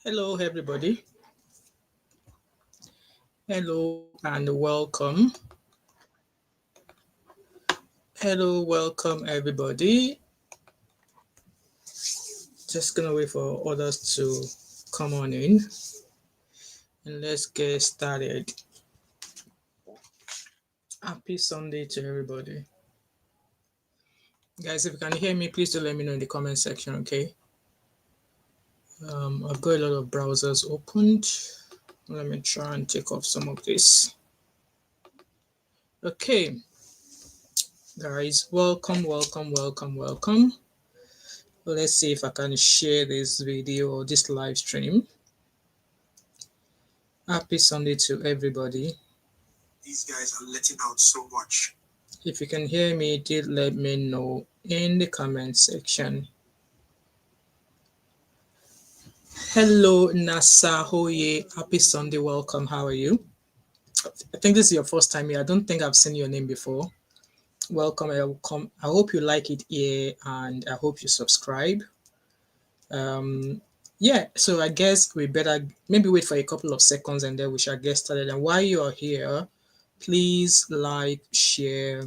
Hello, everybody. Hello and welcome. Hello, welcome, everybody. Just gonna wait for others to come on in and let's get started. Happy Sunday to everybody. Guys, if you can hear me, please do let me know in the comment section, okay? I've got a lot of browsers opened. Let me try and take off some of this. Okay, guys, welcome, welcome, welcome, welcome. Let's see if I can share this video or this live stream. Happy Sunday to everybody. These guys are letting out so much. If you can hear me, did let me know in the comment section. Hello, Nasahoye. Happy Sunday. Welcome. How are you? I think this is your first time here. I don't think I've seen your name before. Welcome. I hope you like it here and I hope you subscribe. Yeah, so I guess we better maybe wait for a couple of seconds and then we shall get started. And while you are here, please like, share,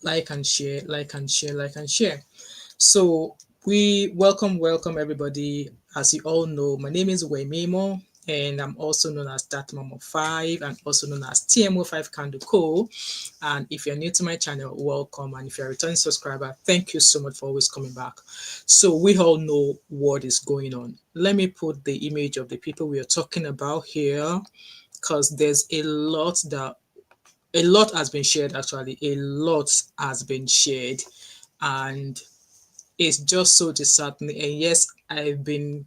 like and share, like and share, like and share. So we welcome everybody. As you all know, my name is Wemimo and I'm also known as That Mom of 5 and also known as TMO5 Candle Co. And if you're new to my channel, welcome. And if you're a returning subscriber, thank you so much for always coming back. So we all know what is going on. Let me put the image of the people we are talking about here because there's a lot has been shared. Actually, a lot has been shared and it's just so disheartening. And yes, I've been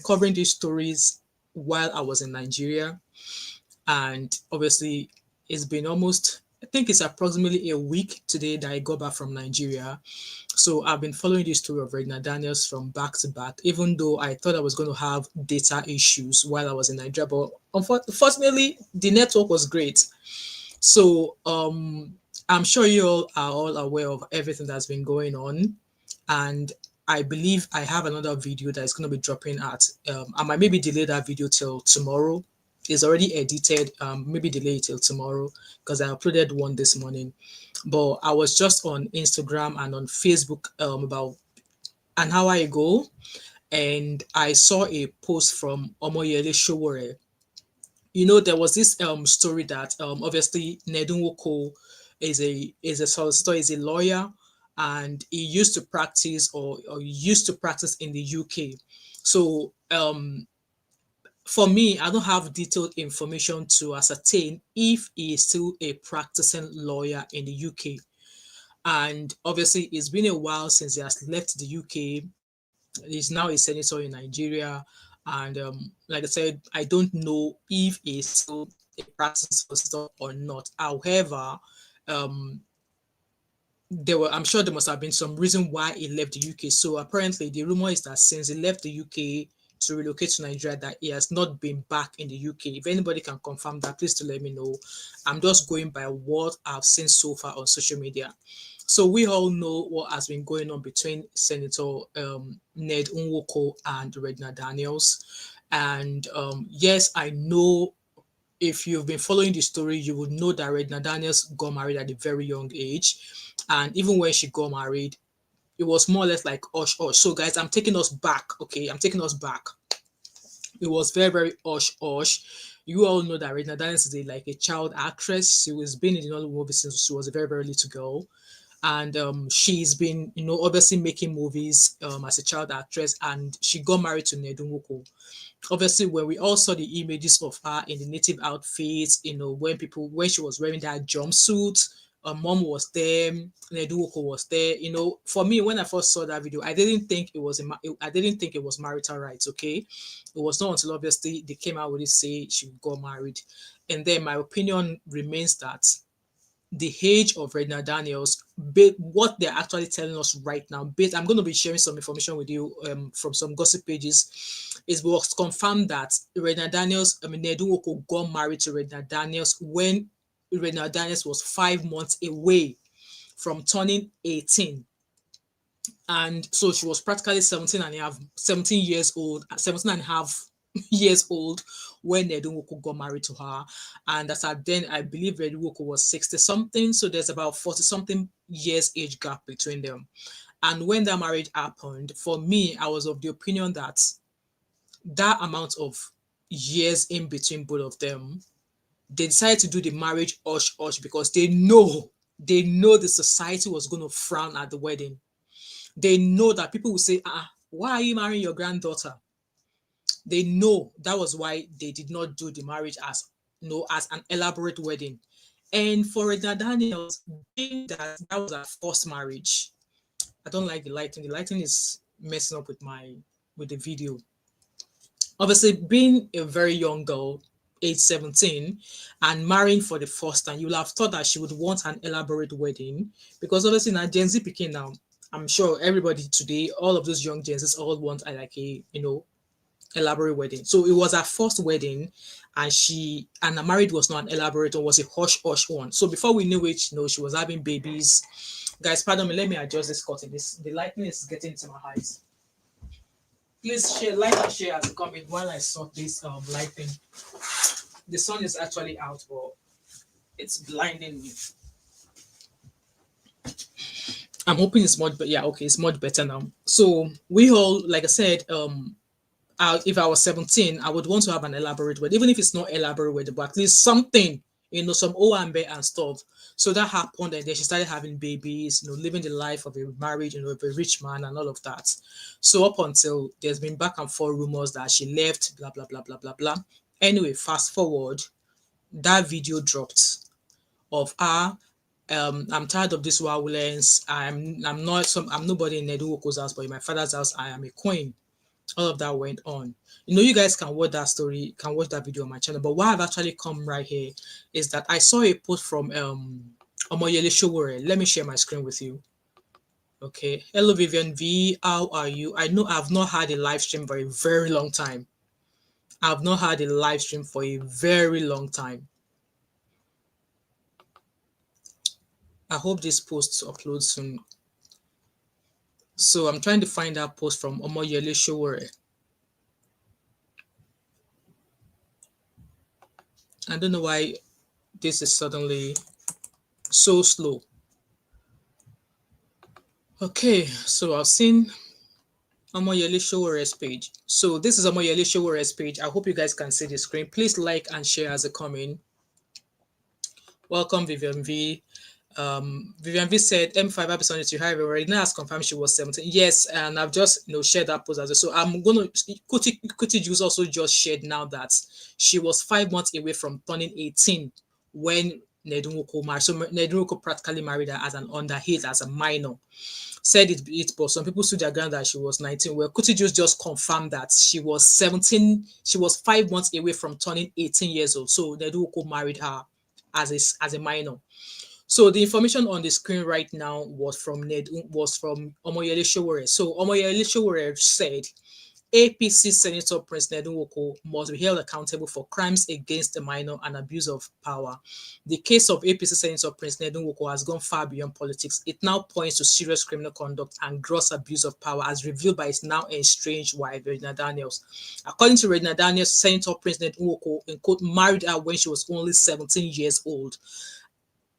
covering these stories while I was in Nigeria, and obviously it's been almost, I think it's approximately a week today that I got back from Nigeria. So I've been following the story of Regina Daniels from back to back, even though I thought I was going to have data issues while I was in Nigeria. But unfortunately, the network was great. So I'm sure you all are all aware of everything that's been going on, and I believe I have another video that is going to be dropping at. I might maybe delay that video till tomorrow. It's already edited. Maybe delay it till tomorrow because I uploaded one this morning. But I was just on Instagram and on Facebook about an hour ago, and I saw a post from Omoyele Showore. You know, there was this story that obviously Ned Nwoko is a solicitor, is a lawyer, and he used to practice or used to practice in the UK. So for me, I don't have detailed information to ascertain if he is still a practicing lawyer in the UK. And obviously, it's been a while since he has left the UK. He's now a senator in Nigeria. And like I said, I don't know if he's still a practicing solicitor or not. However, um, I'm sure there must have been some reason why he left the UK. So apparently, the rumor is that since he left the UK to relocate to Nigeria, that he has not been back in the UK. If anybody can confirm that, please to let me know. I'm just going by what I've seen so far on social media. So we all know what has been going on between Senator Ned Nwoko and Regina Daniels. And yes, I know if you've been following the story, you would know that Regina Daniels got married at a very young age. And even when she got married, it was more or less like hush hush. So guys, I'm taking us back. Okay, I'm taking us back. It was very, very hush hush. You all know that Regina Daniels is like a child actress. She was been in the Nollywood movie since she was a very, very little girl. And she's been, obviously making movies as a child actress, and she got married to Ned Nwoko. Obviously, when we all saw the images of her in the native outfits, when she was wearing that jumpsuit, her mom was there, Ned Nwoko was there. For me, when I first saw that video, I didn't think I didn't think it was marital rights. Okay, it was not until obviously they came out with it say she got married, and then my opinion remains that the age of Regina Daniels, what they're actually telling us right now, I'm going to be sharing some information with you from some gossip pages, is was confirmed that Regina Daniels, Ned Nwoko got married to Regina Daniels when Regina Daniels was 5 months away from turning 18. And so she was practically 17 years old, 17 and a half years old when Ned Nwoko got married to her. And as at then, I believe Ned Nwoko was 60 something. So there's about 40 something years age gap between them. And when that marriage happened, for me, I was of the opinion that that amount of years in between both of them, they decided to do the marriage hush hush because they know the society was going to frown at the wedding. They know that people will say, why are you marrying your granddaughter? They know that was why they did not do the marriage as as an elaborate wedding. And for Regina Daniels, being that that was her first marriage, I don't like the lighting. The lighting is messing up with the video. Obviously, being a very young girl, age 17, and marrying for the first time, you will have thought that she would want an elaborate wedding because obviously now Gen Z picking now. I'm sure everybody today, all of those young Gen Zs all want like a elaborate wedding. So it was her first wedding, and her marriage was not an elaborate one, was a hush hush one. So before we knew it, she was having babies. Guys, pardon me, let me adjust this curtain. The lighting is getting into my eyes. Please share, like and share as a comment while I sort this lighting. The sun is actually out, but it's blinding me. I'm hoping it's much, but yeah, okay, it's much better now. So we all, like I said, if I was 17, I would want to have an elaborate wedding, even if it's not elaborate wedding, but at least something, some owambe and stuff. So that happened, and then she started having babies, living the life of a married, of a rich man and all of that. So up until there's been back and forth rumors that she left, blah blah blah blah blah blah. Anyway, fast forward, that video dropped of her. I'm tired of this violence. I'm nobody in Ned Nwoko's house, but in my father's house, I am a queen. All of that went on. You guys can watch that story, can watch that video on my channel. But why I've actually come right here is that I saw a post from Omoyele Showore. Let me share my screen with you. Okay. Hello Vivian V, how are you? I know I've not had a live stream for a very long time. I've not had a live stream for a very long time. I hope this post uploads soon. So I'm trying to find that post from Omoyele Showore. I don't know why this is suddenly so slow. Okay, so I've seen Omoyele Showore's page. So this is Omoyele Showore's page. I hope you guys can see the screen. Please like and share as a comment. Welcome, Vivian V. Vivian V said M5 episode is you have already now has confirmed she was 17. Yes, and I've just shared that post as well. So I'm gonna Kuti Juice also just shared now that she was 5 months away from turning 18 when Ned Nwoko married. So Ned Nwoko practically married her as an underage, as a minor. Said it, but some people stood their ground that she was 19. Well, Kuti Juice just confirmed that she was 17. She was 5 months away from turning 18 years old. So Ned Nwoko married her as a minor. So the information on the screen right now was from Omoyele Showore. So Omoyele Showore said APC Senator Prince Ned Nwoko must be held accountable for crimes against the minor and abuse of power. The case of APC Senator Prince Ned Nwoko has gone far beyond politics. It now points to serious criminal conduct and gross abuse of power as revealed by his now estranged wife, Regina Daniels. According to Regina Daniels, Senator Prince Ned Nwoko, in quote, married her when she was only 17 years old,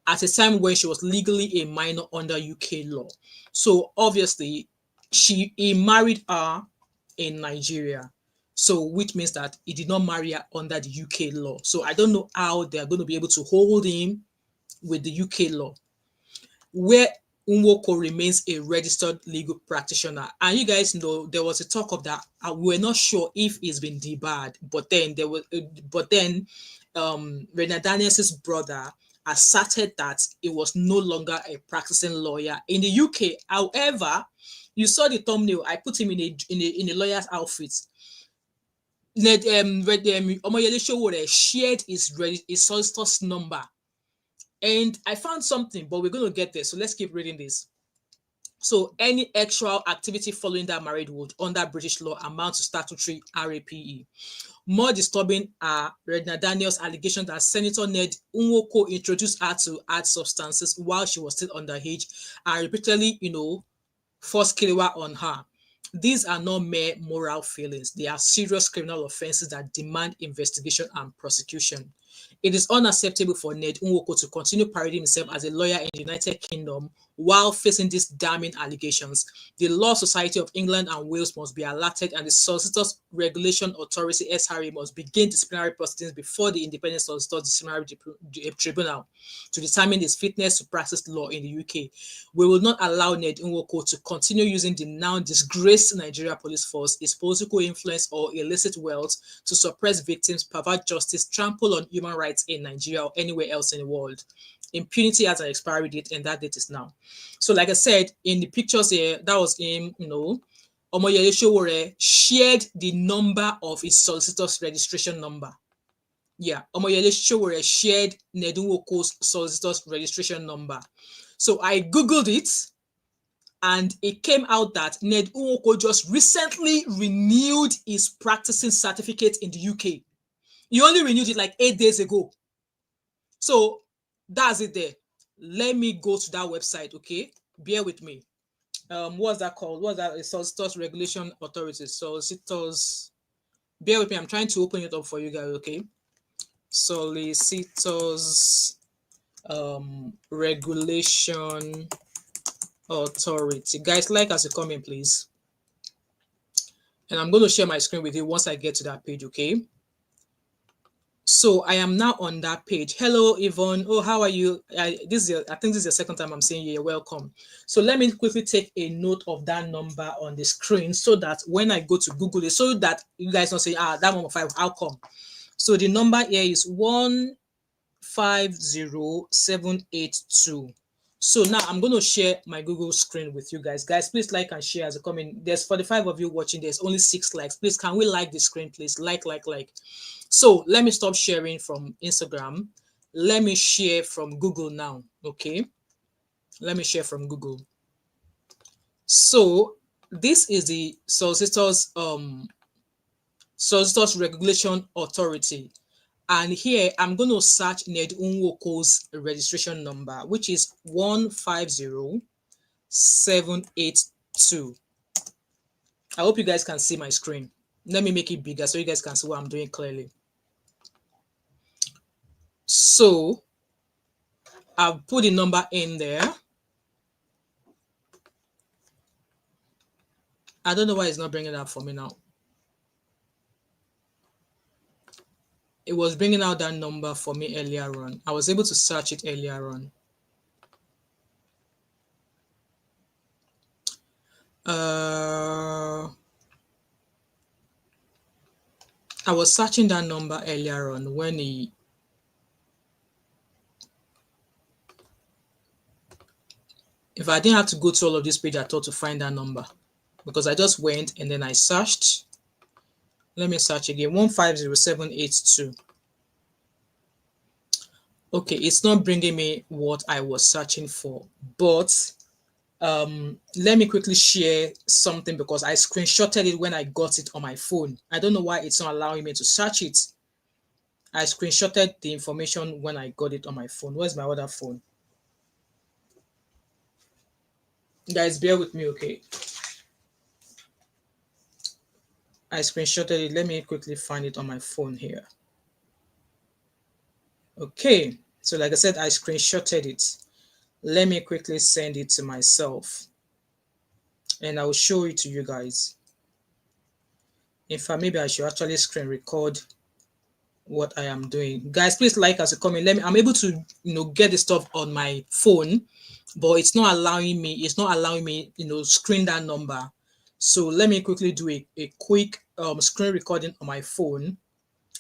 at a time when she was legally a minor under UK law. So obviously, he married her in Nigeria. So which means that he did not marry her under the UK law. So I don't know how they are going to be able to hold him with the UK law, where Nwoko remains a registered legal practitioner. And you guys know there was a talk of that. We were not sure if he's been debarred, but then Regina Daniels' brother asserted that he was no longer a practicing lawyer in the UK. However, you saw the thumbnail. I put him in a lawyer's outfit. Omoyele Showore shared his solicitor's number, and I found something, but we're going to get there. So let's keep reading this. So any extra activity following that marriage would, under British law, amount to statutory RAPE. More disturbing are Regina Daniels' allegation that Senator Ned Nwoko introduced her to hard substances while she was still underage and repeatedly, force Kiliwa on her. These are not mere moral failings. They are serious criminal offenses that demand investigation and prosecution. It is unacceptable for Ned Nwoko to continue parading himself as a lawyer in the United Kingdom while facing these damning allegations. The Law Society of England and Wales must be alerted, and the Solicitors Regulation Authority (SRA) must begin disciplinary proceedings before the Independent Solicitors Disciplinary Tribunal to determine his fitness to practice law in the UK. We will not allow Ned Nwoko to continue using the now disgraced Nigeria police force, his political influence, or illicit wealth to suppress victims, pervert justice, trample on human rights in Nigeria or anywhere else in the world. Impunity has an expiry date, and that date is now. So, like I said, in the pictures here, that was him, Omoyele Sowore shared the number of his solicitor's registration number. Yeah, Omoyele Sowore shared Ned Nwoko's solicitor's registration number. So I Googled it, and it came out that Ned Nwoko just recently renewed his practicing certificate in the UK. He only renewed it like 8 days ago. So that's it there. Let me go to that website, okay? Bear with me. What's that called? What's that? Solicitors Regulation Authority. Solicitors. Bear with me. I'm trying to open it up for you guys, okay? Solicitors Regulation Authority. Guys, like as you come in, please. And I'm going to share my screen with you once I get to that page, okay? So I am now on that page. Hello, Yvonne. Oh, how are you? I think this is the second time I'm saying you're welcome. So let me quickly take a note of that number on the screen so that when I go to Google it, so that you guys don't say, that number 5, how come? So the number here is 150782. So now I'm going to share my Google screen with you guys. Guys, please like and share as you come in. There's 45 of you watching. There's only 6 likes. Please, can we like the screen, please? Like. So let me stop sharing from Instagram. Let me share from Google now, okay? Let me share from Google. So this is the Solicitors Regulation Authority. And here I'm going to search Ned Nwoko's registration number, which is 150782. I hope you guys can see my screen. Let me make it bigger so you guys can see what I'm doing clearly. So I've put the number in there. I don't know why it's not bringing it up for me now. It was bringing out that number for me earlier on. I was able to search it earlier on. I was searching that number earlier on when if I didn't have to go to all of this page, I thought to find that number because I just went and then I searched. Let me search again. 150782. Okay, it's not bringing me what I was searching for, but let me quickly share something because I screenshotted it when I got it on my phone. I don't know why it's not allowing me to search it. I screenshotted the information when I got it on my phone. Where's my other phone? Guys, bear with me, okay? I screenshotted it. Let me quickly find it on my phone here. Okay, so like I said, I screenshotted it. Let me quickly send it to myself and I will show it to you guys. In fact, maybe I should actually screen record what I am doing. Guys, please like as you come in. I'm able to get the stuff on my phone, but it's not allowing me, screen that number. So let me quickly do a quick screen recording on my phone,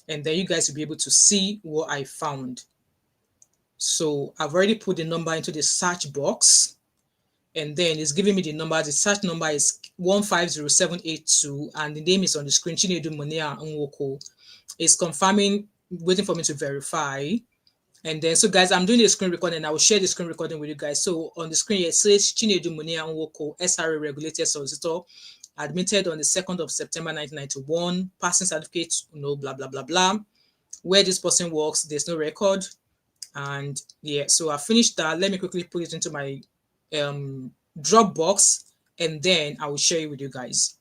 and then you guys will be able to see what I found. So I've already put the number into the search box, and then it's giving me the number. The search number is 150782, and the name is on the screen, Chinedu Munir Nwoko. It's confirming, waiting for me to verify. And then, so guys, I'm doing a screen recording and I will share the screen recording with you guys. So on the screen, it says Chinedu Munir Nwoko, SRA regulated solicitor, admitted on the 2nd of September 1991, passing certificate, blah, blah, blah, blah. Where this person works, there's no record. And yeah, so I finished that. Let me quickly put it into my Dropbox and then I will share it with you guys.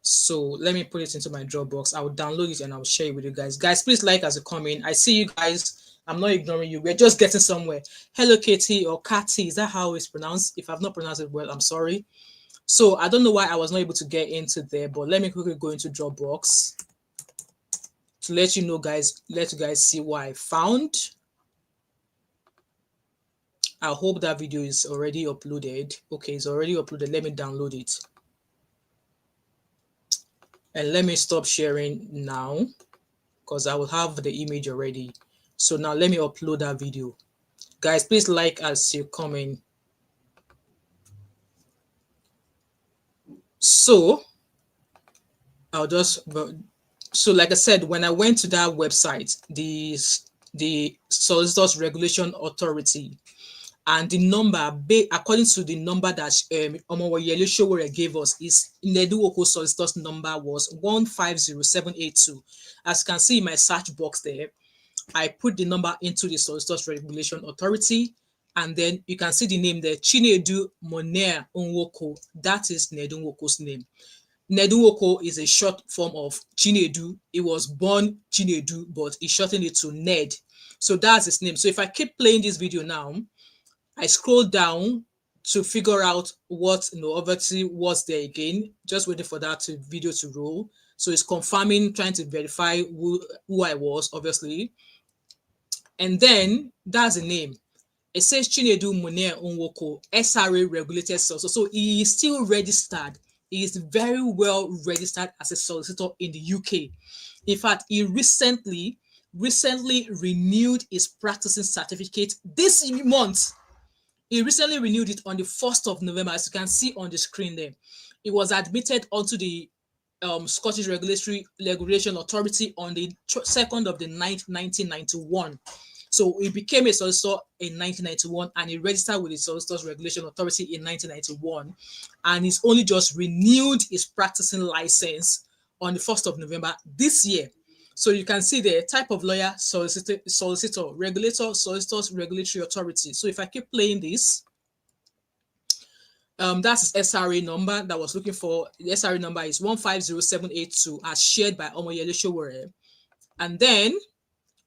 So let me put it into my Dropbox. I will download it and I'll share it with you guys. Guys, please like as you come in. I see you guys. I'm not ignoring you. We're just getting somewhere. Hello, Katie or Katy. Is that how it's pronounced? If I've not pronounced it well, I'm sorry. So I don't know why I was not able to get into there, but let me quickly go into Dropbox to let you know, guys. Let you guys see what I found. I hope that video is already uploaded. Okay, it's already uploaded. Let me download it. And let me stop sharing now because I will have the image already. So now let me upload that video. Guys, please like as you come in. So I'll just, so like I said, when I went to that website, the Solicitors Regulation Authority, and the number, according to the number that Omowoyele Sowore gave us, is Ned Nwoko solicitor's number was 150782. As you can see in my search box there, I put the number into the Solicitors Regulation Authority, and then you can see the name there, Chinedu Munir Nwoko. That is Ned Nwoko's name. Ned Nwoko is a short form of Chinedu. He was born Chinedu, but he shortened it to Ned. So that's his name. So if I keep playing this video now, I scroll down to figure out what obviously was there again, just waiting for that video to roll. So it's confirming, trying to verify who I was, obviously. And then that's the name. It says Chinedu Munir Nwoko, SRA regulated solicitor. So he is still registered. He is very well registered as a solicitor in the UK. In fact, he recently renewed his practicing certificate this month. He recently renewed it on the 1st of November, as you can see on the screen there. It was admitted onto the Scottish Regulation Authority on the 2nd of the 9th, 1991. So he became a solicitor in 1991 and he registered with the Solicitors Regulation Authority in 1991. And he's only just renewed his practicing license on the 1st of November this year. So you can see the type of lawyer, solicitor, regulator, Solicitors Regulatory Authority. So if I keep playing this, that's his SRA number that I was looking for. The SRA number is 150782 as shared by Omoyele Sowore. And then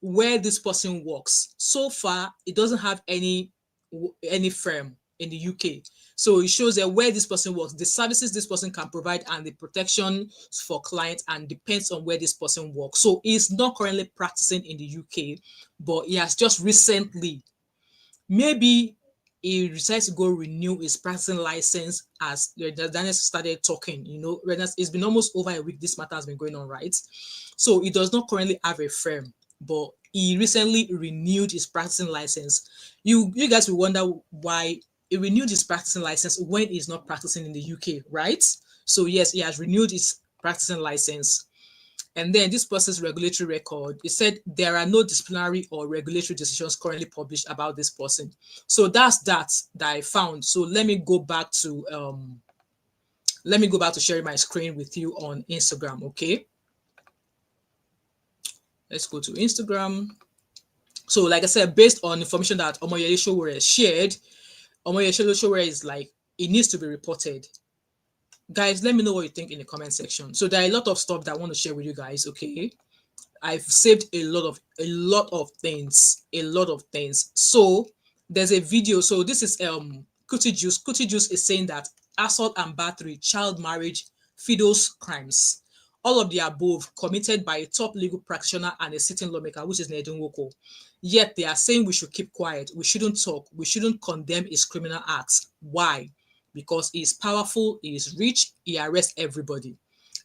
where this person works. So far, it doesn't have any firm in the UK. So it shows that where this person works, the services this person can provide and the protection for clients, and depends on where this person works. So he's not currently practicing in the UK, but he has just recently, maybe he decides to go renew his practicing license as Daniels started talking. It's been almost over a week this matter has been going on, right? So he does not currently have a firm, but he recently renewed his practicing license. You guys will wonder why he renewed his practicing license when he's not practicing in the UK, right? So yes, he has renewed his practicing license. And then this person's regulatory record, it said there are no disciplinary or regulatory decisions currently published about this person. So that's that I found. So let me go back to sharing my screen with you on Instagram, okay? Let's go to Instagram. So like I said, based on information that Omoyele Sowore shared, Omoyele Sowore is like, it needs to be reported. Guys, let me know what you think in the comment section. So there are a lot of stuff that I want to share with you guys, okay? I've saved a lot of things. So there's a video. So this is Kuti Juice. Kuti Juice is saying that assault and battery, child marriage, fiddles crimes, all of the above committed by a top legal practitioner and a sitting lawmaker, which is Ned Nwoko. Yet they are saying we should keep quiet. We shouldn't talk. We shouldn't condemn his criminal acts. Why? Because he is powerful, he is rich, he arrests everybody.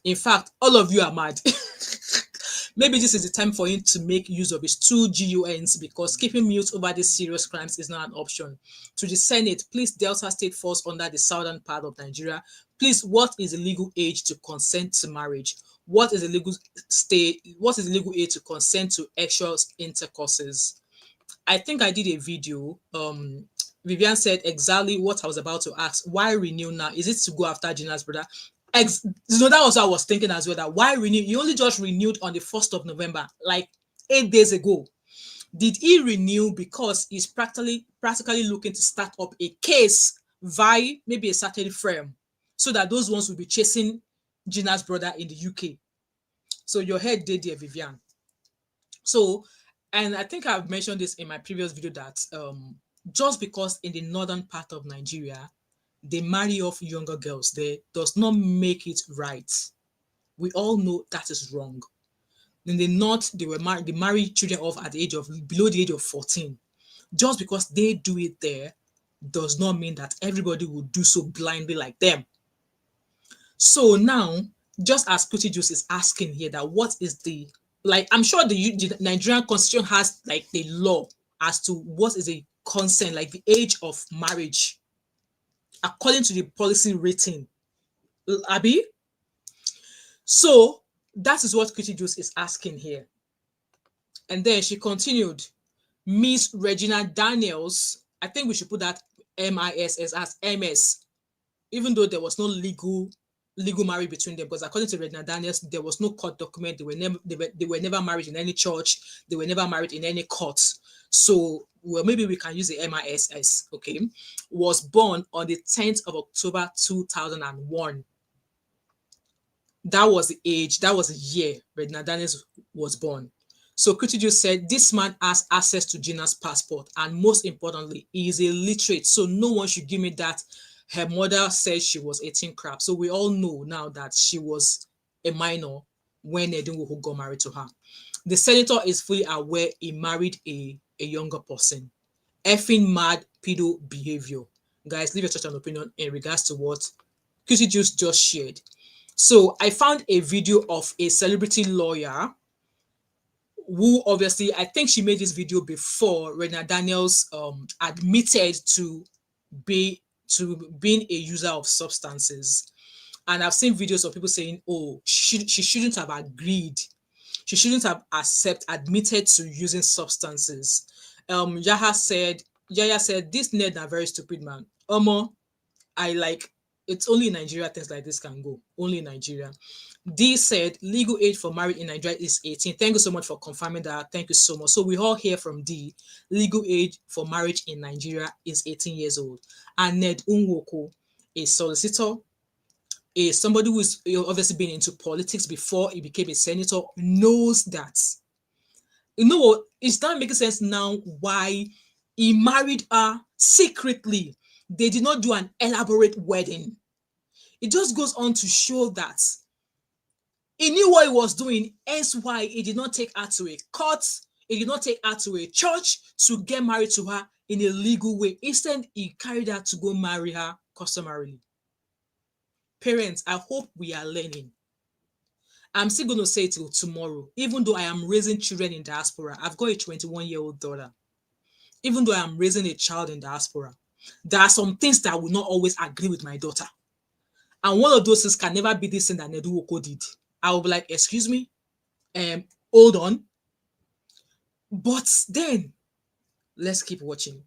In fact, all of you are mad. Maybe this is the time for him to make use of his 2 GUNs, because keeping mute over these serious crimes is not an option. To the Senate, please, Delta State falls under the southern part of Nigeria. Please, what is the legal age to consent to marriage? What is the legal age to consent to actual intercourses? I think I did a video. Vivian said exactly what I was about to ask. Why renew now? Is it to go after Gina's brother? That was what I was thinking as well. That why renew? You only just renewed on the 1st of November, like 8 days ago. Did he renew because he's practically looking to start up a case via maybe a certain firm, so that those ones will be chasing Gina's brother in the UK. So your head did there, Vivian. So, and I think I've mentioned this in my previous video that just because in the northern part of Nigeria they marry off younger girls, they does not make it right. We all know that is wrong. In the north, they marry children off at the age of below the age of 14. Just because they do it there does not mean that everybody will do so blindly like them. So now, just as Kuti Juice is asking here that what is the, like, I'm sure the Nigerian constitution has like the law as to what is a consent, like the age of marriage, according to the policy rating. Abby? So that is what Kuti Juice is asking here. And then she continued, Miss Regina Daniels, I think we should put that MISS as MS, even though there was no legal marriage between them, because according to Regina Daniels, there was no court document. They were never married in any church. They were never married in any court. So, well, maybe we can use the MISS, okay? Was born on the 10th of October 2001. That was the age, that was the year Regina Daniels was born. So Kuti Juice said, this man has access to Gina's passport, and most importantly, he is illiterate. So no one should give me that her mother said she was 18 crap. So we all know now that she was a minor when Ned Nwoko got married to her. The senator is fully aware he married a younger person. Effing mad pedo behavior. Guys, leave your thoughts and opinion in regards to what Kuti Juice just shared. So I found a video of a celebrity lawyer who obviously, I think she made this video before Regina Daniels admitted to being a user of substances. And I've seen videos of people saying, oh, she shouldn't have agreed. She shouldn't have admitted to using substances. Yaya said, this Ned a very stupid man. It's only in Nigeria things like this can go. Only in Nigeria. D said legal age for marriage in Nigeria is 18. Thank you so much for confirming that. Thank you so much. So we all hear from D. Legal age for marriage in Nigeria is 18 years old. And Ned Nwoko, a solicitor, is somebody who's obviously been into politics before he became a senator, knows that. You know what? It's not making sense now why he married her secretly. They did not do an elaborate wedding. It just goes on to show that he knew what he was doing, hence why he did not take her to a court, he did not take her to a church to get married to her in a legal way. Instead, he carried her to go marry her customarily. Parents, I hope we are learning. I'm still going to say it till tomorrow, even though I am raising children in diaspora. I've got a 21-year-old daughter. Even though I am raising a child in diaspora, there are some things that I will not always agree with my daughter. And one of those things can never be this thing that Ned Nwoko did. I will be like, excuse me, hold on. But then, let's keep watching.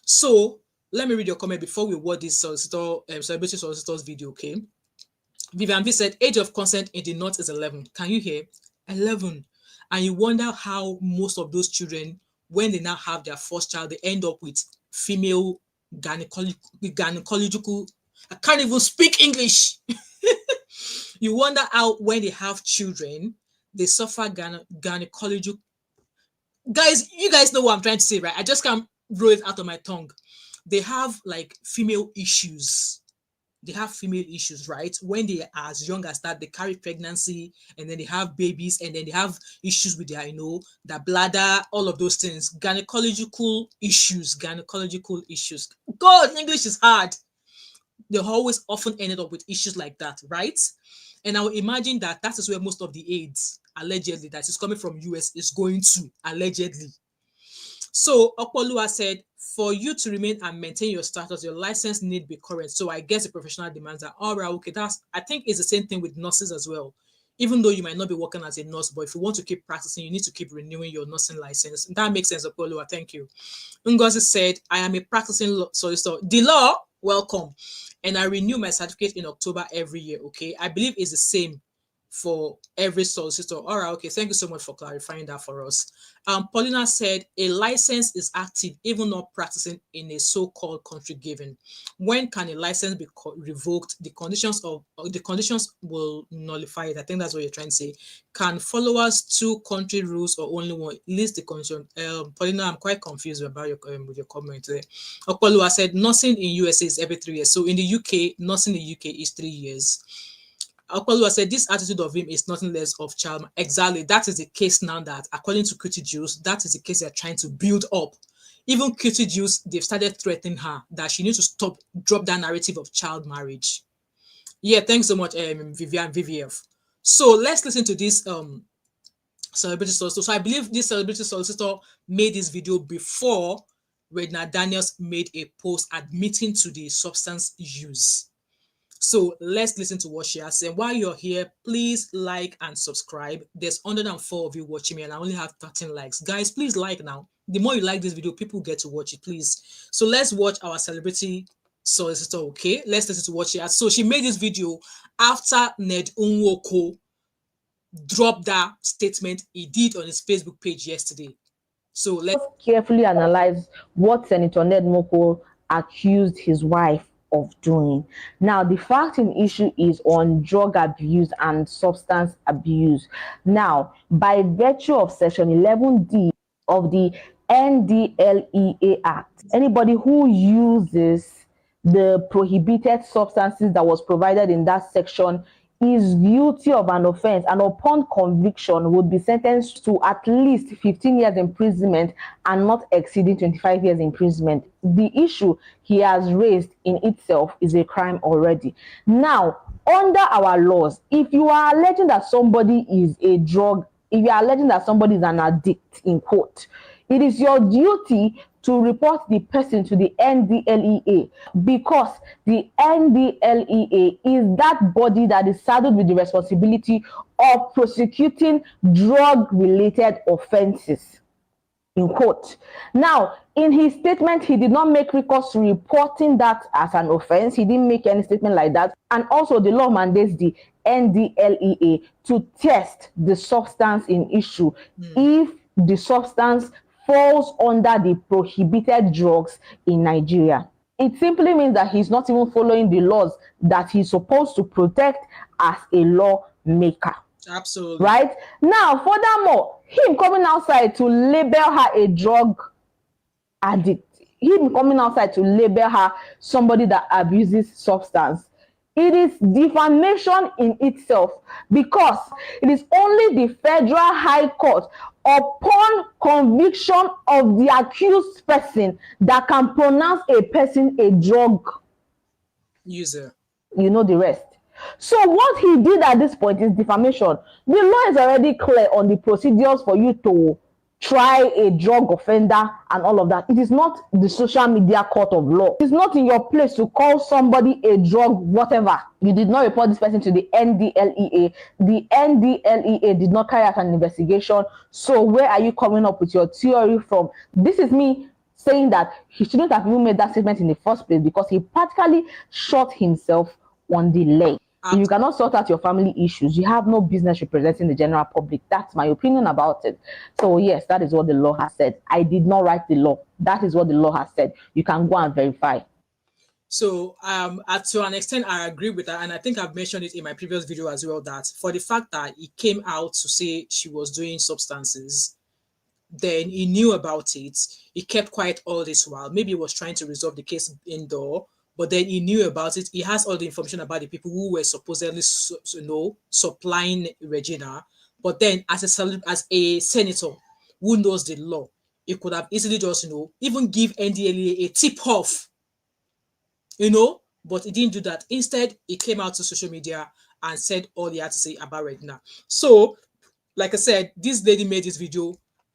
So, let me read your comment before we watch this celebrity solicitors video, okay? Vivian V said, age of consent in the north is 11. Can you hear? 11. And you wonder how most of those children, when they now have their first child, they end up with female gynecological. I can't even speak English. You wonder how when they have children, they suffer gynecological. Guys, you guys know what I'm trying to say, right? I just can't roll it out of my tongue. They have like female issues. They have female issues, right? When they are as young as that, they carry pregnancy and then they have babies and then they have issues with their, their bladder, all of those things. Gynecological issues. God, English is hard. They always often ended up with issues like that, right? And I would imagine that is where most of the AIDS, allegedly, that is coming from US is going to, allegedly. So Okpolua said, for you to remain and maintain your status, your license need be current. So I guess the professional demands are all right. Okay, I think it's the same thing with nurses as well. Even though you might not be working as a nurse, but if you want to keep practicing, you need to keep renewing your nursing license. That makes sense, Okpolua. Thank you. Ngozi said, I am a practicing solicitor. The law, welcome. And I renew my certificate in October every year. Okay, I believe it's the same for every solicitor. All right, okay. Thank you so much for clarifying that for us. Paulina said a license is active even not practicing in a so-called country given. When can a license be revoked? The conditions will nullify it. I think that's what you're trying to say. Can followers two country rules or only one? List the condition. Paulina, I'm quite confused about your with your comment there. Okpolua said nursing in USA is every 3 years. So in the UK, nursing in the UK is 3 years. Okpolua said this attitude of him is nothing less of child. Exactly. That is the case now that, according to Cutie Juice, that is the case they're trying to build up. Even Cutie Juice, they've started threatening her that she needs to drop that narrative of child marriage. Yeah, thanks so much, Vivian VVF. So let's listen to this celebrity solicitor. So I believe this celebrity solicitor made this video before Regina Daniels made a post admitting to the substance use. So let's listen to what she has said. While you're here, please like and subscribe. There's 104 of you watching me and I only have 13 likes. Guys, please like now. The more you like this video, people get to watch it, please. So let's watch our celebrity solicitor, okay? Let's listen to what she has. So she made this video after Ned Nwoko dropped that statement he did on his Facebook page yesterday. So let's carefully analyze what Senator Ned Nwoko accused his wife of doing. Now, the fact in issue is on drug abuse and substance abuse. Now, by virtue of Section 11D of the NDLEA Act, anybody who uses the prohibited substances that was provided in that section is guilty of an offense and upon conviction would be sentenced to at least 15 years imprisonment and not exceeding 25 years imprisonment. The issue he has raised in itself is a crime already. Now, under our laws, if you are alleging that somebody is a drug, if you are alleging that somebody is an addict, in quote, it is your duty to report the person to the NDLEA, because the NDLEA is that body that is saddled with the responsibility of prosecuting drug-related offenses, in quote. Now, in his statement, he did not make recourse to reporting that as an offense. He didn't make any statement like that. And also, the law mandates the NDLEA to test the substance in issue if the substance falls under the prohibited drugs in Nigeria. It simply means that he's not even following the laws that he's supposed to protect as a lawmaker. Absolutely. Right? Now, furthermore, him coming outside to label her a drug addict, him coming outside to label her somebody that abuses substance, it is defamation in itself, because it is only the Federal High Court, upon conviction of the accused person, that can pronounce a person a drug user. You know the rest. So what he did at this point is defamation. The law is already clear on the procedures for you to try a drug offender and all of that. It is not the social media court of law. It's not in your place to call somebody a drug whatever. You did not report this person to the NDLEA. The NDLEA did not carry out an investigation. So where are you coming up with your theory from? This is me saying that he shouldn't have even made that statement in the first place, because he practically shot himself on the leg. If you cannot sort out your family issues, you have no business representing the general public. That's my opinion about it. So yes, that is what the law has said. I did not write the law. That is what the law has said. You can go and verify. So to an extent, I agree with that. And I think I've mentioned it in my previous video as well, that for the fact that he came out to say she was doing substances, then he knew about it. He kept quiet all this while. Maybe he was trying to resolve the case indoor, but then he knew about it. He has all the information about the people who were supposedly, supplying Regina. But then, as a senator who knows the law, he could have easily just, even give NDLEA a tip off, but he didn't do that. Instead, he came out to social media and said all he had to say about Regina. So, like I said, this lady made this video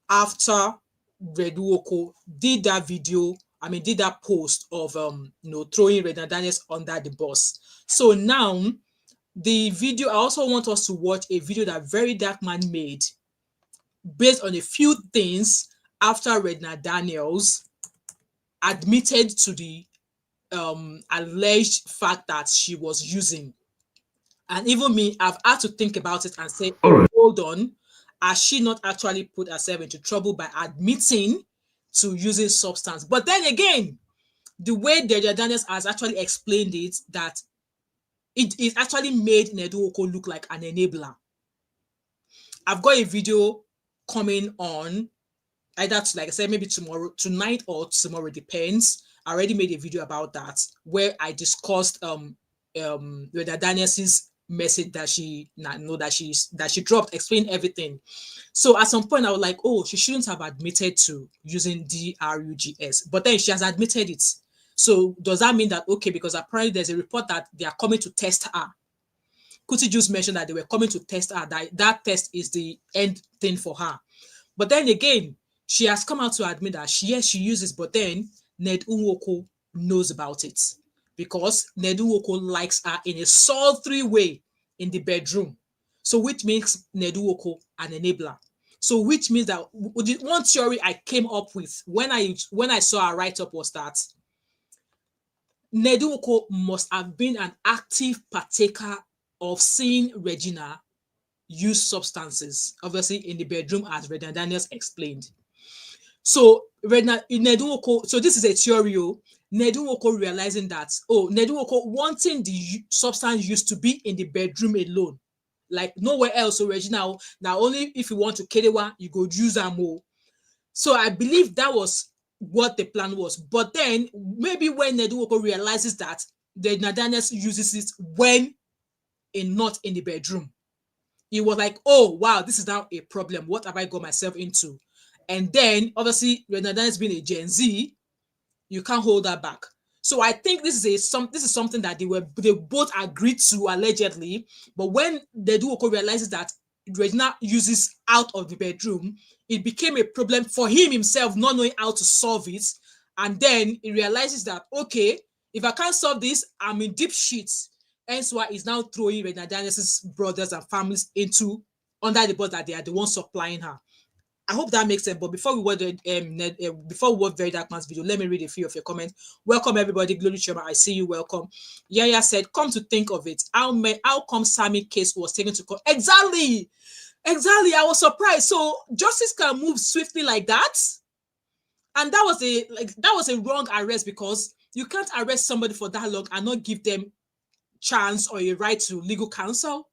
after Ned Nwoko did that post of throwing Regina Daniels under the bus. So now the video, I also want us to watch a video that Very Dark Man made based on a few things after Regina Daniels admitted to the alleged fact that she was using. And even me, I've had to think about it and say, All right. hold on, has she not actually put herself into trouble by admitting to using substance? But then again, the way Regina Daniels has actually explained it, that it actually made Ned Nwoko look like an enabler. I've got a video coming on, either like I said, maybe tomorrow, tonight or tomorrow, depends. I already made a video about that where I discussed Regina Daniels' message that she dropped, explain everything. So at some point I was like, oh, she shouldn't have admitted to using drugs, but then she has admitted it. So does that mean that, okay, because apparently there's a report that they are coming to test her? Kuti just mentioned that they were coming to test her, that test is the end thing for her. But then again, she has come out to admit that she uses, but then Ned Nwoko knows about it because Ned Nwoko likes her in a sultry way in the bedroom. So which makes Ned Nwoko an enabler. So which means that one theory I came up with when I saw her write-up was that Ned Nwoko must have been an active partaker of seeing Regina use substances, obviously in the bedroom, as Regina Daniels explained. So Ned Nwoko, so this is a theory. Ned Nwoko realizing that, Ned Nwoko wanting the substance used to be in the bedroom alone, like nowhere else. So Regina, now only if you want to kerewa, you go use them more. So I believe that was what the plan was. But then maybe when Ned Nwoko realizes that Regina Daniels uses it when not in the bedroom, he was like, oh wow, this is now a problem. What have I got myself into? And then obviously Regina Daniels being a Gen Z, you can't hold that back. So I think this is something that they both agreed to allegedly. But when Ned Nwoko realizes that Regina uses out of the bedroom, it became a problem for him himself, not knowing how to solve it. And then he realizes that, okay, if I can't solve this, I'm in deep shit. Hence why he's now throwing Regina Daniels' brothers and families under the bus that they are the ones supplying her. I hope that makes sense. But before we watch Very Dark Man's video, let me read a few of your comments. Welcome everybody, Glory Chema. I see you. Welcome. Yaya said, "Come to think of it, how come Sammy case was taken to court?" Exactly. I was surprised. So justice can move swiftly like that, and that was a wrong arrest, because you can't arrest somebody for that long and not give them chance or a right to legal counsel.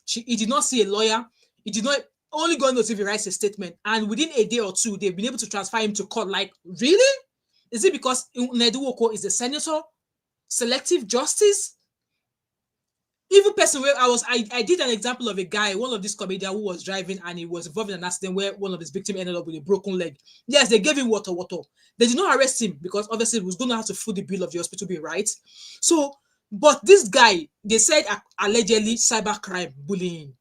He did not see a lawyer. He did not. Only God knows if he writes a statement, and within a day or two, they've been able to transfer him to court. Like, really? Is it because Ned Nwoko is a senator? Selective justice? Even person where I did an example of a guy, one of these comedians who was driving and he was involved in an accident where one of his victims ended up with a broken leg. Yes, they gave him water. They did not arrest him because obviously he was going to have to foot the bill of the hospital bill, right? So, but this guy, they said allegedly cybercrime, bullying.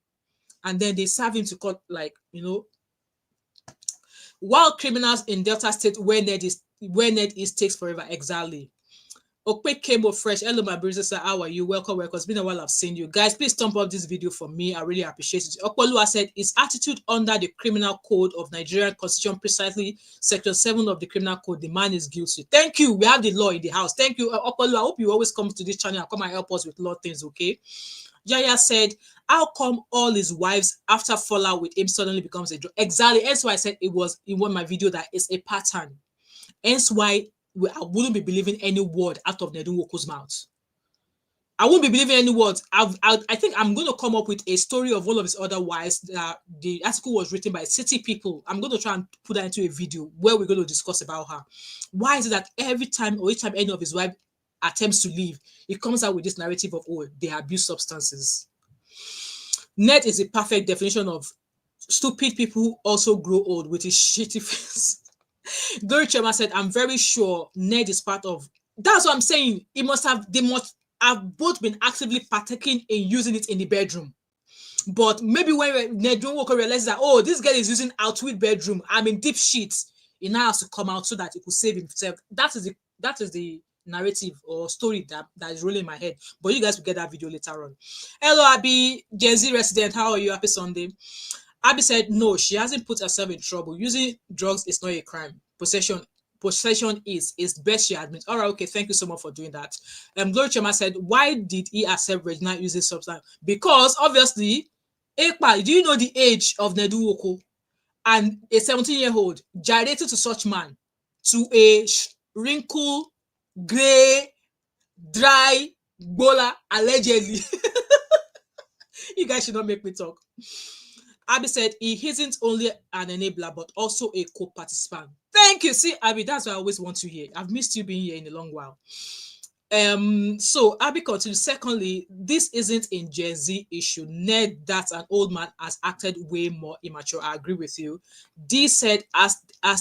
And then they serve him to court, like, while criminals in Delta State, where Ned is takes forever. Exactly. Okpe Kemo Fresh. Hello, my brothers. Sir, how are you? Welcome. It's been a while I've seen you. Guys, please thumb up this video for me. I really appreciate it. Okpolua said his attitude under the Criminal Code of Nigerian Constitution, precisely Section 7 of the Criminal Code, the man is guilty. Thank you. We have the law in the house. Thank you. Okpolua, I hope you always come to this channel and come and help us with law things, okay? Yaya said, how come all his wives after fallout with him suddenly becomes a drug? Exactly. That's why I said it was in one of my video that it's a pattern. Hence why I wouldn't be believing any word out of Ned Nwoko's mouth. I won't be believing any words. I think I'm going to come up with a story of one of his other wives. The article was written by City People. I'm going to try and put that into a video where we're going to discuss about her. Why is it that every time any of his wives attempts to leave, he comes out with this narrative of, oh, they abuse substances? Ned is a perfect definition of stupid people who also grow old with his shitty face. Glory Chema said, I'm very sure Ned is part of. That's what I'm saying. They must have both been actively partaking in using it in the bedroom. But maybe when Ned Nwoko realizes that, oh, this guy is using outwit bedroom, I'm in deep shit, he now has to come out so that he could save himself. That is the narrative or story that is rolling in my head. But you guys will get that video later on. Hello, Abby, Gen Z resident. How are you? Happy Sunday. Abby said, no, she hasn't put herself in trouble. Using drugs is not a crime. Possession possession is, it's best she admits. All right, okay, thank you so much for doing that. Glory Chema said, why did he accept Regina using substance? Because obviously, Ekpa, do you know the age of Ned Nwoko? And a 17-year-old gyrated to such man, to a wrinkle, gray, dry, bola, allegedly. You guys should not make me talk. Abby said he isn't only an enabler, but also a co-participant. Thank you. See, Abby, that's what I always want to hear. I've missed you being here in a long while. So Abby continues. Secondly, this isn't a Gen Z issue. Ned, that's an old man, has acted way more immature. I agree with you. D said, as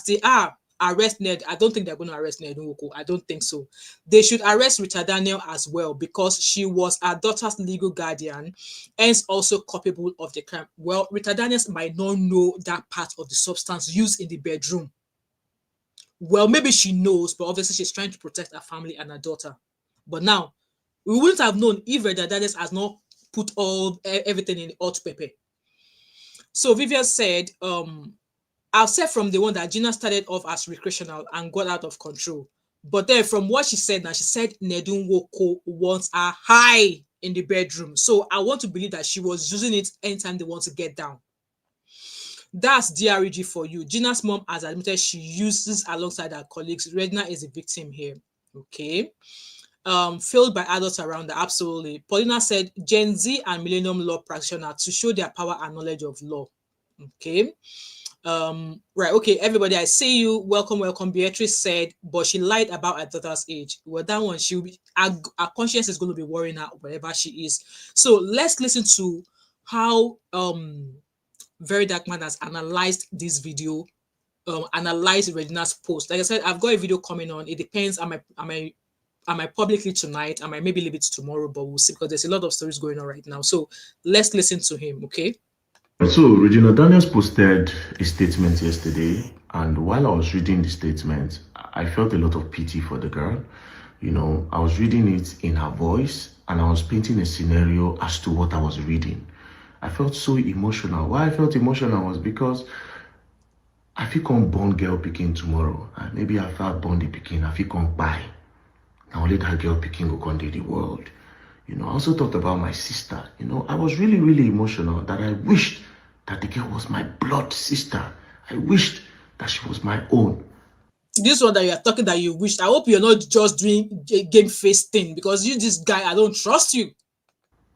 they are, arrest Ned. I don't think they're going to arrest Ned Nwoko. I don't think so. They should arrest Regina Daniels as well, because she was her daughter's legal guardian, hence also culpable of the crime. Well, Regina Daniels might not know that part of the substance used in the bedroom. Well, maybe she knows, but obviously she's trying to protect her family and her daughter. But now, we wouldn't have known if Regina Daniels has not put everything in the hot pepper. So Vivian said, I've said from the one that Gina started off as recreational and got out of control. But then from what she said now, she said Chinedu Munir wants her high in the bedroom. So I want to believe that she was using it anytime they want to get down. That's DREG for you. Gina's mom has admitted she uses alongside her colleagues. Regina is a victim here. Okay. Failed by adults around her. Absolutely. Paulina said Gen Z and Millennium Law practitioners to show their power and knowledge of law. Okay. Right, okay, everybody, I see you. Welcome. Beatrice said, but she lied about her daughter's age. Well, that one, she'll be, her conscience is going to be worrying her wherever she is. So let's listen to how Very Dark Man has analyzed this video, analyzed Regina's post. Like I said, I've got a video coming on. It depends. Am I publicly tonight? I might maybe leave it tomorrow, but we'll see, because there's a lot of stories going on right now. So let's listen to him, okay? So Regina Daniels posted a statement yesterday, and while I was reading the statement, I felt a lot of pity for the girl. You know, I was reading it in her voice, and I was painting a scenario as to what I was reading. I felt so emotional. Why I felt emotional was because I feel come born girl picking tomorrow, and maybe I felt born the picking, I feel come buy. Now only that girl picking go come to the world. You know, I also thought about my sister. You know, I was really, really emotional that I wished that the girl was my blood sister. I wished that she was my own. This one that you're talking that you wished, I hope you're not just doing a game face thing, because you, this guy, I don't trust you.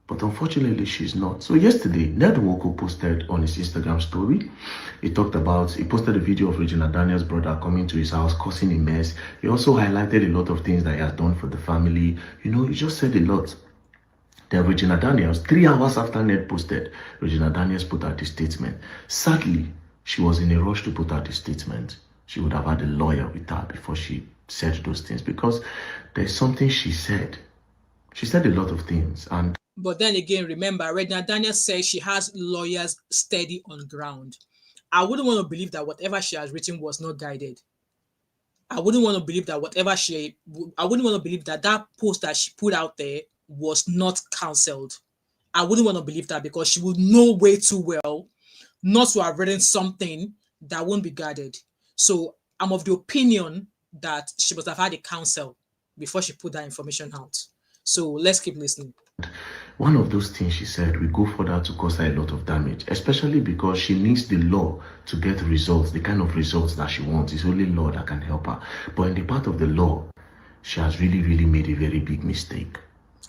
But unfortunately, she's not. So yesterday, Ned Nwoko posted on his Instagram story. He posted a video of Regina Daniels' brother coming to his house, causing a mess. He also highlighted a lot of things that he has done for the family. You know, he just said a lot. Then Regina Daniels, 3 hours after Ned posted, Regina Daniels put out this statement. Sadly, she was in a rush to put out this statement. She would have had a lawyer with her before she said those things, because there's something she said. She said a lot of things. But then again, remember, Regina Daniels says she has lawyers steady on ground. I wouldn't want to believe that whatever she has written was not guided. I wouldn't want to believe that that post that she put out there was not counseled. I wouldn't want to believe that, because she would know way too well not to have written something that won't be guarded. So I'm of the opinion that she must have had a counsel before she put that information out. So let's keep listening. One of those things she said will go further to cause her a lot of damage, especially because she needs the law to get results, the kind of results that she wants. It's only law that can help her. But in the part of the law, she has really, really made a very big mistake,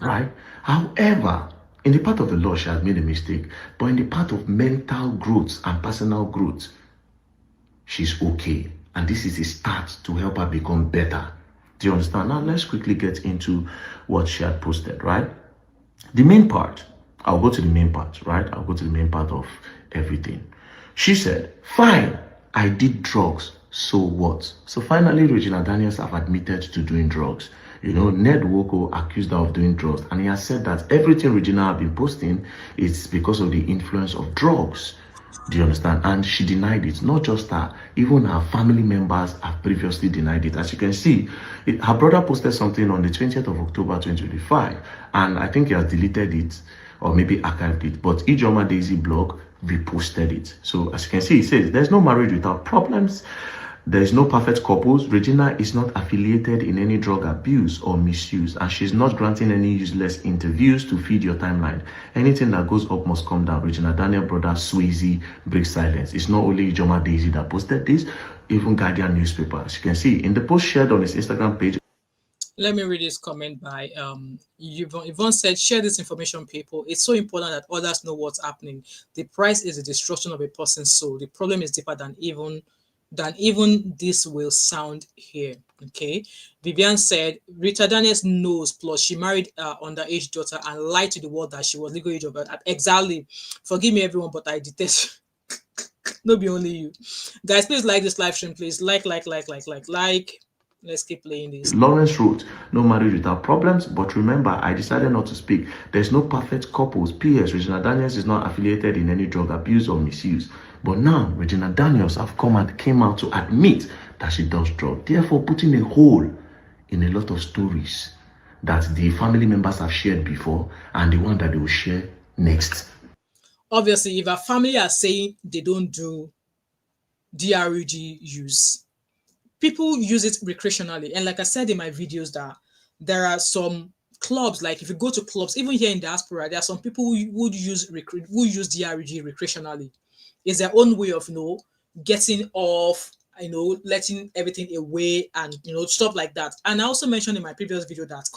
right? However, in the part of the law, she has made a mistake. But in the part of mental growth and personal growth, she's okay. And this is a start to help her become better. Do you understand? Now, let's quickly get into what she had posted, right? The main part, I'll go to the main part, right? I'll go to the main part of everything. She said, fine, I did drugs, so what? So finally, Regina Daniels have admitted to doing drugs. You know, Ned Nwoko accused her of doing drugs, and he has said that everything Regina have been posting is because of the influence of drugs. Do you understand? And she denied it. Not just her, even her family members have previously denied it. As you can see, her brother posted something on the 20th of October 2025, and I think he has deleted it or maybe archived it. But Ijoma Daisy blog reposted it. So as you can see, it says there's no marriage without problems. There is no perfect couples. Regina is not affiliated in any drug abuse or misuse, and she's not granting any useless interviews to feed your timeline. Anything that goes up must come down. Regina Daniel brother Swayze breaks silence. It's not only Ijoma Daisy that posted this, even Guardian newspaper. As you can see in the post shared on his Instagram page. Let me read this comment by Yvonne said, share this information, people. It's so important that others know what's happening. The price is the destruction of a person's soul. The problem is deeper than even this will sound here. Okay. Vivian said, Rita Daniels knows, plus she married underage daughter and lied to the world that she was legal age of birth. Exactly. Forgive me, everyone, but I detest. No, be only you guys. Please like this live stream, please. Like. Let's keep playing this. Lawrence wrote, no marriage without problems, but remember, I decided not to speak. There's no perfect couples. P.S. Regina Daniels is not affiliated in any drug abuse or misuse. But now, Regina Daniels came out to admit that she does drugs, therefore putting a hole in a lot of stories that the family members have shared before and the one that they will share next. Obviously, if a family are saying they don't do DRUG use, people use it recreationally. And like I said in my videos, that there are some clubs, like if you go to clubs, even here in diaspora, there are some people who would use DRUG recreationally. It's their own way of, getting off, letting everything away and, stuff like that. And I also mentioned in my previous video that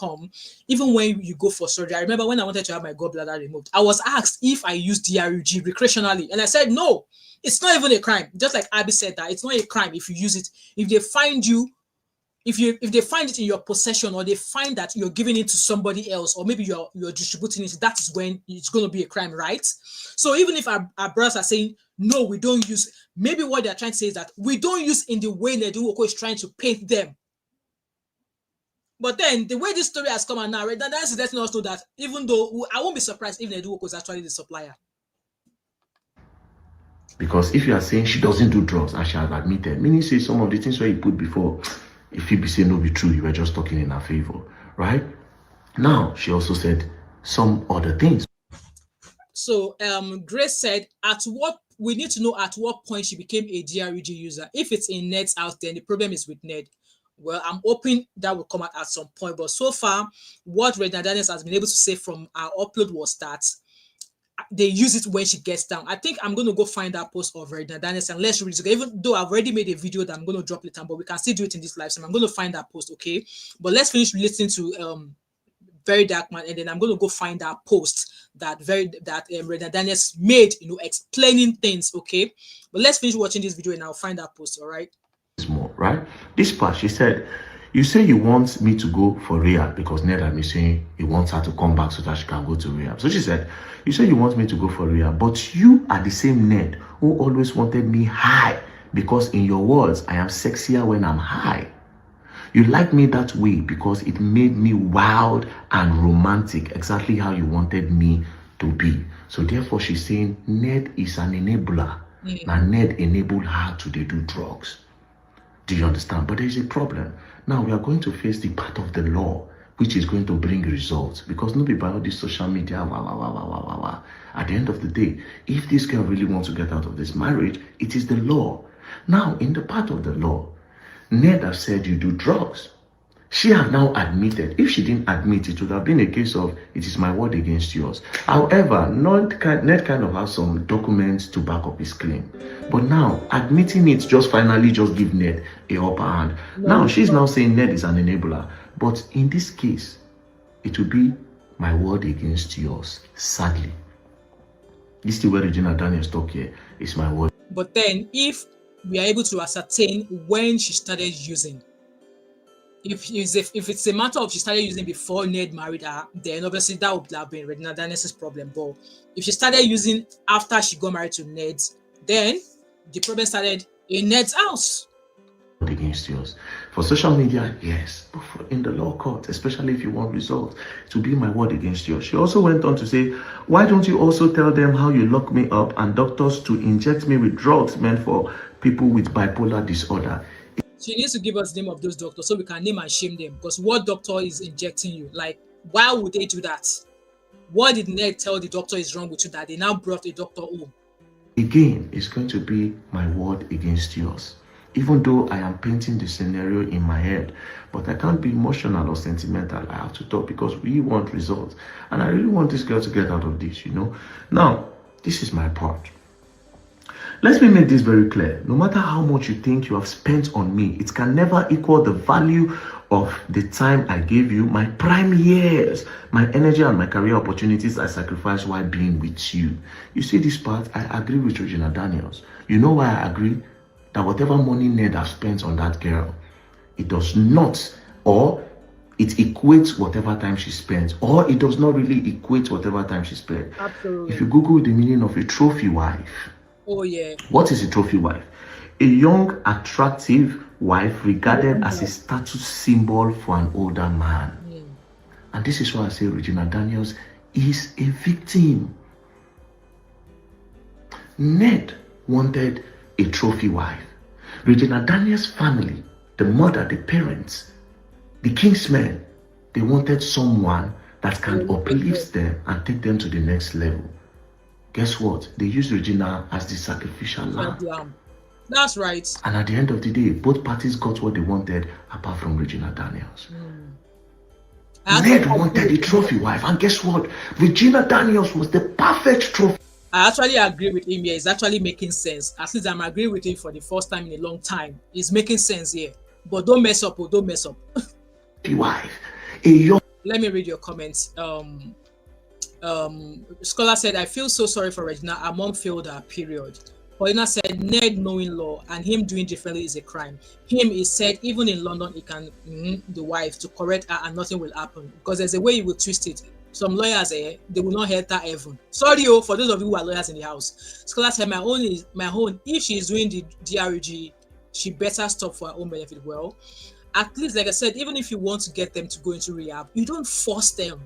even when you go for surgery, I remember when I wanted to have my gallbladder removed, I was asked if I use DRUG recreationally. And I said, no, it's not even a crime. Just like Abby said, that it's not a crime if you use it. If they find you, if they find it in your possession, or they find that you're giving it to somebody else, or maybe you're distributing it, that is when it's going to be a crime, right? So even if our brothers are saying, no, we don't use, maybe what they're trying to say is that we don't use in the way Ned Nwoko is trying to paint them. But then the way this story has come out now, right, that's letting us know that even though I won't be surprised if Ned Nwoko is actually the supplier. Because if you are saying she doesn't do drugs and she has admitted, meaning say some of the things where you put before, if you be saying no be true, you were just talking in her favor, right? Now she also said some other things. So Grace said, we need to know at what point she became a DRUG user. If it's in Ned's house, then the problem is with Ned. Well, I'm hoping that will come out at some point. But so far, what Regina Daniels has been able to say from our upload was that they use it when she gets down. I think I'm going to go find that post of Regina Daniels and let's read it. Even though I've already made a video that I'm going to drop later, but we can still do it in this live stream. I'm going to find that post, okay? But let's finish listening to Very Dark Man, and then I'm going to go find that post that Regina Daniels made, explaining things, okay? But let's finish watching this video and I'll find that post, all right? More, right? This part, she said, you say you want me to go for rehab because Ned had me saying he wants her to come back so that she can go to rehab. So she said, you say you want me to go for rehab, but you are the same Ned who always wanted me high because in your words, I am sexier when I'm high. You like me that way because it made me wild and romantic, exactly how you wanted me to be. So therefore, she's saying Ned is an enabler. And Ned enabled her to do drugs. Do you understand? But there is a problem. Now we are going to face the part of the law, which is going to bring results. Because nobody by all this social media, At the end of the day, if this girl really wants to get out of this marriage, it is the law. Now, in the part of the law, Ned has said you do drugs. She has now admitted. If she didn't admit, it would have been a case of it is my word against yours. However, Ned kind of has some documents to back up his claim. But now, admitting it just finally just give Ned a upper hand. Now, she's now saying Ned is an enabler. But in this case, it will be my word against yours, sadly. This is where Regina Daniels talk here. It's my word. But then, if we are able to ascertain when she started using, if it's a matter of she started using before Ned married her, then obviously that would have been Regina Daniels' problem. But if she started using after she got married to Ned, then the problem started in Ned's house. Against yours. For social media, yes, but in the law court, especially if you want results, it will be my word against yours. She also went on to say, why don't you also tell them how you lock me up and doctors to inject me with drugs meant for people with bipolar disorder? She needs to give us the name of those doctors so we can name and shame them. Because what doctor is injecting you? Like, why would they do that? What did Ned tell the doctor is wrong with you that they now brought a doctor home? Again, it's going to be my word against yours. even though I am painting the scenario in my head. But I can't be emotional or sentimental. I have to talk because we want results. And I really want this girl to get out of this, Now, this is my part. Let me make this very clear. No matter how much you think you have spent on me, it can never equal the value of the time I gave you, my prime years, my energy and my career opportunities I sacrificed while being with you. You see this part? I agree with Regina Daniels. You know why I agree? That whatever money Ned has spent on that girl, it does not, or it equates whatever time she spends, or it does not really equate whatever time she spent. Absolutely. If you Google the meaning of a trophy wife, oh yeah, what is a trophy wife? A young, attractive wife regarded as a status symbol for an older man. And this is why I say Regina Daniels is a victim. Ned wanted a trophy wife. Regina Daniels' family, the mother, the parents, the kingsmen, they wanted someone that can uplift them and take them to the next level. Guess what? They used Regina as the sacrificial lamb. That's right. And at the end of the day, both parties got what they wanted, apart from Regina Daniels. Ned wanted a trophy wife, and guess what? Regina Daniels was the perfect trophy. I actually agree with him here. It's actually making sense. At least I'm agreeing with him for the first time in a long time. It's making sense here. But don't mess up, don't mess up. Wife, a young. Let me read your comments. Scholar said, I feel so sorry for Regina. Her mom failed her, period. Paulina said, Ned knowing law and him doing differently is a crime. Him is said, even in London, he can the wife to correct her and nothing will happen. Because there's a way you will twist it. Some lawyers, they will not enter heaven. Sorry, for those of you who are lawyers in the house. Scholar said, my own, if she is doing the DRG, she better stop for her own benefit. Well, at least, like I said, even if you want to get them to go into rehab, you don't force them.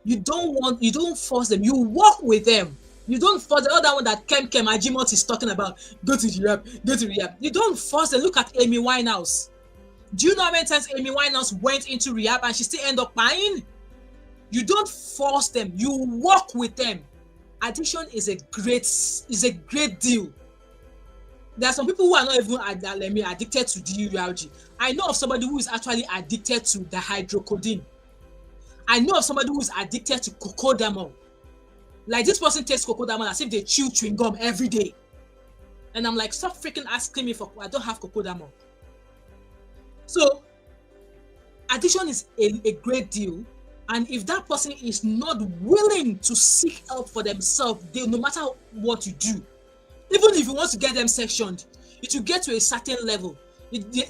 You don't force them. You work with them. You don't force the other one that Kem Ajimot is talking about. Go to rehab. You don't force them. Look at Amy Winehouse. Do you know how many times Amy Winehouse went into rehab and she still ended up buying? You don't force them. You work with them. Addiction is a great deal. There are some people who are not even addicted to DURG. I know of somebody who is actually addicted to the hydrocodone. I know of somebody who is addicted to cocodamol. Like this person takes cocodamol as if they chew chewing gum every day. And I'm like, stop freaking asking me I don't have cocodamol. So addiction is a great deal. And if that person is not willing to seek help for themselves, no matter what you do, even if you want to get them sectioned, it will get to a certain level.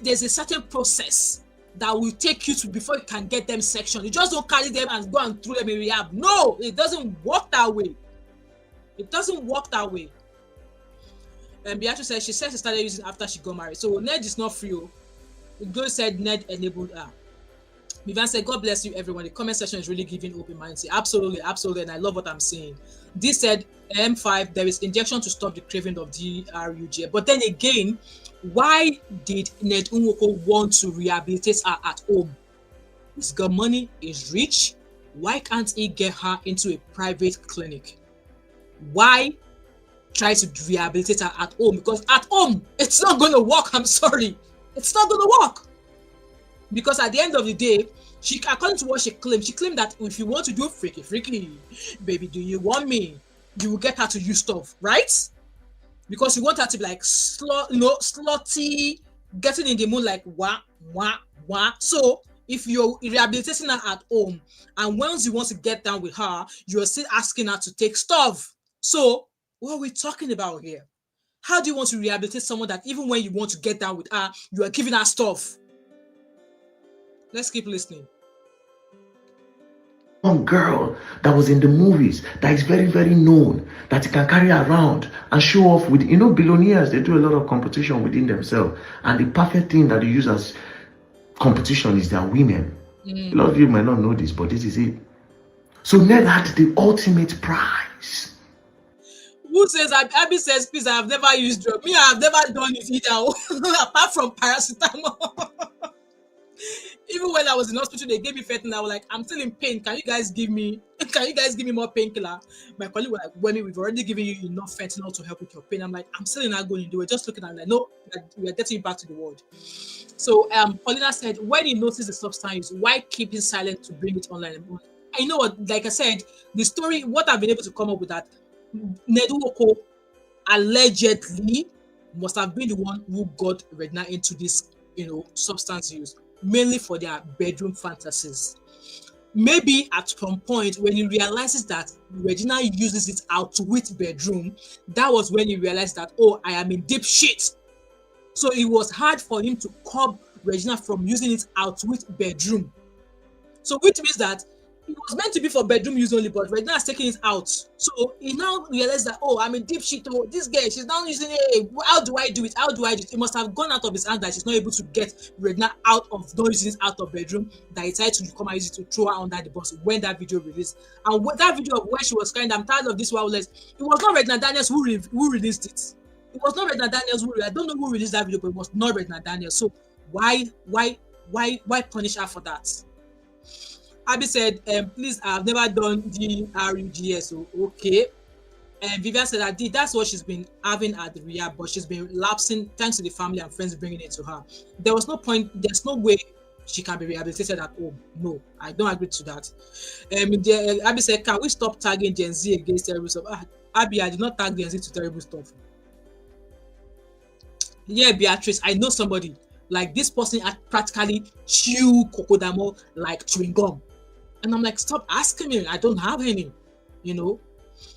There's a certain process that will take you to before you can get them sectioned. You just don't carry them and go and throw them in rehab. No, it doesn't work that way. It doesn't work that way. And Beatrice said she started using after she got married. So Ned is not free. Joe said Ned enabled her. Vivian said, God bless you, everyone. The comment section is really giving open mindset. Absolutely, absolutely. And I love what I'm seeing. This said, M5, there is injection to stop the craving of DRUG. But then again, why did Ned Nwoko want to rehabilitate her at home? He's got money, he's rich. Why can't he get her into a private clinic? Why try to rehabilitate her at home? Because at home, it's not going to work. I'm sorry. It's not going to work. Because at the end of the day, according to what she claimed that if you want to do freaky, baby, do you want me? You will get her to use stuff, right? Because you want her to be like slutty, getting in the mood like wah. So if you're rehabilitating her at home, and once you want to get down with her, you're still asking her to take stuff. So what are we talking about here? How do you want to rehabilitate someone that even when you want to get down with her, you are giving her stuff? Let's keep listening. One girl that was in the movies, that is very, very known, that you can carry around and show off with, billionaires, they do a lot of competition within themselves. And the perfect thing that they use as competition is their women. A lot of you might not know this, but this is it. So Ned had the ultimate prize. Who says, Abby says, please, I have never used drug. Me, I have never done it either, apart from paracetamol. Even when I was in hospital, they gave me fentanyl. I was like, I'm still in pain. Can you guys give me more painkiller? My colleague was like, when we've already given you enough fentanyl to help with your pain. I'm like, I'm still not going to do it. Just looking at it, like, no, we are getting you back to the world. So Paulina said, when he noticed the substance use, why keeping silent to bring it online? I know what, like I said, the story, what I've been able to come up with that, Ned Nwoko allegedly must have been the one who got Regina into this, substance use, mainly for their bedroom fantasies. Maybe at some point when he realizes that Regina uses it outwit bedroom, that was when he realized that, oh, I am in deep shit. So it was hard for him to curb Regina from using it outwit bedroom. So which means that it was meant to be for bedroom use only, but Regina is taking it out. So he now realized that, oh, I'm in deep shit. Oh, this girl, she's now using it. How do I do it? How do I do it? It must have gone out of his hand that she's not able to get Regina out of, not using it out of bedroom, that he decided to come and use it to throw her under the bus when that video released. And that video of where she was crying, I'm tired of this wildness, it was not Regina Daniels who released it. It was not Regina Daniels I don't know who released that video, but it was not Regina Daniels. So why punish her for that? Abby said, please, I've never done the RUGS. So, okay. And Vivian said that that's what she's been having at the rehab, but she's been lapsing thanks to the family and friends bringing it to her. There was no point, there's no way she can be rehabilitated at home. No, I don't agree to that. Abby said, can we stop tagging Gen Z against terrible stuff? Abby, I did not tag Gen Z to terrible stuff. Yeah, Beatrice, I know somebody, like this person practically chew Kokodamo like chewing gum. And I'm like, stop asking me. I don't have any,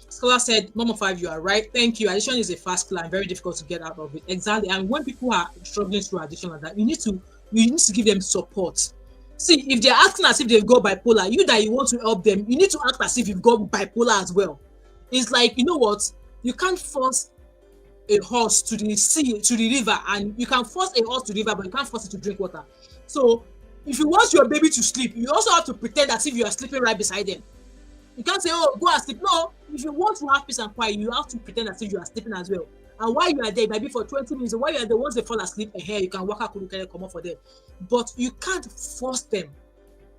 Scholar said, Mom of 5, you are right. Thank you. Addiction is a fast killer and very difficult to get out of it. Exactly. And when people are struggling through addiction like that, you need to give them support. See, if they're acting as if they've got bipolar, you want to help them, you need to act as if you've got bipolar as well. It's like, you know what? You can't force a horse to the sea, to the river, and you can force a horse to the river, but you can't force it to drink water. So if you want your baby to sleep, you also have to pretend as if you are sleeping right beside them. You can't say, oh, go and sleep. No, if you want to have peace and quiet, you have to pretend as if you are sleeping as well. And while you are there, maybe for 20 minutes, or while you are there, once they fall asleep, you can walk out, come up for them. But you can't force them.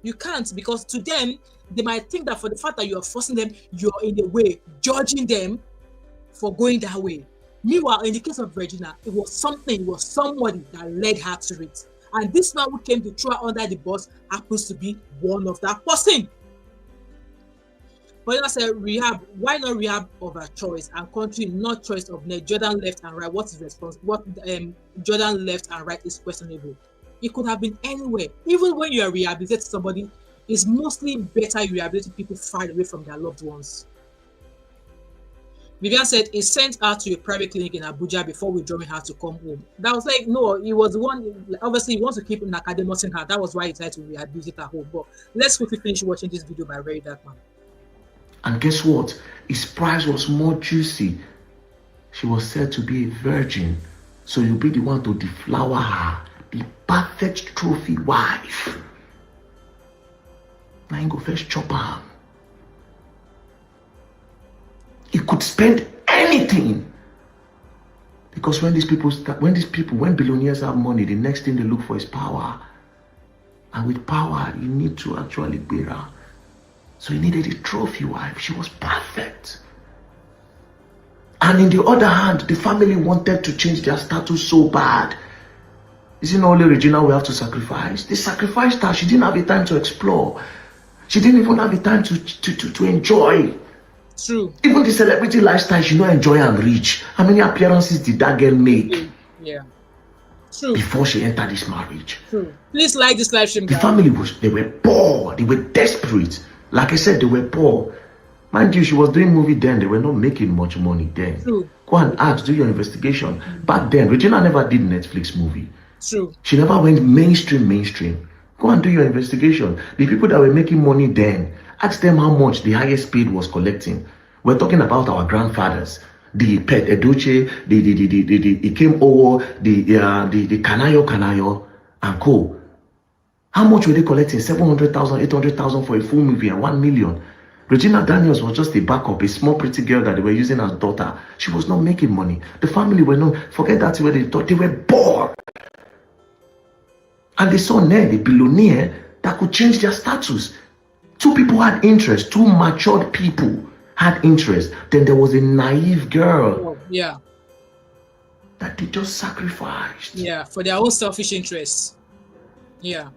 You can't, because to them, they might think that for the fact that you are forcing them, you're in a way judging them for going that way. Meanwhile, in the case of Regina, it was somebody that led her to it. And this man who came to throw her under the bus happens to be one of that person. But I said, rehab, why not rehab of a choice and country, not choice of Ned? Jordan left and right. What is response? What Jordan left and right is questionable. It could have been anywhere. Even when you are rehabilitating somebody, it's mostly better you rehabilitate people far away from their loved ones. Vivian said he sent her to a private clinic in Abuja before withdrawing her to come home. That was like, no, he was the one, obviously he wants to keep academizing her. That was why he tried to rehabilitate her home. But let's quickly finish watching this video by Very Dark Man. And guess what? His prize was more juicy. She was said to be a virgin. So you'll be the one to deflower her. The perfect trophy wife. Now you go first chop her. He could spend anything. Because when billionaires have money, the next thing they look for is power. And with power, you need to actually bear her. So he needed a trophy wife. She was perfect. And in the other hand, the family wanted to change their status so bad. Isn't only Regina we have to sacrifice? They sacrificed her. She didn't have the time to explore. She didn't even have the time to enjoy. True. Even the celebrity lifestyle, she don't enjoy and reach. How many appearances did that girl make? Yeah. True. Before she entered this marriage. True. Please like this live stream, guys. The family they were poor. They were desperate. Like I said, they were poor. Mind you, she was doing movie then. They were not making much money then. True. Go and ask, do your investigation. Back then, Regina never did Netflix movie. True. She never went mainstream. Go and do your investigation. The people that were making money then, ask them how much the highest paid was collecting. We're talking about our grandfathers. The Pet Edoche, the Ikem Owo, the Kanayo, and co. How much were they collecting? 700,000, 800,000 for a full movie and 1 million. Regina Daniels was just a backup, a small pretty girl that they were using as daughter. She was not making money. The family were not, forget that where they thought they were bored. And they saw Ned, a billionaire, that could change their status. Two people had interest, two matured people had interest. Then there was a naive girl Yeah. that they just sacrificed. Yeah, for their own selfish interests. Yeah.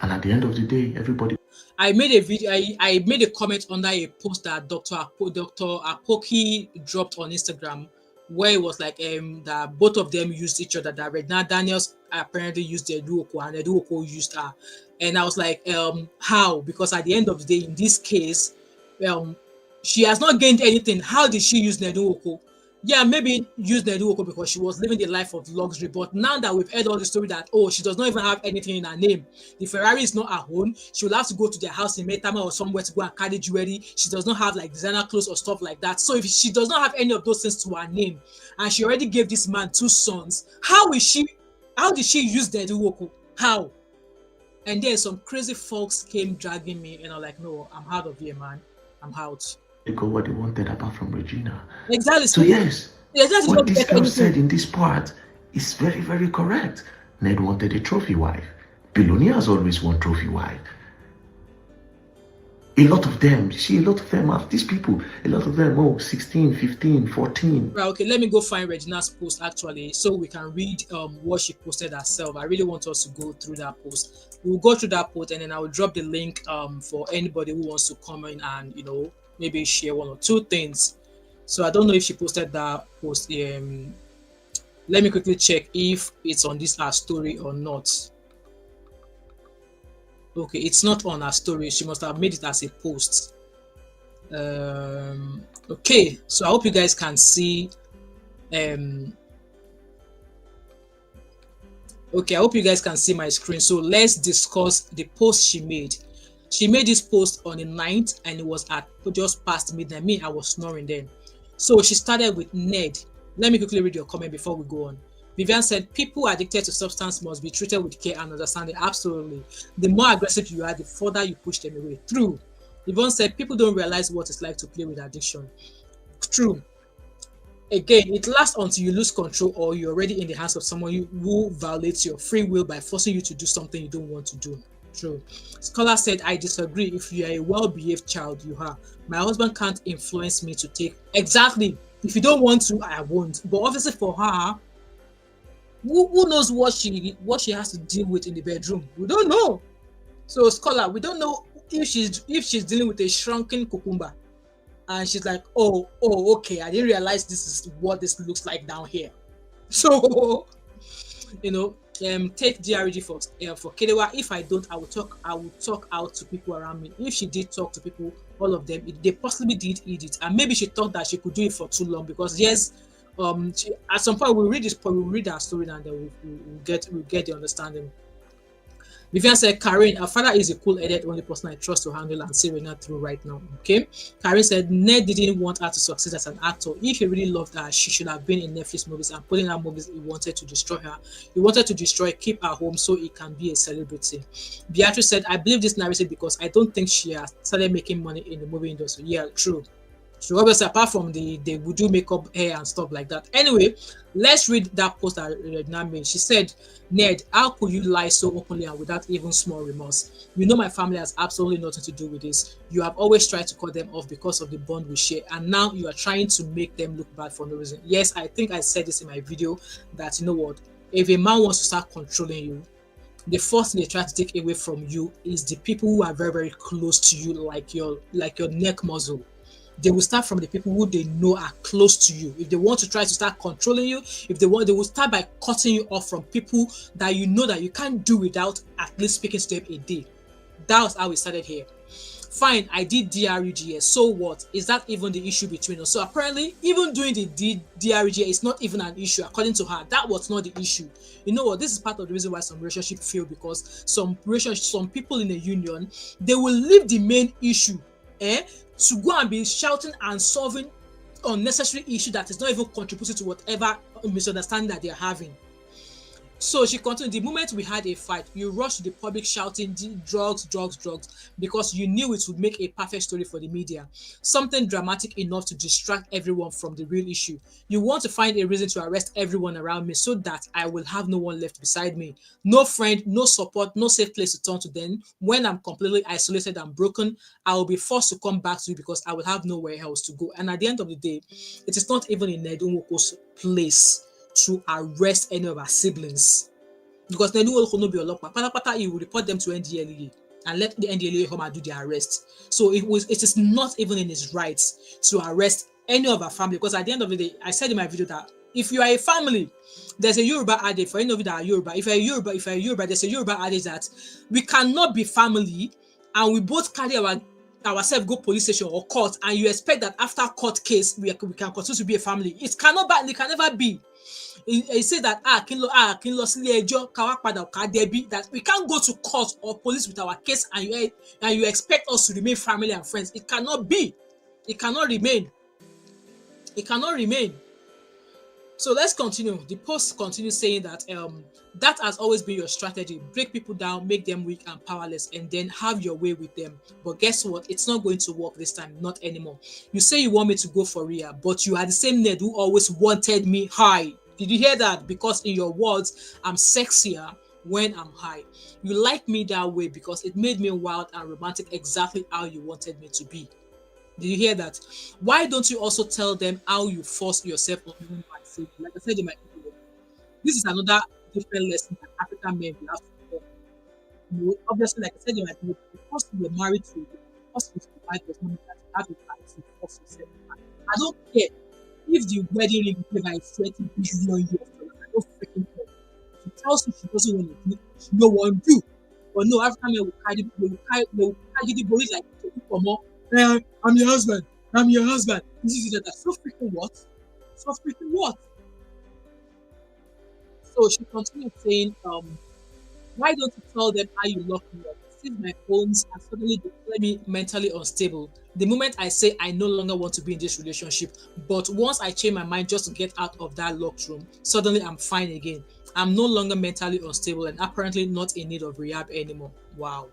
And at the end of the day, everybody. I made a video. I made a comment under a post that Dr. Apoki dropped on Instagram, where it was like that both of them used each other. That Regina Daniels apparently used Ned Nwoko and Ned Nwoko used her, and I was like, how? Because at the end of the day, in this case, she has not gained anything. How did she use Ned Nwoko? Yeah, maybe use Ned Nwoko because she was living the life of luxury. But now that we've heard all the story that, oh, she does not even have anything in her name, the Ferrari is not her own, she will have to go to their house in Metama or somewhere to go and carry jewelry. She does not have like designer clothes or stuff like that. So if she does not have any of those things to her name, and she already gave this man 2 sons, how did she use Ned Nwoko? How? And then some crazy folks came dragging me, and I'm like, no, I'm out of here, man. I'm out. They got what they wanted apart from Regina. Exactly. So yes, exactly what this girl said in this part is very, very correct. Ned wanted a trophy wife. Billionaires always want trophy wife. A lot of them have these people, a lot of them, 16, 15, 14. Right, okay, let me go find Regina's post actually, so we can read what she posted herself. I really want us to go through that post. We'll go through that post, and then I'll drop the link for anybody who wants to comment and maybe share 1 or 2 things. So I don't know if she posted that post. Let me quickly check if it's on this her story or not. Okay, it's not on her story. She must have made it as a post. Okay, so I hope you guys can see. Okay, I hope you guys can see my screen. So let's discuss the post she made. She made this post on the 9th, and it was at just past midnight. I was snoring then. So she started with Ned. Let me quickly read your comment before we go on. Vivian said, people addicted to substance must be treated with care and understanding. Absolutely. The more aggressive you are, the further you push them away. True. Yvonne said, people don't realize what it's like to play with addiction. True. Again, it lasts until you lose control or you're already in the hands of someone who violates your free will by forcing you to do something you don't want to do. True. Scholar said, I disagree. If you are a well-behaved child, you are. My husband can't influence me to take. Exactly. If you don't want to, I won't. But obviously for her, who knows what she has to deal with in the bedroom? We don't know. So Scholar, we don't know if she's dealing with a shrunken cucumber. And she's like, oh, okay, I didn't realize this is what this looks like down here. So, take DRG for Kedewa. If I don't, I will talk out to people around me. If she did talk to people, all of them, they possibly did eat it, and maybe she thought that she could do it for too long because yes, at some point we'll read our story and then we'll get the understanding. Vivian said, Karen, her father is a cool-headed only person I trust to handle and see Renewal through right now. Okay. Karen said, Ned didn't want her to succeed as an actor. If he really loved her, she should have been in Netflix movies and putting out movies he wanted to destroy her. He wanted to keep her home so he can be a celebrity. Beatrice said, I believe this narrative because I don't think she has started making money in the movie industry. Yeah, true. So obviously, apart from they would do makeup, hair, and stuff like that. Anyway, let's read that post that Regina made. She said, Ned, how could you lie so openly and without even small remorse? You know my family has absolutely nothing to do with this. You have always tried to cut them off because of the bond we share, and now you are trying to make them look bad for no reason. Yes, I think I said this in my video that, you know what, if a man wants to start controlling you, the first thing they try to take away from you is the people who are very, very close to you, like your neck muscle. They will start from the people who they know are close to you. If they want to try to start controlling you, they will start by cutting you off from people that you know that you can't do without at least speaking to them a day. That was how we started here. Fine, I did DRUGS. So what? Is that even the issue between us? So apparently, even doing the DRUGS is not even an issue, according to her. That was not the issue. You know what? This is part of the reason why some relationships fail, because some people in a union, they will leave the main issue, to go and be shouting and solving unnecessary issue that is not even contributing to whatever misunderstanding that they're having. So she continued, the moment we had a fight, you rushed to the public shouting drugs, drugs, drugs, because you knew it would make a perfect story for the media. Something dramatic enough to distract everyone from the real issue. You want to find a reason to arrest everyone around me so that I will have no one left beside me. No friend, no support, no safe place to turn to. Then, when I'm completely isolated and broken, I will be forced to come back to you because I will have nowhere else to go. And at the end of the day, it is not even in Ned Nwoko's place to arrest any of our siblings, because Ned Nwoko no be Olokpa. Patapata, he will report them to NDLEA and let the NDLEA come and do the arrest. So it is not even in his rights to arrest any of our family, because at the end of the day, I said in my video that if you are a family, there's a Yoruba adage for any of you that are Yoruba. If you're a Yoruba, there's a Yoruba adage that we cannot be family and we both carry ourselves go police station or court, and you expect that after court case we can continue to be a family. It can never be. He said that that we can't go to court or police with our case and you expect us to remain family and friends. It cannot be. It cannot remain. It cannot remain. So let's continue. The post continues saying that that has always been your strategy. Break people down, make them weak and powerless, and then have your way with them. But guess what? It's not going to work this time. Not anymore. You say you want me to go for real, but you are the same Ned who always wanted me high. Did you hear that? Because in your words, I'm sexier when I'm high. You like me that way because it made me wild and romantic, exactly how you wanted me to be. Did you hear that? Why don't you also tell them how you forced yourself on them by saying, like I said in my video, this is another different lesson that African men will have to learn. You know, obviously, like I said in my video, because you were married to, because you survived, does not mean that you have the right to force yourself. I don't care if the wedding ring is by 30 billion US dollars. I don't freaking care. She tells you she doesn't want to do, she don't want to do. But no, African men will carry the body like for more. I'm your husband. I'm your husband. This is that. So freaking what? So freaking what? So she continued saying, why don't you tell them how you lock me up? Seize my phones and suddenly declare me mentally unstable. The moment I say I no longer want to be in this relationship, but once I change my mind just to get out of that locked room, suddenly I'm fine again. I'm no longer mentally unstable and apparently not in need of rehab anymore. Wow.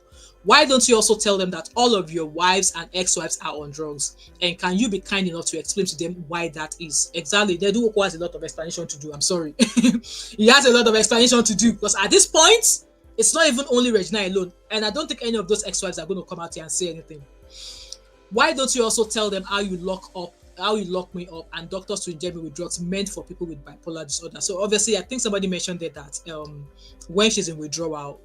Why don't you also tell them that all of your wives and ex-wives are on drugs? And can you be kind enough to explain to them why that is? Exactly. Ned Nwoko has a lot of explanation to do. I'm sorry. He has a lot of explanation to do because at this point, it's not even only Regina alone. And I don't think any of those ex-wives are going to come out here and say anything. Why don't you also tell them how you lock me up and doctors to inject me with drugs meant for people with bipolar disorder? So obviously, I think somebody mentioned there that when she's in withdrawal,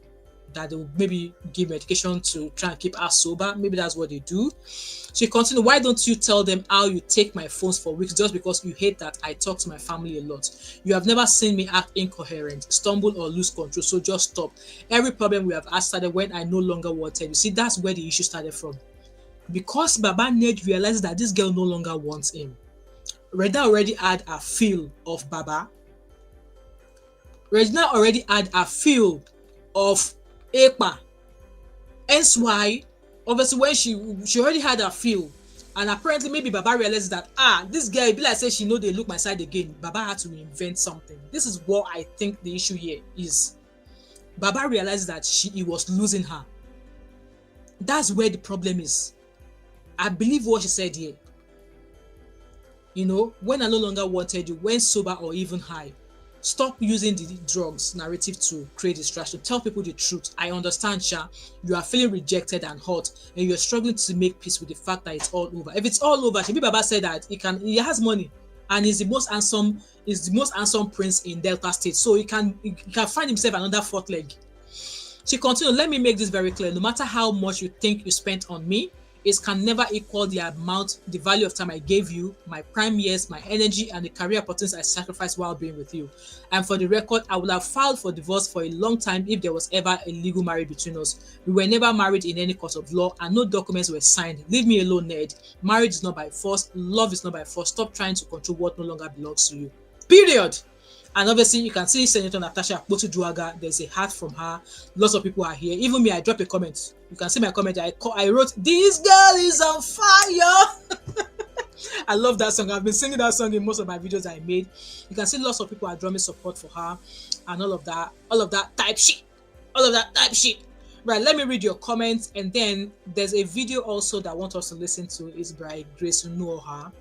that they will maybe give medication to try and keep her sober. Maybe that's what they do. She continued, why don't you tell them how you take my phones for weeks just because you hate that I talk to my family a lot? You have never seen me act incoherent, stumble or lose control, so just stop. Every problem we have had started when I no longer wanted. You see, that's where the issue started from. Because Baba Ned realizes that this girl no longer wants him. Regina already had a feel of Baba. Regina already had a feel of Ekpa. Hence why, obviously, when she already had a feel, and apparently maybe Baba realizes that this girl, be like say she know they look my side again. Baba had to invent something. This is what I think the issue here is. Baba realizes that he was losing her. That's where the problem is. I believe what she said here. You know, when I no longer wanted you, when sober or even high, stop using the drugs narrative to create distraction. Tell people the truth. I understand, Sha. You are feeling rejected and hurt, and you're struggling to make peace with the fact that it's all over. If it's all over, Shebi Baba said that he has money, and he's the most handsome prince in Delta State. So he can find himself another fourth leg. She continued, let me make this very clear. No matter how much you think you spent on me, it can never equal the value of time I gave you, my prime years, my energy, and the career opportunities I sacrificed while being with you. And for the record, I would have filed for divorce for a long time if there was ever a legal marriage between us. We were never married in any court of law, and no documents were signed. Leave me alone, Ned. Marriage is not by force. Love is not by force. Stop trying to control what no longer belongs to you. Period. And obviously, you can see Senator Natasha Akpotu-Duaga. There's a heart from her. Lots of people are here. Even me, I dropped a comment. You can see my comment. I wrote, "This girl is on fire." I love that song. I've been singing that song in most of my videos I made. You can see lots of people are drumming support for her and all of that type shit. Right, let me read your comments, and then there's a video also that I want us to listen to. Is by Grace Noha.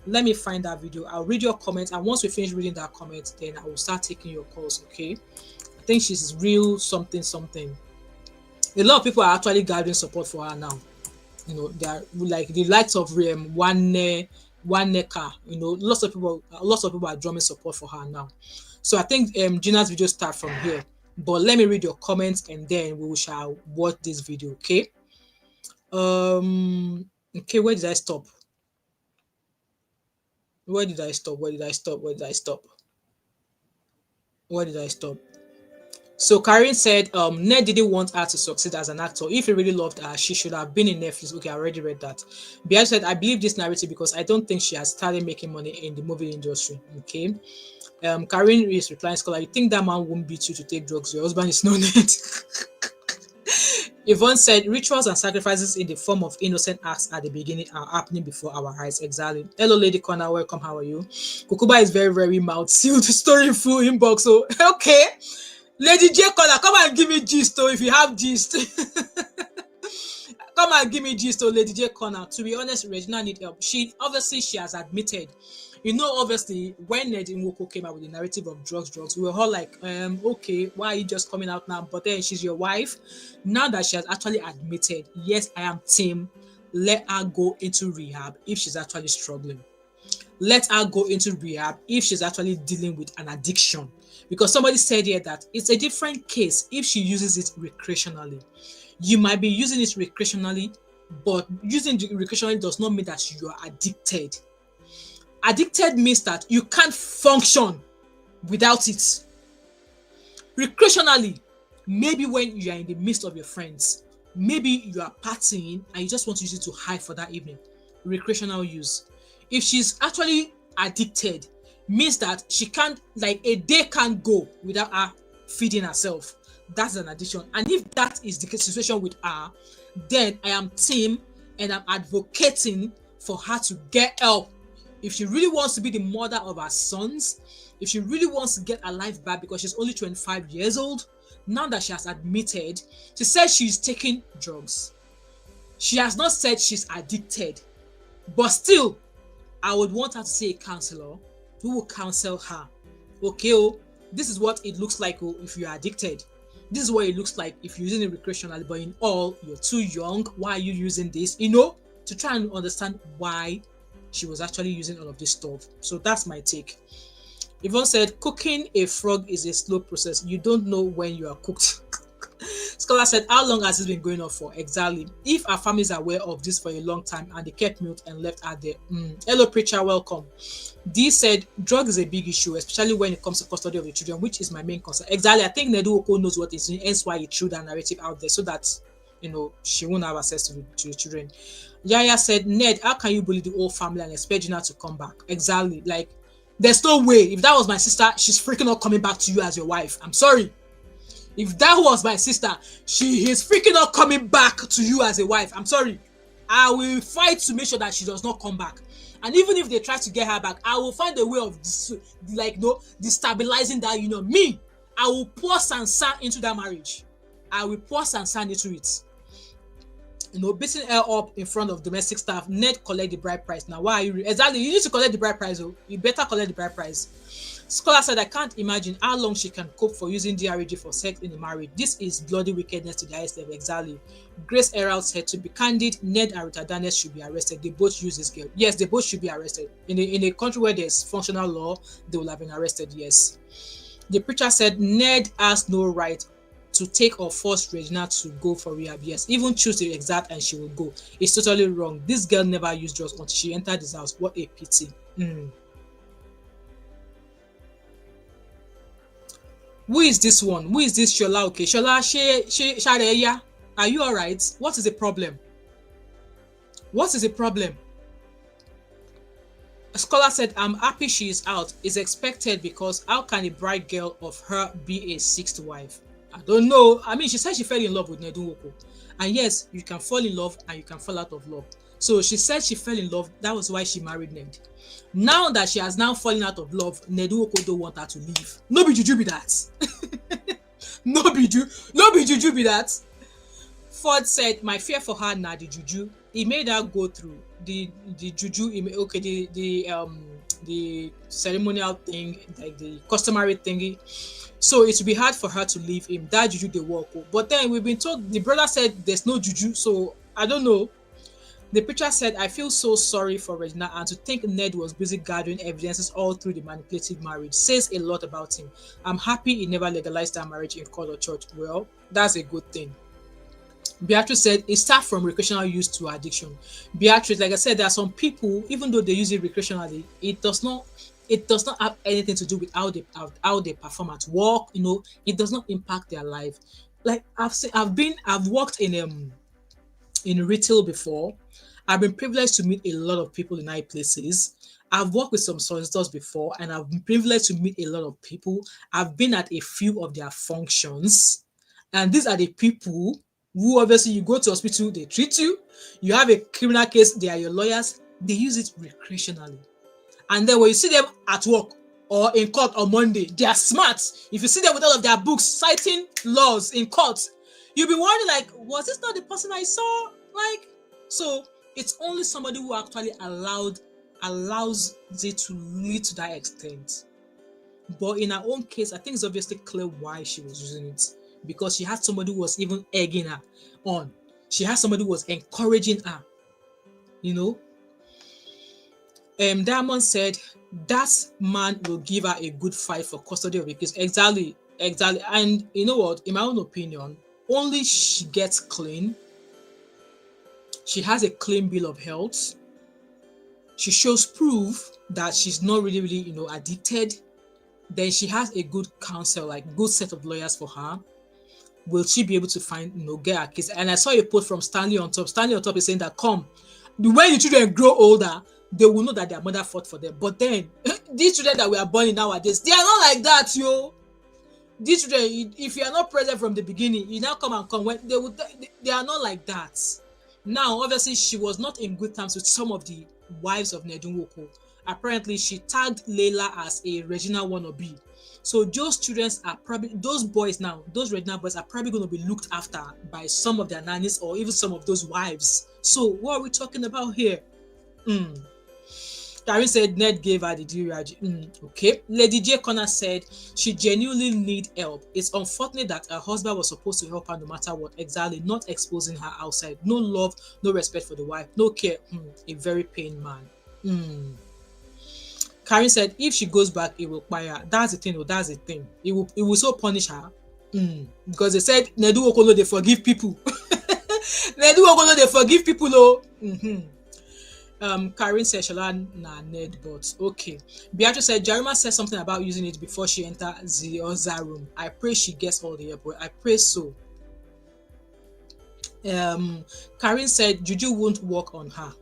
Let me find that video. I'll read your comments, and once we finish reading that comment, then I will start taking your calls. Okay? I think she's real something. A lot of people are actually gathering support for her now. You know, they are like the likes of one necker. You know, lots of people are drumming support for her now. So I think Gina's video start from here. But let me read your comments, and then we shall watch this video. Okay. Okay, where did I stop? Where did I stop? So Karen said, Ned didn't want her to succeed as an actor. If he really loved her, she should have been in Netflix. Okay, I already read that. Bianca said, I believe this narrative because I don't think she has started making money in the movie industry. Okay. Karen is replying, Scholar, you think that man won't beat you to take drugs? Your husband is no Ned. Yvonne said, rituals and sacrifices in the form of innocent acts at the beginning are happening before our eyes. Exactly. Hello, Lady Connor. Welcome. How are you? Kukuba is very, very mouth sealed. Story full inbox. So, okay. Lady J. Connor, come and give me gist. If you have gist. Come and give me gist, Lady J. Connor. To be honest, Regina need help. She has admitted. You know, obviously, when Ned Nwoko came out with the narrative of drugs, we were all like, okay, why are you just coming out now? But then she's your wife. Now that she has actually admitted, yes, I am team, let her go into rehab if she's actually struggling. Let her go into rehab if she's actually dealing with an addiction. Because somebody said here that it's a different case if she uses it recreationally. You might be using it recreationally, but using it recreationally does not mean that you are addicted. Addicted means that you can't function without it. Recreationally, maybe when you are in the midst of your friends, maybe you are partying and you just want to use it to hide for that evening. Recreational use. If she's actually addicted, means that she can't, like a day can't go without her feeding herself. That's an addiction. And if that is the situation with her, then I am team and I'm advocating for her to get help. If she really wants to be the mother of her sons, if she really wants to get her life back because she's only 25 years old, now that she has admitted, she says she's taking drugs. She has not said she's addicted. But still, I would want her to see a counselor who will counsel her. Okay, this is what it looks like if you're addicted. This is what it looks like if you're using it recreationally, but in all, you're too young. Why are you using this? You know, to try and understand why she was actually using all of this stuff. So that's my take. Yvonne said, cooking a frog is a slow process. You don't know when you are cooked. Scholar said, how long has this been going on for? Exactly. If our families are aware of this for a long time and they kept mute and left her there. Hello, preacher, welcome. Dee said, drug is a big issue, especially when it comes to custody of the children, which is my main concern. Exactly. I think Ned Nwoko knows what he's doing, hence why he threw that narrative out there so that, you know, she won't have access to the children. Yaya said, Ned, how can you bully the whole family and expect Gina to come back? Exactly. Like, there's no way. If that was my sister, she's freaking not coming back to you as your wife. I'm sorry. If that was my sister, she is freaking not coming back to you as a wife. I'm sorry. I will fight to make sure that she does not come back. And even if they try to get her back, I will find a way of destabilizing that union. Me, I will pour sansan into that marriage. I will pour sansan into it. You know, beating her up in front of domestic staff. Ned collect the bride price. Now, why are you? Exactly, you need to collect the bride price. Oh, you better collect the bride price. Scholar said, I can't imagine how long she can cope for using DRG for sex in the marriage. This is bloody wickedness to the highest level. Exactly. Grace Herald said, to be candid, Ned and Regina Daniels should be arrested. They both use this girl. Yes, they both should be arrested. In a country where there's functional law, they will have been arrested. Yes. The preacher said, Ned has no right to take or force Regina to go for rehab. Yes, even choose to exact and she will go. It's totally wrong. This girl never used drugs until she entered this house. What a pity. Who is this one? Who is this Shola? Okay, Shola, Shareya, are you all right? What is the problem? What is the problem? A scholar said, I'm happy she is out. It's expected because how can a bride girl of her be a sixth wife? I don't know. I mean, she said she fell in love with Ned Nwoko. And yes, you can fall in love and you can fall out of love. So she said she fell in love. That was why she married Ned. Now that she has now fallen out of love, Ned Nwoko don't want her to leave. No be juju be that. No be juju be that. Ford said, my fear for her now the juju. He made her go through the juju. Okay, the ceremonial thing, like the customary thingy. So it will be hard for her to leave him. That juju they work. But then we've been told, the brother said there's no juju. So I don't know. The preacher said, I feel so sorry for Regina, and to think Ned was busy gathering evidences all through the manipulative marriage says a lot about him. I'm happy he never legalized that marriage in court or church. Well, that's a good thing. Beatrice said, it starts from recreational use to addiction. Beatrice, like I said, there are some people, even though they use it recreationally, it does not have anything to do with how they perform at work. You know, it does not impact their life. Like I've worked in retail before. I've been privileged to meet a lot of people in high places. I've worked with some solicitors before, and I've been privileged to meet a lot of people. I've been at a few of their functions, and these are the people who, obviously, you go to hospital, they treat you. You have a criminal case, they are your lawyers. They use it recreationally. And then when you see them at work or in court on Monday, they are smart. If you see them with all of their books citing laws in court, you'll be wondering, like, was this not the person I saw? Like, so it's only somebody who actually allows it to lead to that extent. But in her own case, I think it's obviously clear why she was using it, because she had somebody who was even egging her on. She had somebody who was encouraging her. You know. Diamond said that man will give her a good fight for custody of the case. Exactly. And you know what? In my own opinion, only she gets clean. She has a clean bill of health. She shows proof that she's not really, addicted. Then she has a good counsel, like good set of lawyers for her. Will she be able to get her case? And I saw a post from Stanley on top. Stanley on top is saying that when the children grow older, they will know that their mother fought for them. But then these children that we are born in nowadays, they are not like that, yo. These children, if you are not present from the beginning, you now come when they are not like that. Now, obviously, she was not in good terms with some of the wives of Ned Nwoko. Apparently, she tagged Layla as a Regina wannabe. So those boys now, those Regina boys are probably going to be looked after by some of their nannies or even some of those wives. So what are we talking about here? Karen said Ned gave her the DRG. Okay. Lady J. Connor said she genuinely need help. It's unfortunate that her husband was supposed to help her no matter what. Exactly. Not exposing her outside. No love, no respect for the wife, no care. A very pain man. Karen said if she goes back, it will fire. That's the thing. That's the thing. It will so punish her. Because they said Ned Nwoko no they forgive people. Ned Nwoko no they forgive people. Karen said Shala na Ned, but okay. Beatrice said Jarima said something about using it before she entered the other room. I pray she gets all the help. I pray so. Karen said Juju won't work on her.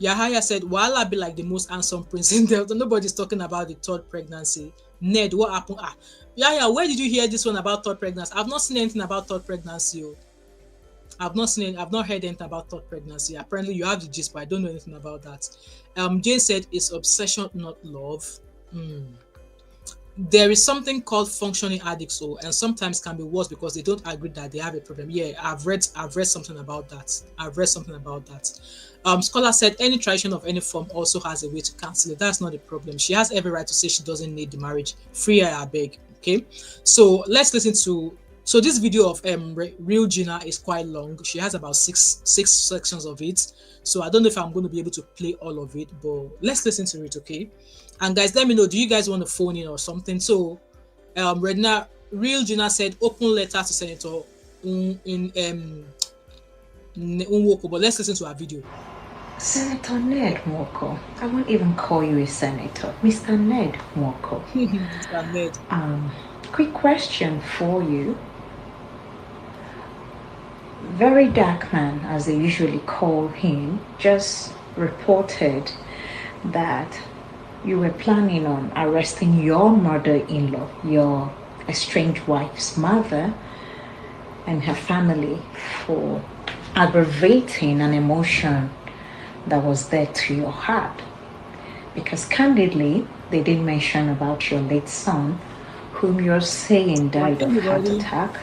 Yahaya said Wala be like the most handsome prince in Delta. Nobody's talking about the third pregnancy. Ned, what happened? Yahaya, where did you hear this one about third pregnancy? I've not seen anything about third pregnancy. I've not heard anything about third pregnancy. Apparently you have the gist, but I don't know anything about that. Jane said it's obsession, not love. There is something called functioning addicts, and sometimes can be worse because they don't agree that they have a problem. Yeah, I've read something about that. Scholar said any tradition of any form also has a way to cancel it. That's not a problem. She has every right to say she doesn't need the marriage. Free her, I beg. Okay, so let's listen to. So this video of Real Gina is quite long. She has about six sections of it. So I don't know if I'm going to be able to play all of it, but let's listen to it, okay? And guys, let me know, do you guys want to phone in or something? So Real Gina said open letter to Senator Nwoko, but let's listen to her video. Senator Ned Nwoko. I won't even call you a senator. Mr. Ned Nwoko. Mr. Ned. Quick question for you. Very Dark Man, as they usually call him, just reported that you were planning on arresting your mother-in-law, your estranged wife's mother, and her family for aggravating an emotion that was there to your heart? Because candidly, they didn't mention about your late son, whom you're saying died of heart attack.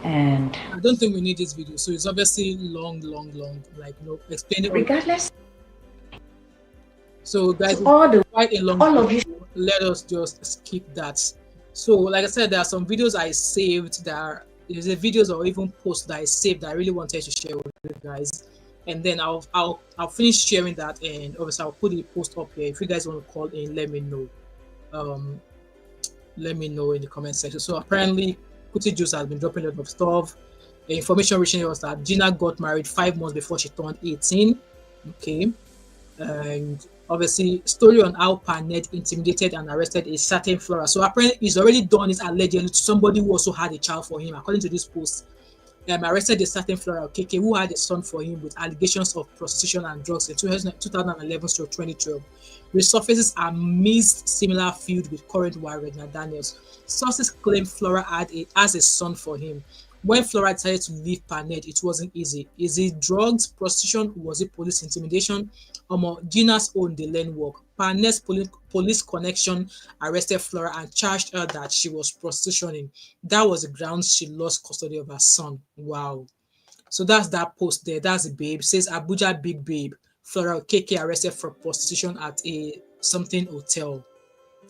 And I don't think we need this video, so it's obviously long, like explaining. Regardless, so guys, quite a long all of you, let us just skip that. So like I said, there are some videos I saved that there's a videos or even posts that I saved that I really wanted to share with you guys, and then I'll finish sharing that, and obviously I'll put the post up here. If you guys want to call in, let me know. Let me know in the comment section. So apparently Kuti Juice has been dropping a lot of stuff. The information reaching us that Gina got married 5 months before she turned 18. Okay. And obviously story on how Ned intimidated and arrested a certain Flora. So apparently he's already done it allegedly to somebody who also had a child for him, according to this post. Arrested a certain Flora KK who had a son for him with allegations of prostitution and drugs in 2011 to 2012. Resurfaces amidst similar feud with current wife Regina Daniels. Sources claim Flora has a son for him. When Flora decided to leave Ned, it wasn't easy. Is it drugs, prostitution? Was it police intimidation? Gina's own the lane work. Ned's police connection arrested Flora and charged her that she was prostituting. That was the grounds she lost custody of her son. Wow. So that's that post there. That's the babe. It says Abuja big babe. Flora KK arrested for prostitution at a something hotel.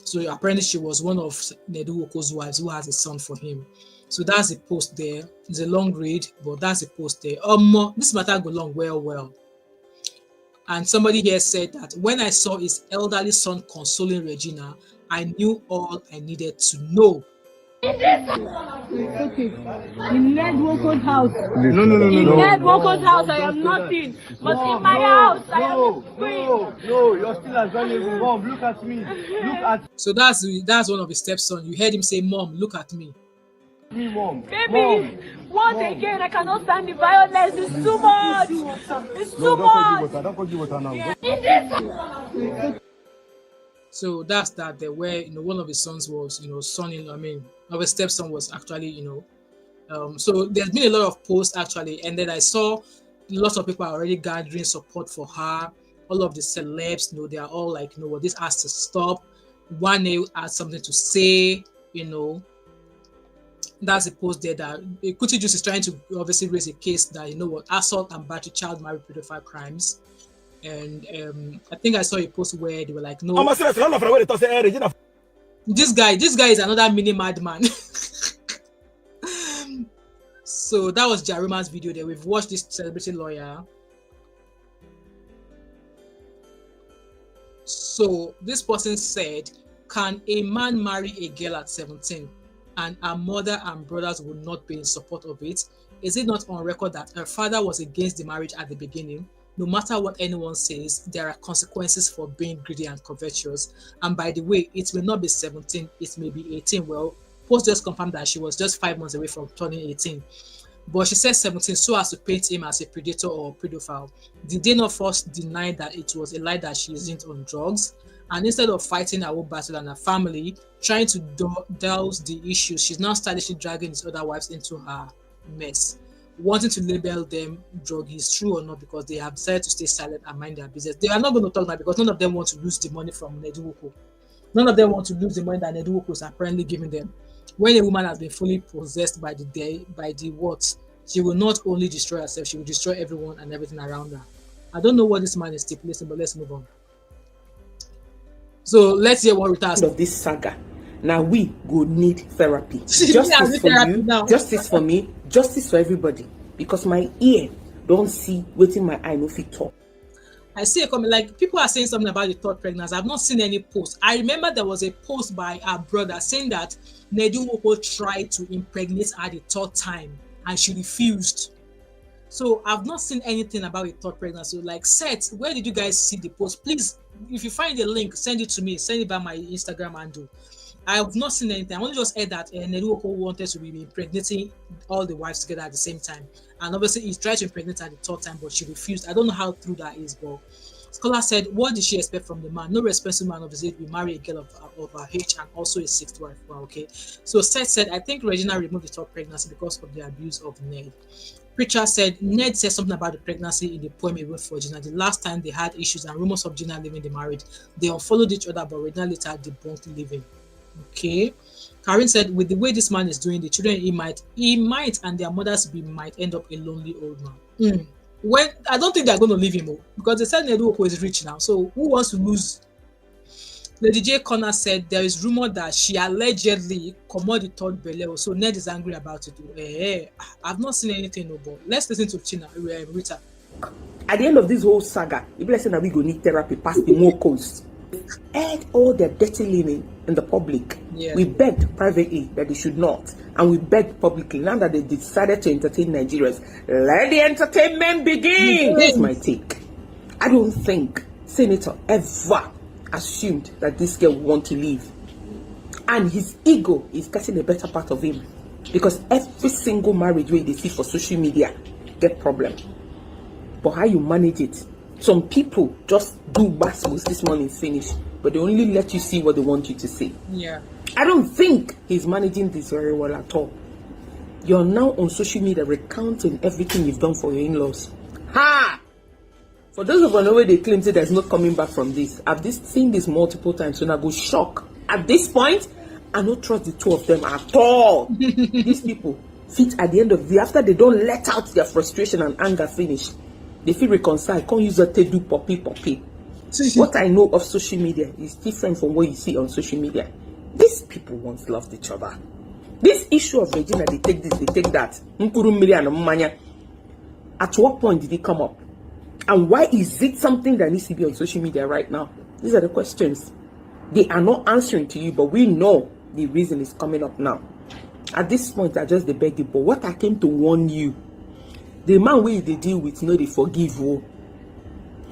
So apparently she was one of Ned Nwoko's wives who has a son for him. So that's the post there. It's a long read, but that's the post there. This matter go long well. And somebody here said that when I saw his elderly son consoling Regina, I knew all I needed to know. In Ned Nwoko's house. No. In Ned Nwoko's house, I am nothing. But in my house, I am free. No, you're still as valuable. Mom, look at me. Look at So that's one of his stepsons. You heard him say, "Mom, look at me." me, Mom. Baby, once again, I cannot stand the violence. It's too much. It's too much. Don't go give water now. So that's that there where one of his sons was of his stepson was actually so there's been a lot of posts actually, and then I saw lots of people are already gathering support for her. All of the celebs, they are all like, this has to stop. One has something to say, That's a post there that Kuti Juice is trying to obviously raise a case that assault and battery, child marriage, pedophile crimes. And I think I saw a post where they were like, no, this guy is another mini madman. So that was Jarima's video there. We've watched this celebrity lawyer. So this person said, can a man marry a girl at 17 and her mother and brothers would not be in support of it? Is it not on record that her father was against the marriage at the beginning? No matter what anyone says, there are consequences for being greedy and covetous. And by the way, it may not be 17, it may be 18. Well, post just confirmed that she was just 5 months away from turning 18. But she said 17 so as to paint him as a predator or pedophile. Did they not first deny that it was a lie that she isn't on drugs? And instead of fighting her own battle and her family, trying to douse the issues, she's now stylishly dragging his other wives into her mess, wanting to label them druggies, true or not, because they have decided to stay silent and mind their business. They are not going to talk now because none of them want to lose the money from Ned Nwoko. None of them want to lose the money that Ned Nwoko is apparently giving them. When a woman has been fully possessed by the what, she will not only destroy herself, she will destroy everyone and everything around her. I don't know what this man is stipulating, but let's move on. So let's hear what Rita has of this saga. Now we go need therapy. Justice for you, now. Justice for me, justice for everybody. Because my ear don't see waiting my eye no fit talk. I see a comment like people are saying something about the third pregnancy. I've not seen any post. I remember there was a post by our brother saying that Ned Nwoko tried to impregnate her the third time and she refused. So I've not seen anything about the third pregnancy. Like, Seth, where did you guys see the post? Please, if you find the link, send it to me. Send it by my Instagram handle. I have not seen anything. I only just heard that Ned Nwoko wanted to be impregnating all the wives together at the same time. And obviously, he tried to impregnate her the third time, but she refused. I don't know how true that is, but Scholar said, what did she expect from the man? No responsible man of his age will marry a girl of her age and also a sixth wife. Wow, okay. So Seth said, I think Regina removed the third pregnancy because of the abuse of Ned. Preacher said Ned said something about the pregnancy in the poem he wrote for Gina. The last time they had issues and rumors of Gina leaving the marriage, they unfollowed each other, but Regina later debunked leaving. Okay. Karen said, with the way this man is doing, the children he might and their mothers might end up a lonely old man. When I don't think they're going to leave him because they said Ned Nwoko is rich now. So who wants to lose? Lady J. Connor said there is rumor that she allegedly commoded the third belly. So Ned is angry about it. I've not seen anything, but let's listen to Rita. At the end of this whole saga, if let's say that we go need therapy past the Nwokos, aired all their dirty linen in the public. Yeah. We begged privately that they should not, and we begged publicly. Now that they decided to entertain Nigerians, let the entertainment begin. That's my take. I don't think Senator ever assumed that this girl would want to leave, and his ego is getting a better part of him, because every single marriage way they see for social media get problem. But how you manage it? Some people just do bastards this morning finish, but they only let you see what they want you to see. Yeah. I don't think he's managing this very well at all. You're now on social media recounting everything you've done for your in-laws. Ha! For those of us where they claim that there's no coming back from this, I've seen this multiple times, so I go shock. At this point, I don't trust the two of them at all. These people fit at the end of the day, after they don't let out their frustration and anger finish, they feel reconciled, can't use that to do poppy. What I know of social media is different from what you see on social media. These people once loved each other. This issue of Regina, they take this, they take that. At what point did it come up? And why is it something that needs to be on social media right now? These are the questions. They are not answering to you, but we know the reason is coming up now. At this point, I just beg you, but what I came to warn you, the man wey they deal with, they forgive you.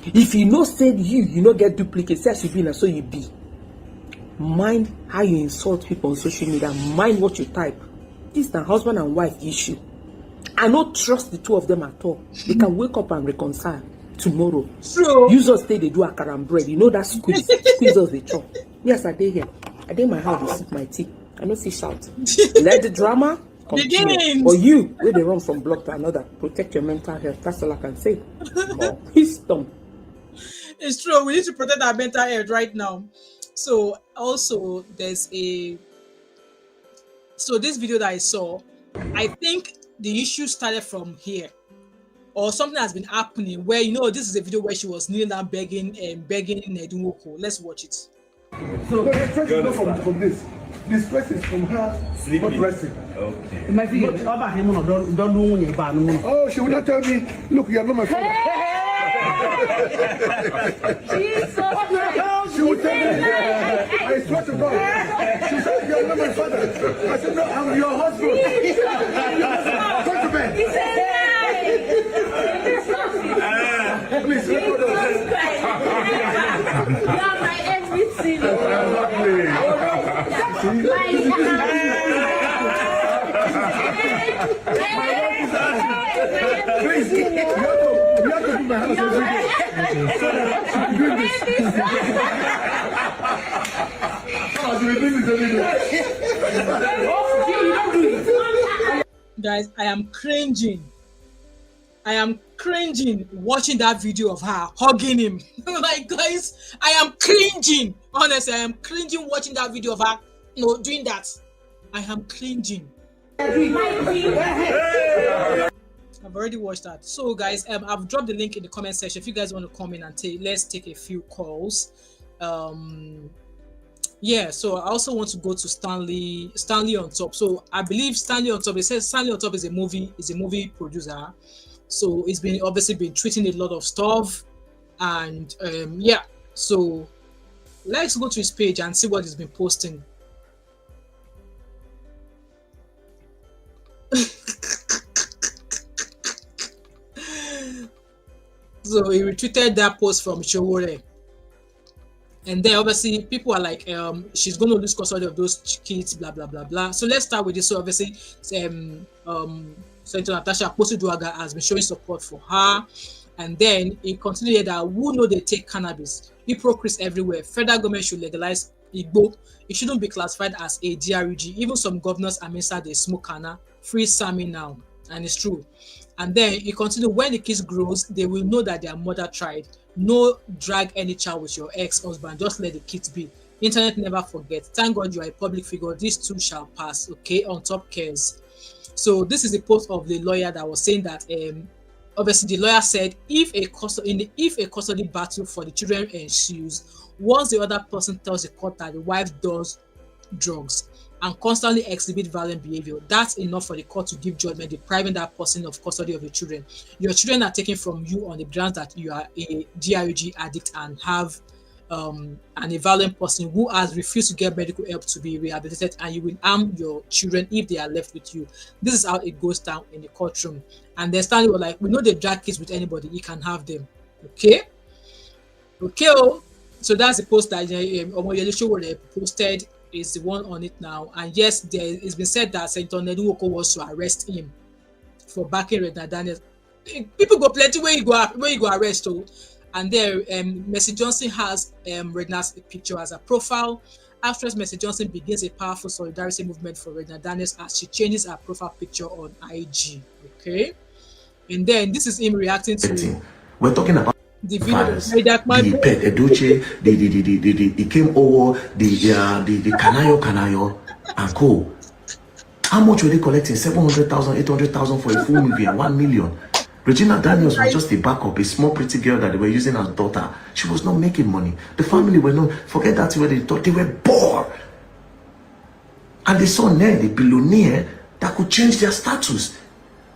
If you know said you not get duplicates, as you be and so you be. Mind how you insult people on social media. Mind what you type. This is a husband and wife issue. I don't trust the two of them at all. They can wake up and reconcile tomorrow. So use us say they do akara and bread. You know that squeeze us they chop. Yes, I did here. I did my house to sip my tea. I know fish out. Let the drama continue. Or you, where they run from block to another, protect your mental health. That's all I can say. Wisdom. It's true. We need to protect our mental health right now. So also there's this video that I saw, I think the issue started from here, or something has been happening where this is a video where she was kneeling down begging Ned Nwoko. Let's watch it. So the stress is not from this. The stress is from her not resting. Okay. Oh, she will not tell me, look, you are not my father. She will tell me, I swear to God. She said, you are not my father. I said, no, I'm your husband. Go to bed. Please, record us. You are my everything. Please, you have to do my house every day. So that I can do this. I will do this every day. Guys, I am cringing watching that video of her hugging him. Like, guys, I am cringing. Honestly, I am cringing watching that video of her doing that. I am cringing. I've already watched that. So guys, I've dropped the link in the comment section if you guys want to come in and let's take a few calls. Yeah, so I also want to go to Stanley on Top. So I believe Stanley on Top, it says Stanley on Top is a movie producer. So it's obviously been tweeting a lot of stuff, and yeah, so let's go to his page and see what he's been posting. So he retweeted that post from Showore. And then obviously people are like, she's going to lose custody of those kids, blah, blah, blah, blah. So let's start with this. So obviously, Senator Natasha Akpoti-Uduaghan has been showing support for her. And then he continued that who know they take cannabis? Hypocrites everywhere. Federal government should legalize Igbo. It shouldn't be classified as a DRG. Even some governors are missing they smoke canna. Free Sami now. And it's true. And then you continue, when the kids grows, they will know that their mother tried. No drag any child with your ex-husband, just let the kids be. Internet never forget. Thank God you are a public figure. This too shall pass. Okay, on top cares. So this is the post of the lawyer that was saying that obviously the lawyer said if a custody battle for the children ensues, once the other person tells the court that the wife does drugs and constantly exhibit violent behavior, that's enough for the court to give judgment depriving that person of custody of your children. Your children are taken from you on the grounds that you are a DRG addict and have and a violent person who has refused to get medical help to be rehabilitated, and you will harm your children if they are left with you. This is how it goes down in the courtroom. And they're standing like, we know they drag kids with anybody, you can have them. Okay. Oh. So that's the post that Omoyele posted, is the one on it now. And yes, it's been said that Senator Ned Nwoko was to arrest him for backing Regina Daniels. People go plenty where you go arrest. Oh. And there, Mercy Johnson has Regina's picture as a profile. Actress Mercy Johnson begins a powerful solidarity movement for Regina Daniels as she changes her profile picture on IG. Okay, and then this is him reacting to. We're talking about the video. The pet Edoche, the came over the Kanayo and co. How much were they collecting? 700,000, 800,000 for a full movie and 1 million. Regina Daniels was just a backup, a small pretty girl that they were using as daughter. She was not making money. The family were not, forget that where they thought they were bored. And they saw Ned, a billionaire, that could change their status.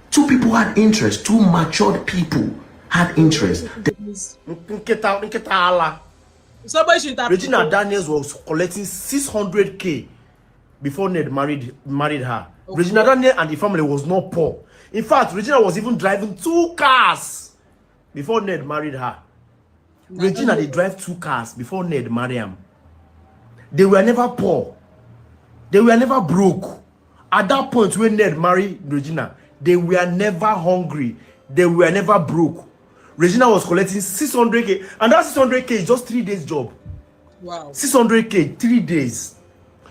Two people had interest, two matured people had interest. Regina Daniels was collecting 600K before Ned married her. Okay. Regina Daniels and the family was not poor. In fact, Regina was even driving 2 cars before Ned married her. Regina, they drive 2 cars before Ned married him. They were never poor. They were never broke. At that point when Ned married Regina, they were never hungry. They were never broke. Regina was collecting 600K. And that 600K is just 3 days job. Wow. 600K, 3 days.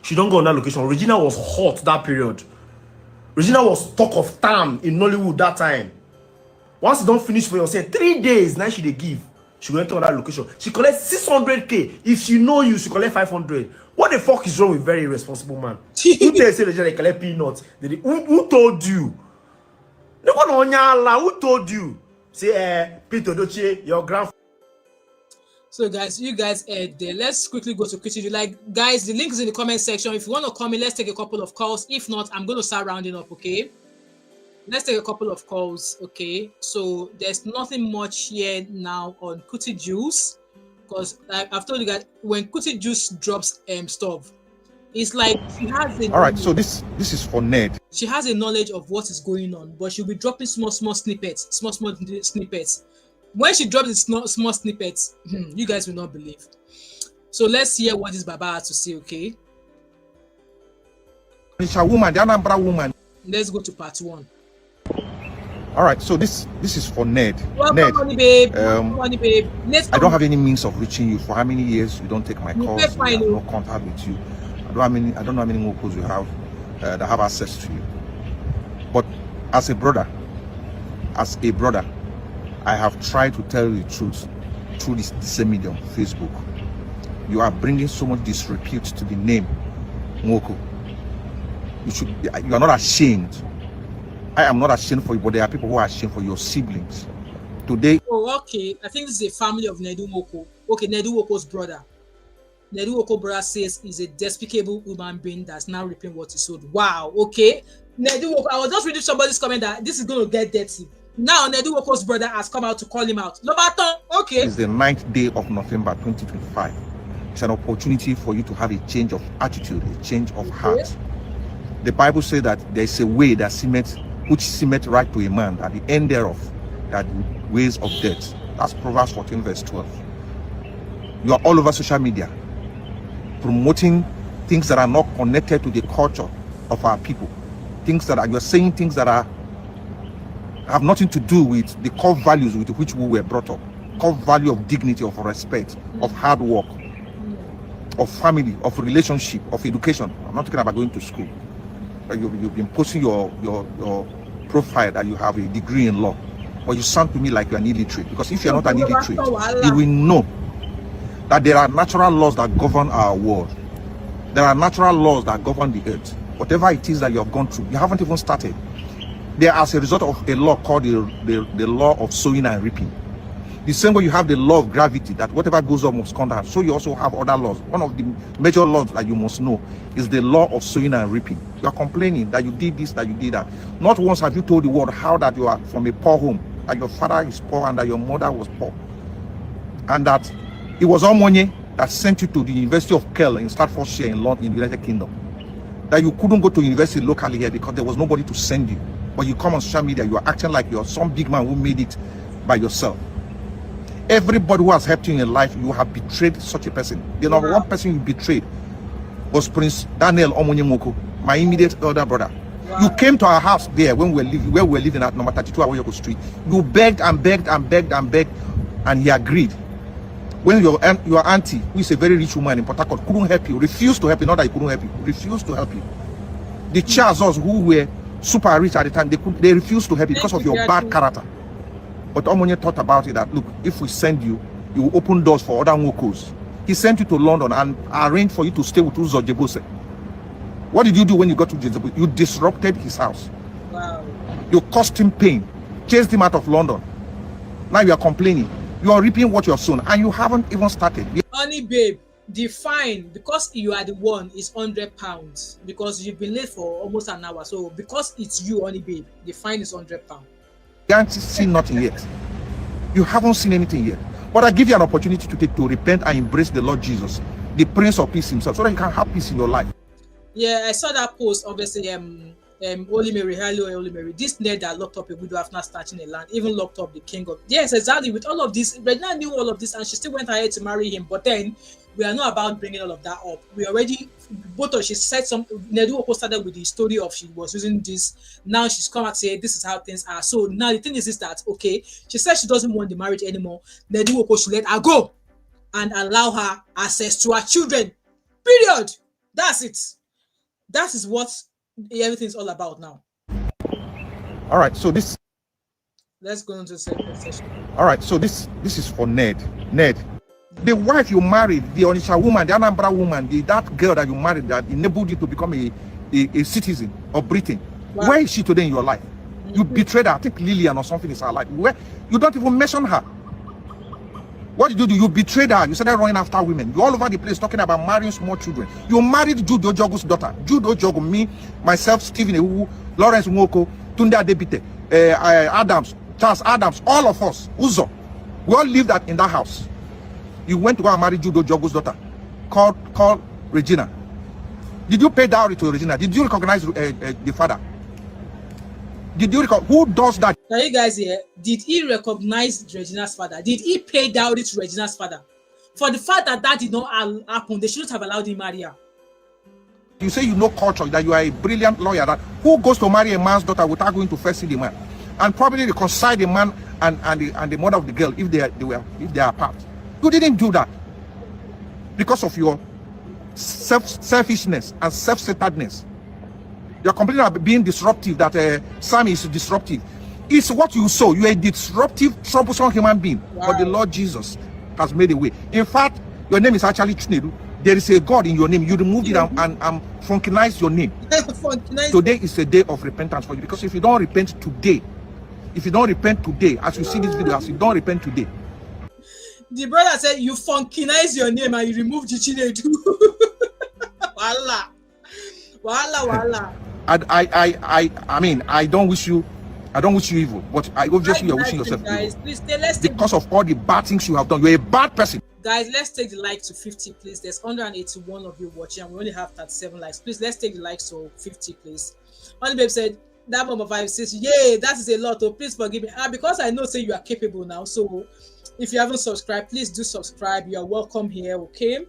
She don't go on that location. Regina was hot that period. Regina was talk of town in Nollywood that time. Once you don't finish for yourself, 3 days, now she they give. She went to another location. She collects 600K. If she know you, she collect 500. What the fuck is wrong with very irresponsible man? Who tell you say Regina collect peanuts? Who told you? Who told you? Say, Peter Doche, your grandfather. So guys, you guys there. Let's quickly go to Chinedu. Like guys, the link is in the comment section. If you want to come in, let's take a couple of calls. If not, I'm going to start rounding up. Okay, let's take a couple of calls. Okay, so there's nothing much here now on Chinedu, because I've told you guys when Chinedu drops stuff, it's like she has a all right. So this is for Ned. She has a knowledge of what is going on, but she'll be dropping small snippets, small snippets. When she drops the small snippets, you guys will not believe. So let's hear what this Baba has to say, okay? It's a woman, the Anambra woman. Let's go to part 1. All right, so this is for Ned. Welcome, Ned, money, babe. Money, babe. I don't have any means of reaching you. For how many years you don't take my calls? I have no contact with you. I don't know how many Nwokos you have that have access to you. But as a brother, I have tried to tell you the truth through this same medium, Facebook. You are bringing so much disrepute to the name Nwoko. You are not ashamed. I am not ashamed for you, but there are people who are ashamed for your siblings. Today. Oh, okay. I think this is a family of Ned Nwoko. Okay, Ned Nwoko's brother. Ned Nwoko's brother says he's a despicable human being that's now reaping what he sowed. Wow. Okay. Ned Nwoko, I was just reading somebody's comment that this is going to get dirty. Now Ned Nwoko's brother has come out to call him out. Okay. It's the 9th day of November 2025. It's an opportunity for you to have a change of attitude, a change of heart. The Bible says that there is a way that which seemeth right to a man, at the end thereof, that ways of death. That's Proverbs 14 verse 12. You are all over social media promoting things that are not connected to the culture of our people. You're saying things that have nothing to do with the core values with which we were brought up. Core value of dignity, of respect, of hard work, of family, of relationship, of education. I'm not talking about going to school. You've been posting your profile that you have a degree in law, but you sound to me like you're an illiterate. Because if you're not an illiterate, you will know that there are natural laws that govern our world. There are natural laws that govern the earth. Whatever it is that you have gone through, you haven't even started. They are as a result of a law called the law of sowing and reaping. The same way you have the law of gravity, that whatever goes up must come down, so you also have other laws. One of the major laws that you must know is the law of sowing and reaping. You are complaining that you did this, that you did that. Not once have you told the world how that you are from a poor home, that your father is poor and that your mother was poor. And that it was Omonye that sent you to the University of Kell in Staffordshire in London, in the United Kingdom. That you couldn't go to university locally here because there was nobody to send you. But you come on social media, you are acting like you're some big man who made it by yourself. Everybody who has helped you in your life, you have betrayed such a person. The number one person you betrayed was Prince Daniel Nwoko, my immediate elder brother. You came to our house there when we were living at number 32 Awoyoko Street. You begged and begged and begged and begged, and he agreed. When your auntie, who is a very rich woman in Port Harcourt, couldn't help you, refused to help you, not that he couldn't help you, refused to help you. The Chazos who were super rich at the time, they refused to help you because of your bad character. But Omonye thought about it that, look, if we send you, you will open doors for other Nwokos. He sent you to London and arranged for you to stay with Uzo Jebose. What did you do when you got to Jebose? You disrupted his house. Wow. You caused him pain, chased him out of London. Now you are complaining. You are reaping what you have sown, and you haven't even started. Honey, babe, the fine, because you are the one, is £100 because you've been late for almost an hour. So because it's you, honey, babe, the fine is £100. You haven't seen nothing yet. You haven't seen anything yet. But I give you an opportunity to repent and embrace the Lord Jesus, the Prince of Peace himself, so that you can have peace in your life. Yeah, I saw that post. Obviously, Holy Mary, hello, Holy Mary. This Ned that locked up a widow after starting a land, even locked up the king of. Yes, exactly. With all of this, Regina knew all of this, and she still went ahead to marry him. But then we are not about bringing all of that up. We already, both of she said some. Ned Nwoko started with the story of she was using this. Now she's come and say this is how things are. So now the thing is that okay, she said she doesn't want the marriage anymore. Ned Nwoko should let her go and allow her access to her children. Period. That's it. That is what everything's all about now. All right, so this. Let's go into the second session. All right, so this is for Ned. Ned, the wife you married, the Onisha woman, the Anambra woman, that girl that you married that enabled you to become a citizen of Britain. Wow. Where is she today in your life? You betrayed her. I think Lillian or something is her life. Where you don't even mention her. What did you do? You betrayed her. You started running after women. You're all over the place talking about marrying small children. You married Jude Ojogu's daughter. Jude Ojogu, me, myself, Stephen Ewu, Lawrence Nwoko, Tunde Adebite, Adams, Charles Adams, all of us, Uzo. We all lived in that house. You went to go and marry Jude Ojogu's daughter, called Regina. Did you pay dowry to Regina? Did you recognize the father? Did you who does that? Can you guys hear? Did he recognize Regina's father? Did he pay dowry to Regina's father? For the fact that did not happen, they shouldn't have allowed him marry her. You say you know culture, that you are a brilliant lawyer. That who goes to marry a man's daughter without going to first see the man, and probably reconcile the man and the mother of the girl if they are apart. You didn't do that because of your selfishness and self-centeredness. You're complaining about being disruptive, that Sam is disruptive. It's what you sow. You're a disruptive, troublesome human being. Wow. But the Lord Jesus has made a way. In fact, your name is actually Chinedu. There is a God in your name. You removed it and funkinized your name. Today is a day of repentance for you. Because if you don't repent today, as you see this video, as you don't repent today. The brother said, you funkinize your name and you removed the Chinedu. Voila. I mean, I don't wish you evil, but I obviously you're wishing yourself guys, evil. Please, let's because of all the bad things you have done. You're a bad person. Guys, let's take the like to 50, please. There's 181 of you watching, and we only have 37 likes. Please, let's take the likes to 50, please. One babe said, that number 5 says, yay, that is a lot. Oh, please forgive me. Because I know say you are capable now. So if you haven't subscribed, please do subscribe. You are welcome here, okay?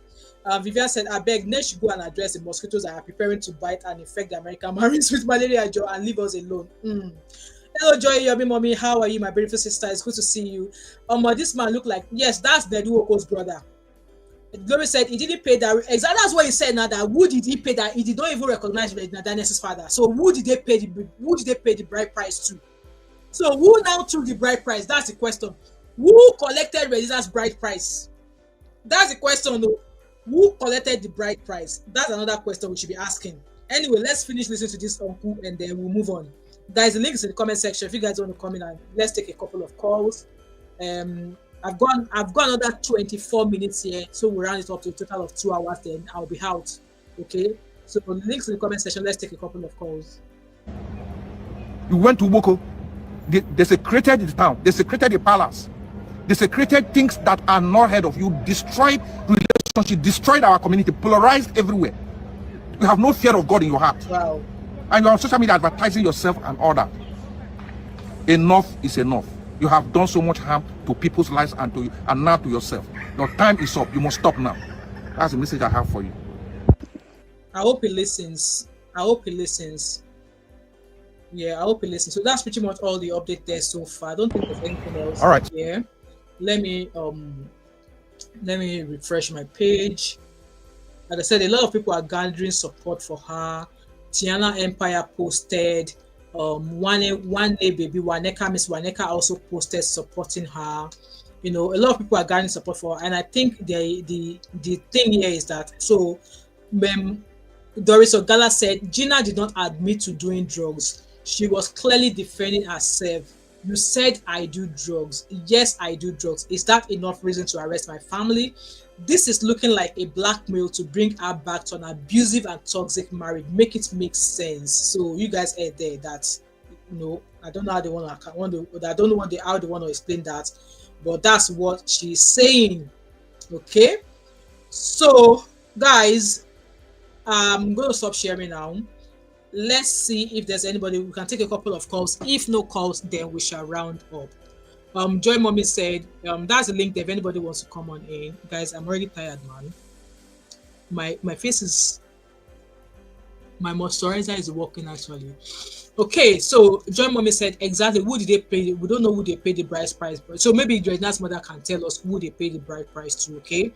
Vivian said, I beg, Ned should go and address the mosquitoes that are preparing to bite and infect the American Marines with malaria, Joe, and leave us alone. Hello, Joy, Yobi Mommy. How are you, my beautiful sister? It's good to see you. This man look like, yes, that's Ned Nwoko's brother. Glory said he didn't pay that. Exactly, that's what he said now. That who did he pay that? He did not even recognize Regina Daniels' father. So who did they pay the bride price to? So who now took the bride price? That's the question. Who collected Regina's bride price? That's the question, though. Who collected the bride price? That's another question we should be asking. Anyway, let's finish listening to this uncle and then we'll move on. Guys, the link is in the comment section. If you guys want to come in and let's take a couple of calls. I've got another 24 minutes here, so we'll round it up to a total of 2 hours. Then I'll be out. Okay. So the links in the comment section. Let's take a couple of calls. You went to Nwoko. They secreted the town. They secreted the palace. They secreted things that are not heard of. You destroyed relationship, destroyed our community, polarized everywhere. You have no fear of God in your heart. Wow. And you're on social media advertising yourself and all that. Enough is enough. You have done so much harm to people's lives and to you, and now to yourself. Your time is up. You must stop now. That's the message I have for you. I hope he listens. I hope he listens. Yeah, I hope he listens. So that's pretty much all the update there so far. I don't think there's anything else. All right. Here. Let me refresh my page. Like I said, a lot of people are gathering support for her. Tiana Empire posted. One day baby Waneka, Miss Waneka also posted supporting her. You know, a lot of people are gathering support for her, and I think the thing here is that so Doris Ogala said Gina did not admit to doing drugs. She was clearly defending herself. You said I do drugs. Yes, I do drugs. Is that enough reason to arrest my family? This is looking like a blackmail to bring her back to an abusive and toxic marriage. Make it make sense. So you guys are there. That I don't know how they want to. I don't know how they want to explain that, but that's what she's saying. Okay. So guys, I'm going to stop sharing now. Let's see if there's anybody. We can take a couple of calls. If no calls, then we shall round up. Joy Mommy said, that's the link there if anybody wants to come on in. Guys, I'm already tired, man. My face is, my moisturizer is working actually. Okay, so Joy Mommy said, exactly, who did they pay? We don't know who they paid the bride price. So maybe Regina's mother can tell us who they paid the bride price to, okay?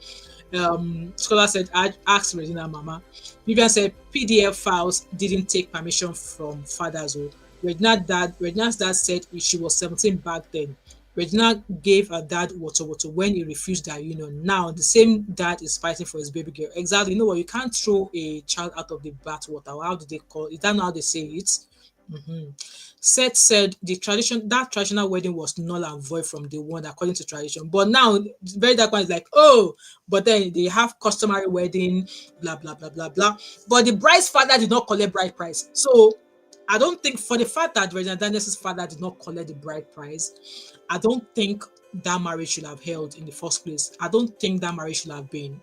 Scholar said, ask Regina Mama. Vivian said, PDF files didn't take permission from fathers. Regina's dad said she was 17 back then. Regina gave her dad water when he refused that union. Now the same dad is fighting for his baby girl. Exactly. You know what? You can't throw a child out of the bathwater. How do they call it? Is that not how they say it? Seth said that traditional wedding was null and void from day one according to tradition. But now very dark one is like, oh, but then they have customary wedding, blah blah blah blah blah. But the bride's father did not collect bride price. So I don't think, for the fact that Regina Daniels' father did not collect the bride price, I don't think that marriage should have held in the first place. I don't think that marriage should have been,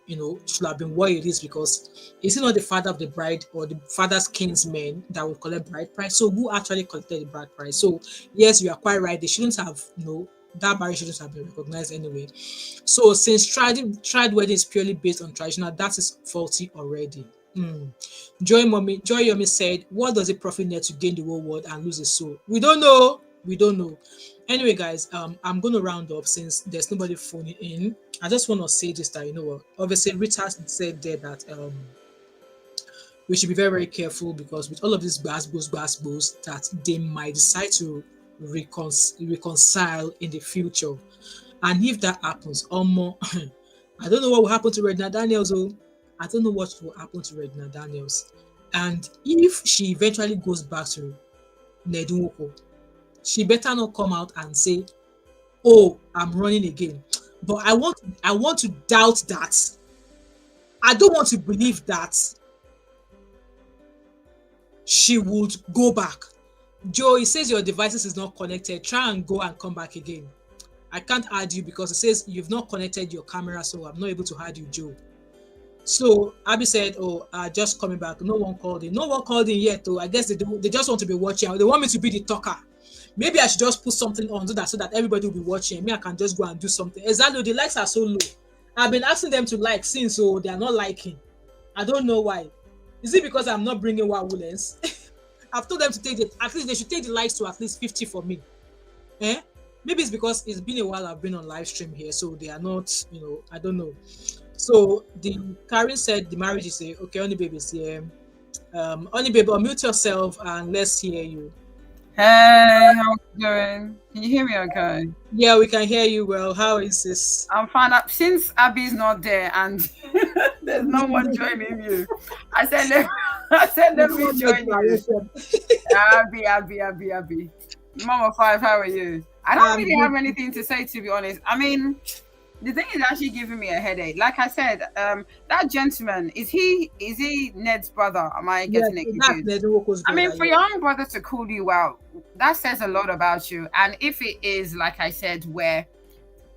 what it is, because is it not the father of the bride or the father's kinsmen that would collect bride price? So who actually collected the bride price? So yes, you are quite right. They shouldn't have, that marriage shouldn't have been recognized anyway. So since tried wedding is purely based on traditional, that is faulty already. Joy Yomi said, what does it profit Ned to gain the whole world and lose his soul? We don't know. Anyway, guys, I'm going to round up since there's nobody phoning in. I just want to say this, that obviously Rita said there that we should be very, very careful, because with all of these basbos that they might decide to reconcile in the future. And if that happens, I don't know what will happen to Regina Daniels. I don't know what will happen to Regina Daniels. And if she eventually goes back to Ned Nwoko, she better not come out and say, oh, I'm running again. But I want to doubt that. I don't want to believe that she would go back. Joe, it says your devices is not connected. Try and go and come back again. I can't add you because it says you've not connected your camera, so I'm not able to add you, Joe. So Abby said, just coming back. No one called in. No one called in yet, though. I guess they just want to be watching. They want me to be the talker. Maybe I should just put something on so that everybody will be watching. Me, I can just go and do something. Exactly, the likes are so low. I've been asking them to like since, so they are not liking. I don't know why. Is it because I'm not bringing Wawulens? I've told them to take at least they should take the likes to at least 50 for me. Maybe it's because it's been a while I've been on live stream here, so they are not, I don't know. So the Karen said the marriage is a okay. Honey baby is here. Honey baby, unmute yourself and let's hear you. Hey, how you doing? Can you hear me okay? Yeah, we can hear you well. How is this? I'm fine. Since Abby's not there and there's no one joining you, I said let me join you. Abby. Mama 5, how are you? I don't really have anything to say, to be honest. I mean, the thing is actually giving me a headache. Like I said, that gentleman, is he Ned's brother? Am I getting it confused? Ned Nwoko's I mean, brother, for your own brother to call you out, that says a lot about you. And if it is, like I said, where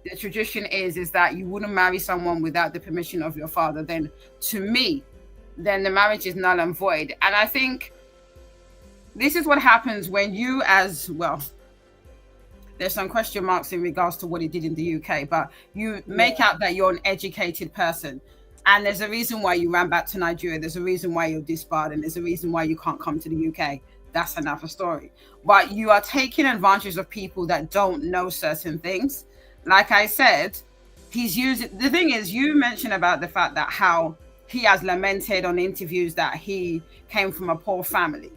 the tradition is that you wouldn't marry someone without the permission of your father, then to me, then the marriage is null and void. And I think this is what happens when you, as well, there's some question marks in regards to what he did in the UK, but you make out that you're an educated person. And there's a reason why you ran back to Nigeria. There's a reason why you're disbarred, and there's a reason why you can't come to the UK. That's another story. But you are taking advantage of people that don't know certain things. Like I said, he's using, the thing is, you mentioned about the fact that how he has lamented on interviews that he came from a poor family.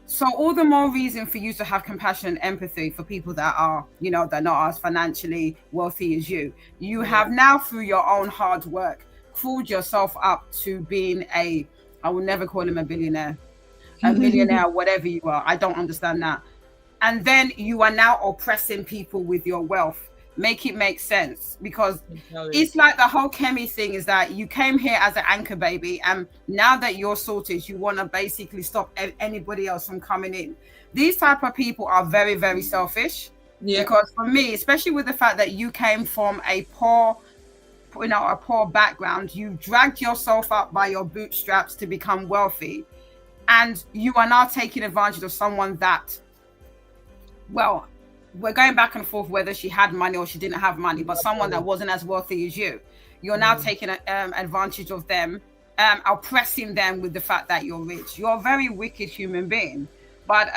So all the more reason for you to have compassion and empathy for people that are, you know, that are not as financially wealthy as you. You have now, through your own hard work, crawled yourself up to being I will never call him a billionaire, a millionaire, whatever you are. I don't understand that. And then you are now oppressing people with your wealth. Make it make sense, because it's like the whole Kemi thing is that you came here as an anchor baby, and now that you're sorted, you want to basically stop anybody else from coming in. These type of people are very, very selfish. Because for me, especially with the fact that you came from a poor background, you dragged yourself up by your bootstraps to become wealthy, and you are now taking advantage of someone that, well, we're going back and forth whether she had money or she didn't have money, but someone that wasn't as wealthy as you. You're now taking advantage of them, oppressing them with the fact that you're rich. You're a very wicked human being. But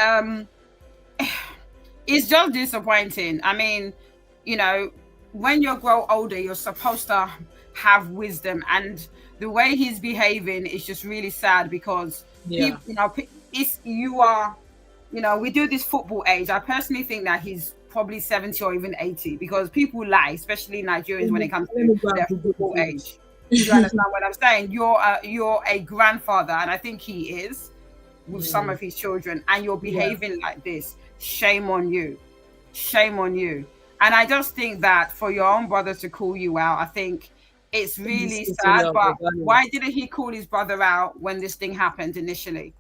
it's just disappointing. I mean, you know, when you grow older, you're supposed to have wisdom, and the way he's behaving is just really sad, because people, you know, you know, we do this football age. I personally think that he's probably 70 or even 80, because people lie, especially Nigerians, when it comes to their football age. You understand what I'm saying? You're a grandfather, and I think he is, with some of his children, and you're behaving like this. Shame on you. Shame on you. And I just think that for your own brother to call you out, I think it's really sad. But why didn't he call his brother out when this thing happened initially?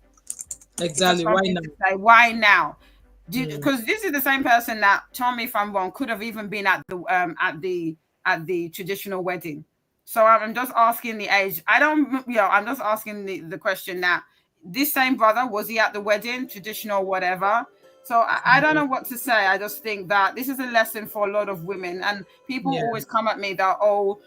Exactly. Why now? Why now? Because this is the same person that, tell me if I'm wrong, could have even been at the traditional wedding. So I'm just asking the age. I'm just asking the question that this same brother, was he at the wedding, traditional, whatever? So I don't know what to say. I just think that this is a lesson for a lot of women, and people always come at me that, oh,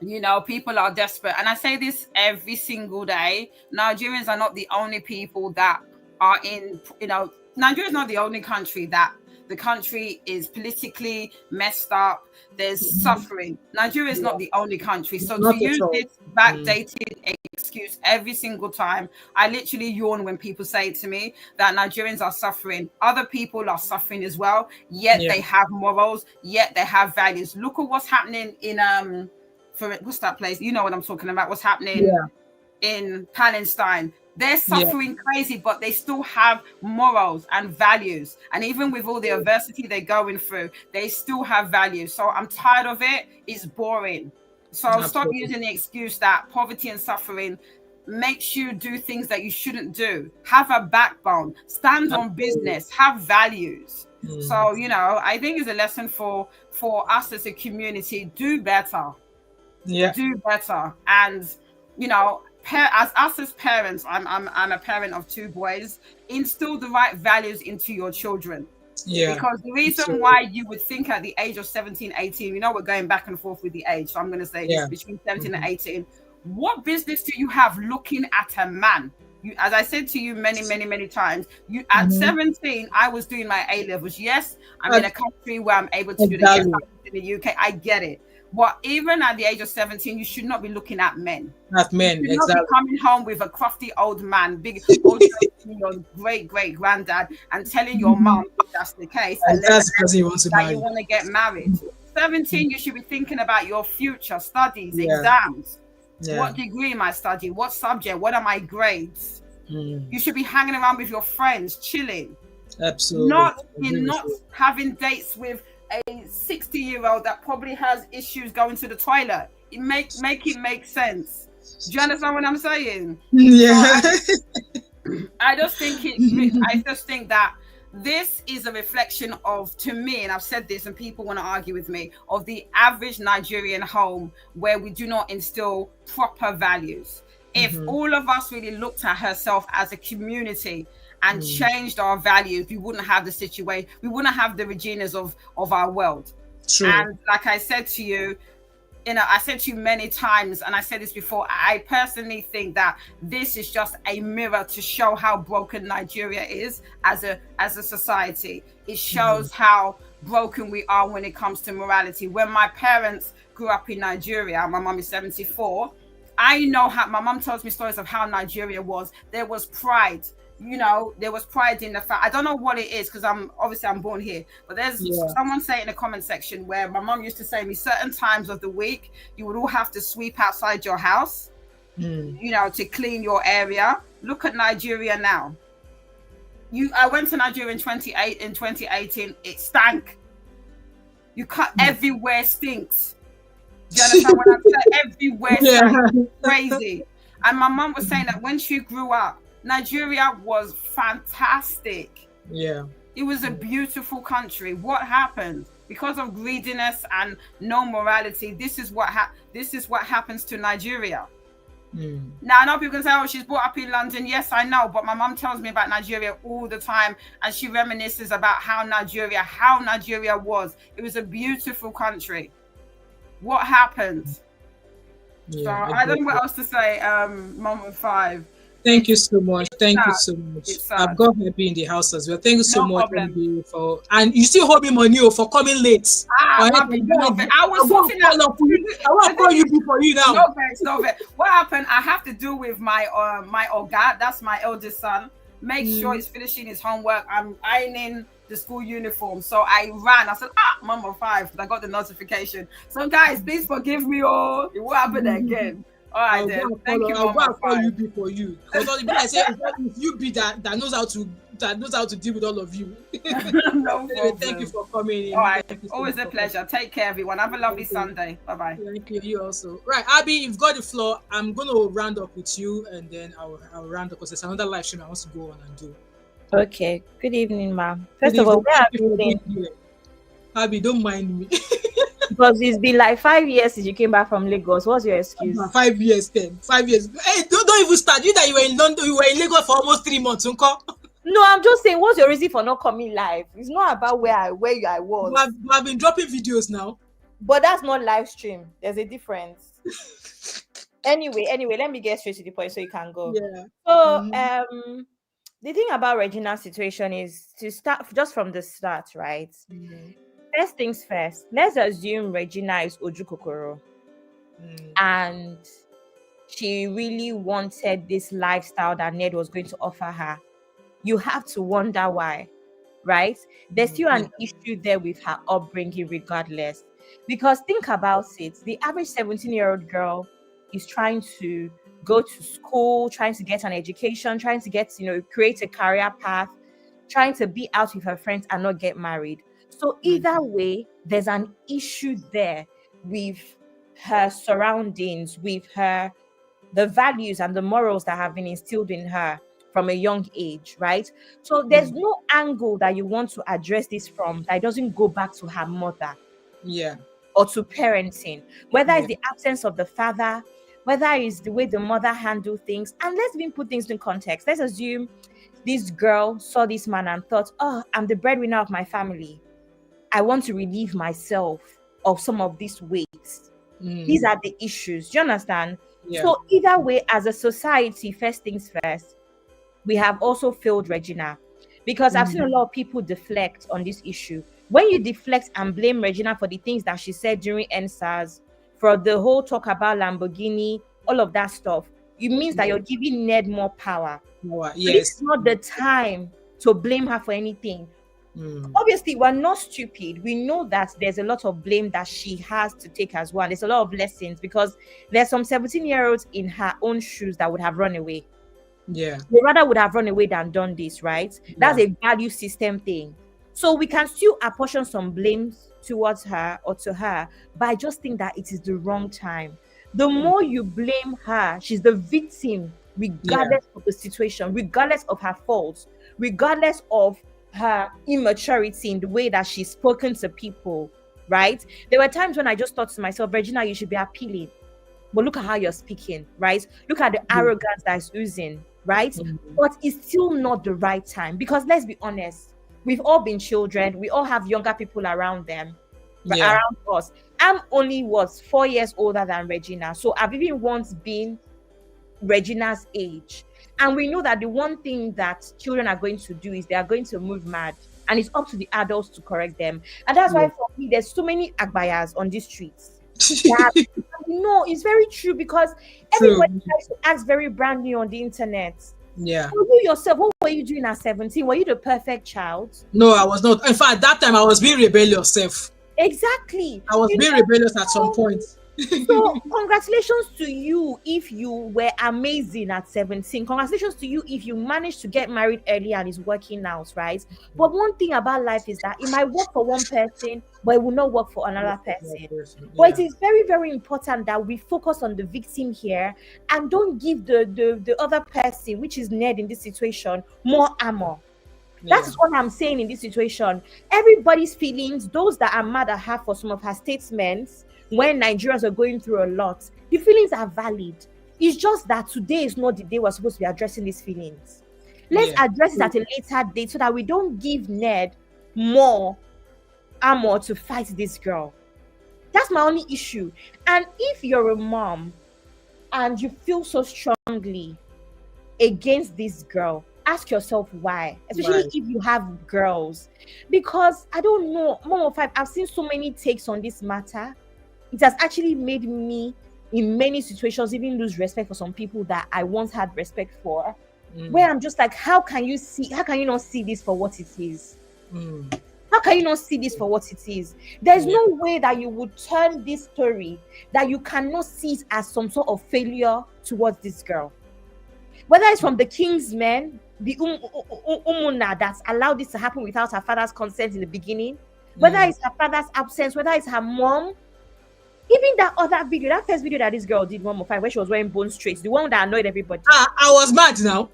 you know, people are desperate. And I say this every single day. Nigerians are not the only people that are in, you know, Nigeria is not the only country that the country is politically messed up. There's suffering. Nigeria is not the only country. So to use this backdated excuse every single time, I literally yawn when people say to me that Nigerians are suffering. Other people are suffering as well. Yet they have morals. Yet they have values. Look at what's happening in what's that place? You know what I'm talking about. What's happening in Palestine? They're suffering crazy, but they still have morals and values. And even with all the adversity they're going through, they still have values. So I'm tired of it. It's boring. So I'll stop using the excuse that poverty and suffering makes you do things that you shouldn't do. Have a backbone. Stand on business. Have values. So, you know, I think it's a lesson for us as a community. Do better. Do better. And, you know, as us as parents, I'm a parent of 2 boys. Instill the right values into your children. Because the reason why you would think at the age of 17, 18, you know, we're going back and forth with the age. So I'm going to say this, between 17 and 18. What business do you have looking at a man? You, as I said to you many times, you at 17, I was doing my A levels. Yes, I'm in a country where I'm able to do the in the UK. I get it. But even at the age of 17, you should not be looking at men. Not men, You should not exactly. be coming home with a crafty old man, big old your great granddad, and telling your mom if that's the case, And that's because he wants to that marry. you want to get married. 17, you should be thinking about your future studies, Yeah. exams. Yeah. What degree am I studying? What subject? What are my grades? Mm, You should be hanging around with your friends, chilling, absolutely. not Agree in with not you. having dates with a 60-year-old that probably has issues going to the toilet. It make it make sense. Do you understand what I'm saying? Yeah. I just think that this is a reflection of, to me, and I've said this and people want to argue with me, of the average Nigerian home where we do not instill proper values. If all of us really looked at ourselves as a community and changed our values, we wouldn't have the situation, we wouldn't have the Reginas of our world. True. And like I said to you, I said to you many times, and I said this before, I personally think that this is just a mirror to show how broken Nigeria is as a society. It shows how broken we are when it comes to morality. When my parents grew up in Nigeria, my mom is 74, I know how my mom tells me stories of how Nigeria was. There was pride. There was pride in the fact. I don't know what it is because I'm born here, but there's someone say in the comment section where my mom used to say to me, certain times of the week you would all have to sweep outside your house, to clean your area. Look at Nigeria now. I went to Nigeria in 2018. It stank. Everywhere stinks. Do you understand what I'm saying? Everywhere stank. Crazy. And my mom was saying that when she grew up, Nigeria was fantastic. Yeah. It was a beautiful country. What happened? Because of greediness and no morality, this is what happens to Nigeria. Now I know people can say, oh, she's brought up in London. Yes, I know, but my mom tells me about Nigeria all the time, and she reminisces about how Nigeria was. It was a beautiful country. What happened? So I don't know what else to say. Mom 5. Thank you so much. Thank you so much. I've got Happy in the house as well. Thank you so much, Happy, and you still hold me money for coming late. I was sorting out. I want to call you before you now. No, what happened? I have to do with my Oga. That's my eldest son. Make sure he's finishing his homework. I'm ironing the school uniform, so I ran. I said, Mama 5, because I got the notification. So guys, please forgive me. Oh, it will happen again. All right, then. Thank you. I'll call you before you. Because all the people I say, it's you be that knows how to deal with all of you. No problem. Thank you for coming in. All right, always a pleasure. Take care, everyone. Have a lovely Sunday. Bye bye. Thank you. You also. Right, Abby, you've got the floor. I'm going to round up with you, and then I'll round up because there's another live stream I want to go on and do. Okay. Good evening, ma'am. First of all, where have you been? Abby, don't mind me. Because it's been like 5 years since you came back from Lagos. What's your excuse? 5 years, then. 5 years. Hey, don't even start. You that you were in London, you were in Lagos for almost 3 months, uncle. No, I'm just saying, what's your reason for not coming live? It's not about where I was. I've been dropping videos now. But that's not live stream. There's a difference. Anyway, let me get straight to the point so you can go. Yeah. So, the thing about Regina's situation is to start just from the start, right? First things first, let's assume Regina is Ojukokoro and she really wanted this lifestyle that Ned was going to offer her. You have to wonder why, right? There's still an issue there with her upbringing regardless. Because think about it, the average 17-year-old girl is trying to go to school, trying to get an education, trying to get, create a career path, trying to be out with her friends and not get married. So either way, there's an issue there with her surroundings, with the values and the morals that have been instilled in her from a young age, right? So there's no angle that you want to address this from that doesn't go back to her mother. Yeah. Or to parenting, whether it's the absence of the father, whether it's the way the mother handled things. And let's even put things in context. Let's assume this girl saw this man and thought, I'm the breadwinner of my family. I want to relieve myself of some of these weights. These are the issues. Do you understand? Yeah. So either way, as a society, first things first, we have also failed Regina. Because I've seen a lot of people deflect on this issue. When you deflect and blame Regina for the things that she said during NSAS, for the whole talk about Lamborghini, all of that stuff, it means that you're giving Ned more power. Yes. It's not the time to blame her for anything. Obviously, we're not stupid. We know that there's a lot of blame that she has to take as well. There's a lot of lessons because there's some 17-year-olds in her own shoes that would have run away. Yeah. They rather would have run away than done this, right? That's a value system thing. So we can still apportion some blames towards her or to her, but I just think that it is the wrong time. The more you blame her, she's the victim, regardless of the situation, regardless of her faults, regardless of her immaturity in the way that she's spoken to people, right? There were times when I just thought to myself, Regina, you should be appealing. But look at how you're speaking, right? Look at the arrogance that is oozing, right? But it's still not the right time because let's be honest, we've all been children. We all have younger people around them, around us. I'm only 4 years older than Regina. So I've even once been Regina's age. And we know that the one thing that children are going to do is they are going to move mad. And it's up to the adults to correct them. And that's why for me, there's so many agbayas on these streets. No, it's very true because everybody tries to act very brand new on the internet. Yeah. So you yourself, what were you doing at 17? Were you the perfect child? No, I was not. In fact, at that time, I was being rebellious. Exactly. I was being rebellious at some point. So congratulations to you if you were amazing at 17. Congratulations to you if you managed to get married early and is working out, right? But one thing about life is that it might work for one person, but it will not work for another person. But it is very, very important that we focus on the victim here and don't give the other person, which is Ned in this situation, more armor. That's what I'm saying in this situation. Everybody's feelings, those that are mad at her for some of her statements, when Nigerians are going through a lot, the feelings are valid. It's just that today is not the day we're supposed to be addressing these feelings. Let's address it at a later date so that we don't give Ned more armor to fight this girl. That's my only issue. And if you're a mom and you feel so strongly against this girl, ask yourself why, especially if you have girls. Because I don't know, Mom of Five, I've seen so many takes on this matter. It has actually made me, in many situations, even lose respect for some people that I once had respect for. Where I'm just like, how can you not see this for what it is? How can you not see this for what it is? There's no way that you would turn this story, that you cannot see it as some sort of failure towards this girl. Whether it's from the king's men, the Umuna that's allowed this to happen without her father's consent in the beginning, whether it's her father's absence, whether it's her mom, even that other video, that first video that this girl did, 105, where she was wearing bone straights, the one that annoyed everybody. I was mad now.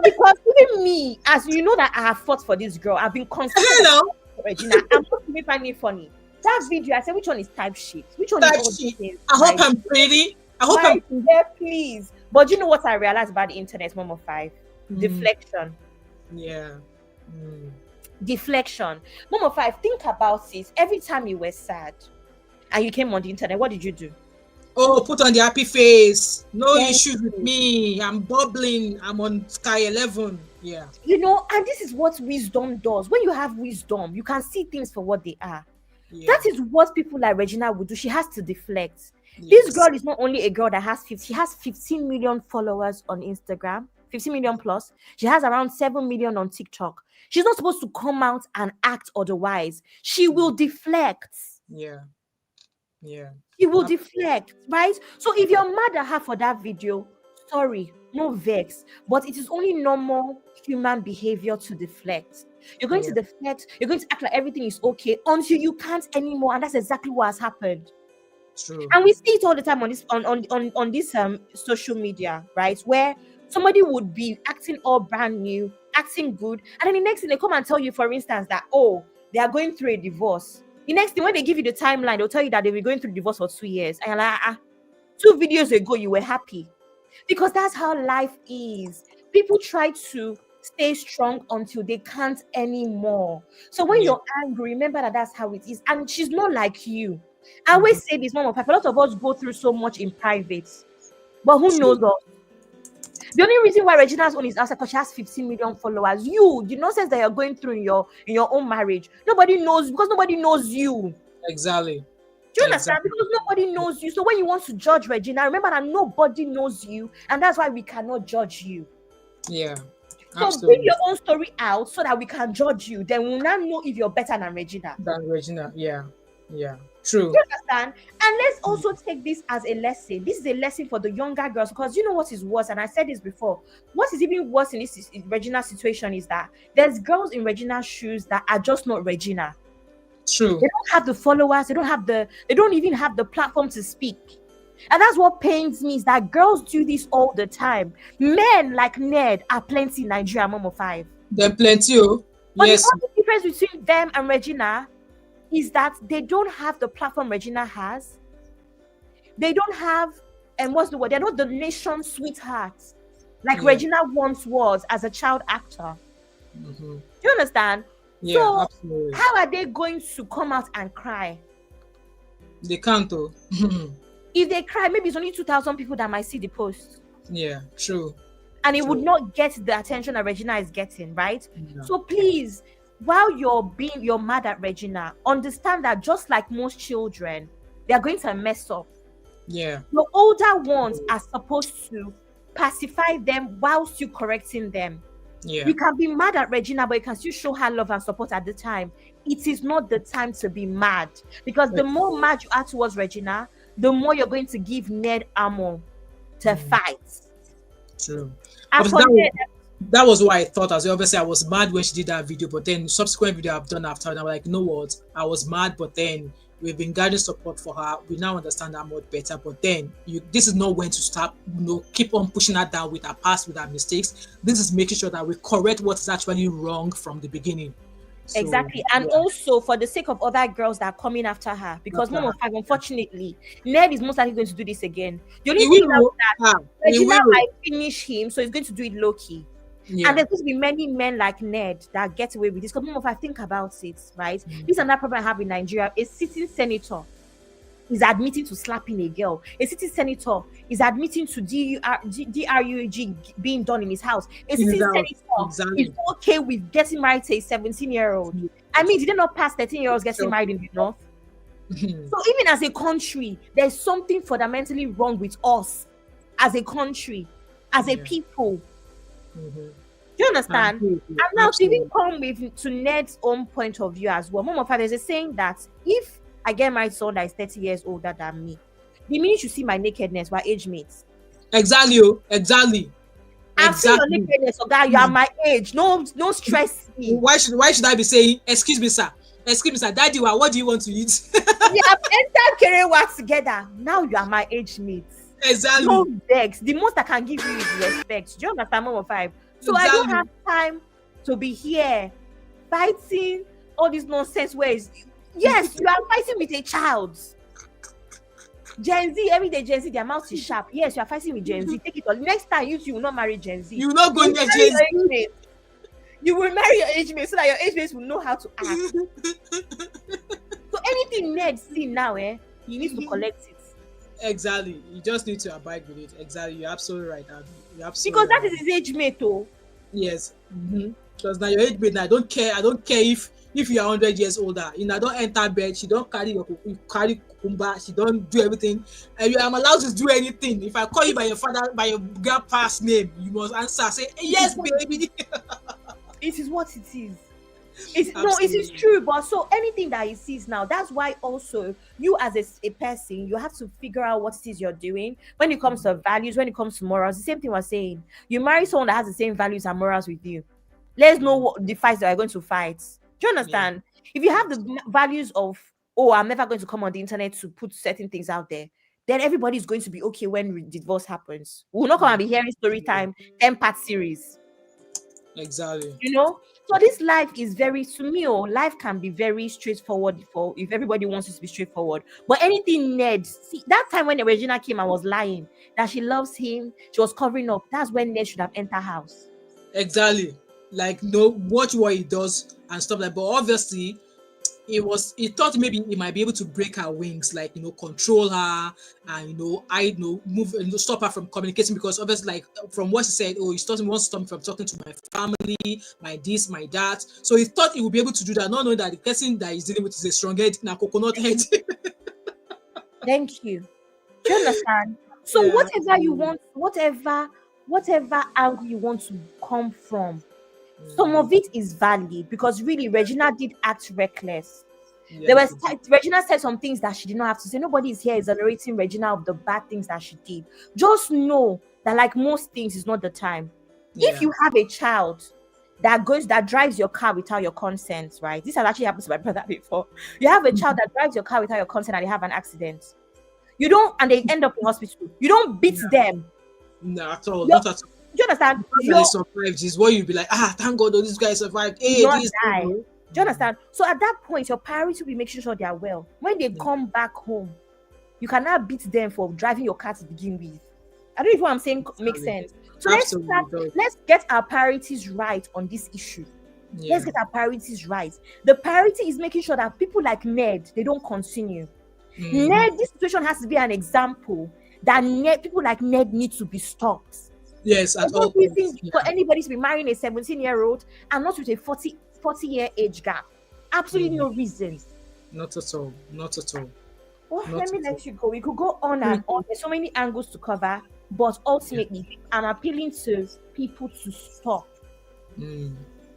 Because even me, as you know that I have fought for this girl, I've been concerned for Regina. I'm not even finding it funny. That video, I said, which one is type shit? Which one type is shit? I hope I'm pretty. I hope I'm there, please. But you know what I realized about the internet, Mom of Five? Deflection. Deflection. Mom of Five, think about this. Every time you were sad and you came on the internet, what did you do? Oh, put on the happy face. No issues with me. I'm bubbling. I'm on Sky 11. Yeah. You know, and this is what wisdom does. When you have wisdom, you can see things for what they are. That is what people like Regina would do. She has to deflect. This girl is not only a girl that has 15 million followers on Instagram, 15 million plus. She has around 7 million on TikTok. She's not supposed to come out and act otherwise. She will deflect. She will deflect, right? So if you're mad at her for that video, sorry, no vex. But it is only normal human behavior to deflect. You're going to deflect. You're going to act like everything is okay until you can't anymore, and that's exactly what has happened. True. And we see it all the time on this social media, right? Where somebody would be acting all brand new, acting good, and then the next thing they come and tell you, for instance, that they are going through a divorce. The next thing, when they give you the timeline, they'll tell you that they were going through divorce for 2 years. And you're like, 2 videos ago, you were happy. Because that's how life is. People try to stay strong until they can't anymore. So when you're angry, remember that that's how it is. And she's not like you. I always say this, Mom of Five, a lot of us go through so much in private. But who knows us? The only reason why Regina's own is outside because she has 15 million followers. You, the nonsense that you're going through in your own marriage, nobody knows because nobody knows you. Exactly. Do you understand? Because nobody knows you. So when you want to judge Regina, remember that nobody knows you, and that's why we cannot judge you. Yeah. So Absolutely. bring your own story out so that we can judge you. Then we'll now know if you're better than Regina. Yeah. True. You understand? And let's also take this as a lesson. This is a lesson for the younger girls because you know what is worse, and I said this before. What is even worse in Regina's situation is that there's girls in Regina's shoes that are just not Regina. True. They don't have the followers. They don't even have the platform to speak. And that's what pains me is that girls do this all the time. Men like Ned are plenty in Nigeria, Mom of 5. They're plenty. But Yes. the only difference between them and Regina is that they don't have the platform Regina has. They don't have, and what's the word? They're not the nation's sweethearts like Regina once was as a child actor. Mm-hmm. Do you understand? Yeah, so absolutely. how are they going to come out and cry? They can't though. If they cry, maybe it's only 2,000 people that might see the post. Yeah, true. And it would not get the attention that Regina is getting, right? Yeah. So please, while you're mad at Regina, understand that just like most children, they are going to mess up. Yeah. The older ones are supposed to pacify them whilst you correcting them. Yeah. You can be mad at Regina, but you can still show her love and support at the time. It is not the time to be mad because the more mad you are towards Regina, the more you're going to give Ned ammo to fight. True. And for that was what I thought as well. Obviously, I was mad when she did that video, but then subsequent video I've done after, and I'm like, you know what? I was mad, but then we've been gathering support for her. We now understand her much better. But then this is not when to stop. Keep on pushing her down with her past, with her mistakes. This is making sure that we correct what is actually wrong from the beginning. So, exactly. And also for the sake of other girls that are coming after her, because Mom of 5, unfortunately, Ned is most likely going to do this again. The only thing that Regina might finish him, so he's going to do it low-key. Yeah. And there's going to be many men like Ned that get away with this. Because Mom of 5, think about it, right? This is another problem I have in Nigeria. A sitting senator is admitting to slapping a girl. A sitting senator is admitting to DRUG being done in his house. A sitting senator is okay with getting married to a 17-year-old. I mean, did they not pass 13-year-olds getting married in the north? So even as a country, there's something fundamentally wrong with us as a country, as a people. Do you understand? And now to even come to Ned's own point of view as well. Mom of 5, there's a saying that if I get married to someone that is 30 years older than me, the minute you see my nakedness, we're age mates. Exactly. I've seen your nakedness, so guy, you are my age. No stress me. Why should I be saying, excuse me, sir, daddy, what do you want to eat? We have entered career work together. Now you are my age mates. Exactly. No vex. The most I can give you is respect. Do you understand, Mom of 5? So I don't have time to be here fighting all this nonsense ways. Yes, you are fighting with a child. Gen Z, every day Gen Z, their mouth is sharp. Yes, you are fighting with Gen Z. Take it all. Next time you will not marry Gen Z. You will not go near Gen Z. You will marry your age mate so that your age mates will know how to act. So anything Ned see now, he needs to collect it. Exactly. You just need to abide with it. Exactly. You're absolutely right, Abby. You're absolutely because that is his age mate, though. Yes. Because now your age mate, I don't care if you are 100 years older. Don't enter bed. She don't carry cucumber. She don't do everything. And I'm allowed to do anything. If I call you by your grandpa's name, you must answer. Say yes, baby. It is what it is. It is true, but so anything that he sees now, that's why also you as a person, you have to figure out what it is you're doing when it comes to values, when it comes to morals. The same thing we're saying. You marry someone that has the same values and morals with you. Let's know what the fights that are going to fight. Do you understand? Yeah. If you have the values of, I'm never going to come on the internet to put certain things out there, then everybody is going to be okay when divorce happens. We'll not come and be hearing story time 10-part series. Exactly. So this life is life can be very straightforward if everybody wants it to be straightforward. But anything Ned, see, that time when Regina came and was lying that she loves him, she was covering up. That's when Ned should have entered house. Exactly. Watch what he does and stuff like. But obviously, he thought maybe he might be able to break her wings, like, control her, and move, stop her from communicating, because obviously, like, from what she said, he wants to stop me from talking to my family, my this, my that. So he thought he would be able to do that, not knowing that the person that he's dealing with is a strong head, na coconut head. Thank you. Do you understand? So Yeah. whatever you want, whatever angle you want to come from, some of it is valid, because really Regina did act reckless. There was Regina said some things that she did not have to say. Nobody is here exonerating Regina of the bad things that she did. Just know that, like most things, is not the time. If you have a child that drives your car without your consent, right? This has actually happened to my brother before. You have a child that drives your car without your consent and they have an accident. You don't, and they end up in hospital. You don't beat them. No, at all. Not at all. Do you understand? They survived is what you'd be like, thank God, these guys survived. Hey, not die. Do you understand? So at that point, your priority will be making sure they are well. When they come back home, you cannot beat them for driving your car to begin with. I don't know if what I'm saying makes sense. So let's get our priorities right on this issue. Let's get our priorities right. The priority is making sure that people like Ned, they don't continue. Ned, this situation has to be an example that people like Ned need to be stopped. Yes, at all. For anybody to be marrying a 17-year-old and not with a 40-year age gap. Absolutely no reason. Not at all. Not at all. Well, let me let you go. We could go on and on. There's so many angles to cover, but ultimately, I'm appealing to people to stop.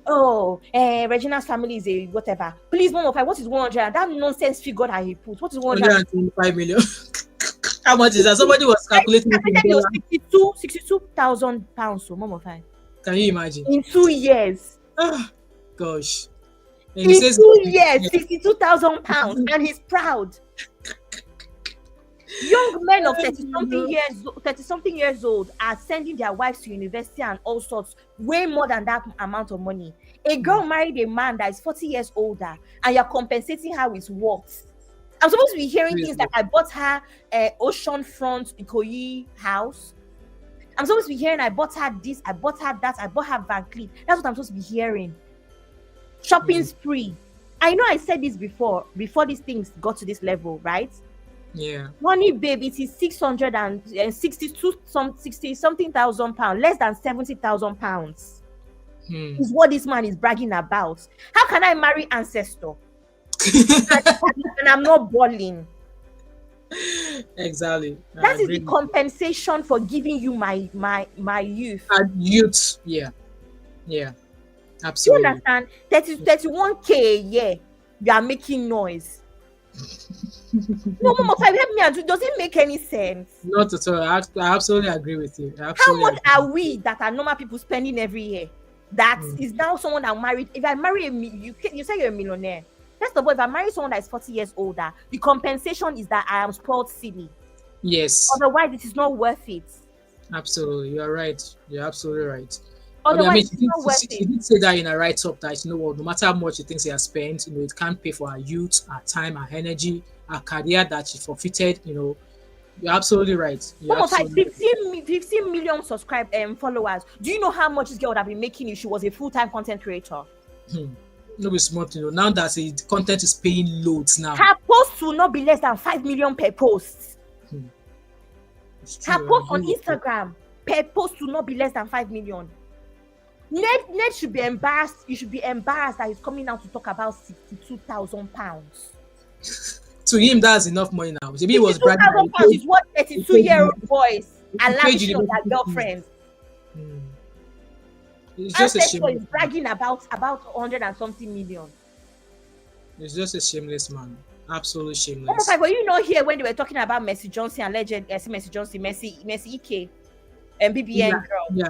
Regina's family is a whatever. Please, Mom of what is 100? That nonsense figure that he put. What is 125 million? How much is that? Somebody was calculating. It was 62,000 pounds. So, Mom of Can you imagine? In 2 years. Gosh. And in 2 years, 62,000 pounds, and he's proud. Young men of 30-something years old are sending their wives to university and all sorts, way more than that amount of money. A girl married a man that is 40 years older, and you're compensating her with what? I'm supposed to be hearing things like, I bought her oceanfront Ikoyi house. I'm supposed to be hearing, I bought her this, I bought her that, I bought her Van Cleef. That's what I'm supposed to be hearing. Shopping spree. I know I said this before these things got to this level, right? Yeah. Money, baby, it is 60 something thousand pounds, less than 70,000 pounds. Is what this man is bragging about. How can I marry ancestor? And I'm not balling. Exactly. That is the compensation for giving you my youth. Youth, yeah. Absolutely. You understand? 31K, you are making noise. No, Mama, help me and does it make any sense? Not at all. I absolutely agree with you. How much are we that are normal people spending every year? That is now someone that married. If I marry you say you're a millionaire. First of all, if I marry someone that is 40 years older, the compensation is that I am spoiled silly. Yes. Otherwise, it is not worth it. Absolutely, you're right. You're absolutely right. Otherwise, it's not worth it. She did say that in a write-up that, no matter how much she thinks she has spent, it can't pay for her youth, her time, her energy, her career that she forfeited. You're absolutely right. Almost like 15 million subscribed followers. Do you know how much this girl would have been making if she was a full-time content creator? No, be smart, now that the content is paying loads now. Her post will not be less than 5 million per post. Her post on Instagram per post will not be less than 5 million. Ned should be embarrassed. You should be embarrassed that he's coming out to talk about 62,000 pounds. To him, that's enough money now. Maybe he was bragging. 62,000 pounds is what 32-year-old boys are lavishing on their girlfriends. It's just a shame. He's bragging about 100 and something million. It's just a shameless man. Absolutely shameless. Almost like, were you not here when they were talking about Mercy Johnson and legend Mercy Johnson, Mercy Ike, and BBN girl? Yeah.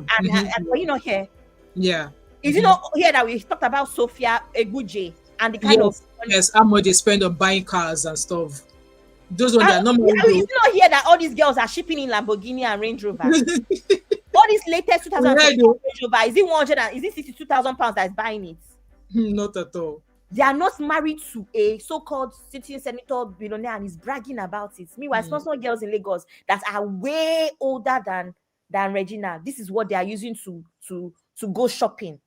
And were you not here? Yeah. Is it not here that we talked about Sophia Eguje and the kind of how much they spend on buying cars and stuff? Those ones are not money. Is it not here that all these girls are shipping in Lamborghini and Range Rover? All these latest 2000 Range Rover, is it 100 and is it 62,000 pounds that is buying it? Not at all. They are not married to a so-called sitting senator billionaire and he's bragging about it. Meanwhile, small girls in Lagos that are way older than Regina. This is what they are using to go shopping.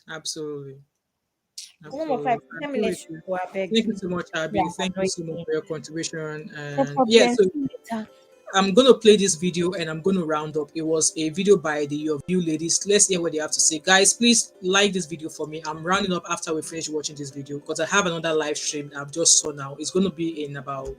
Absolutely. Mom of five, Absolutely. I let me agree let with you you. go. I beg Thank you you. so much, Yeah, Abby. Thank you annoying so much me. for your contribution. No And yeah, problem. so See you later. I'm going to play this video and I'm going to round up. It was a video by the of you ladies. Let's hear what they have to say. Guys, please like this video for me. I'm rounding up after we finish watching this video because I have another live stream I've just saw now. It's going to be in about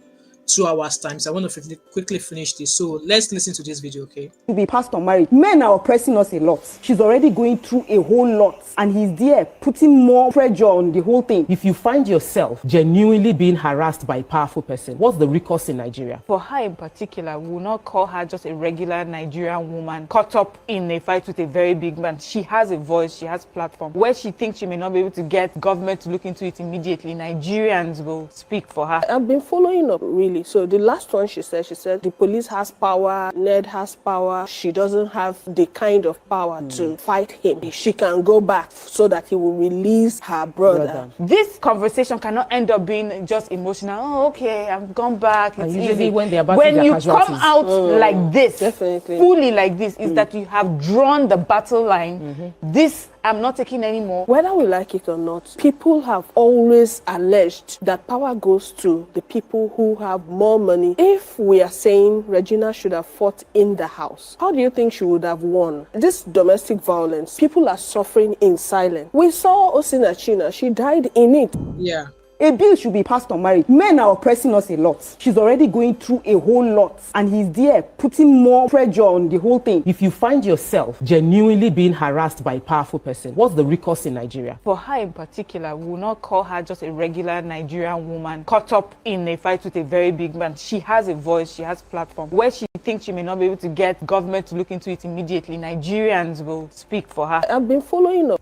2 hours time. So I want to quickly finish this. So let's listen to this video, okay? To be pastor married, men are oppressing us a lot. She's already going through a whole lot, and he's there putting more pressure on the whole thing. If you find yourself genuinely being harassed by a powerful person, what's the recourse in Nigeria? For her in particular, we will not call her just a regular Nigerian woman caught up in a fight with a very big man. She has a voice, she has platform. Where she thinks she may not be able to get government to look into it immediately, Nigerians will speak for her. I've been following up, really. So the last one she said the police has power, Ned has power. She doesn't have the kind of power to fight him. She can go back so that he will release her brother. This conversation cannot end up being just emotional. Oh, okay, I've gone back. It's usually easy. when they're about when to you casualties. come out like this, definitely fully like this, is that you have drawn the battle line. This I'm not taking anymore. Whether we like it or not, people have always alleged that power goes to the people who have more money. If we are saying Regina should have fought in the house, how do you think she would have won? This domestic violence, people are suffering in silence. We saw Osinachina, she died in it. Yeah. A bill should be passed on marriage. Men are oppressing us a lot. She's already going through a whole lot, and he's there putting more pressure on the whole thing. If you find yourself genuinely being harassed by a powerful person, what's the recourse in Nigeria? For her in particular, we will not call her just a regular Nigerian woman caught up in a fight with a very big man. She has a voice, she has platform. Where she thinks she may not be able to get government to look into it immediately, Nigerians will speak for her. I've been following up.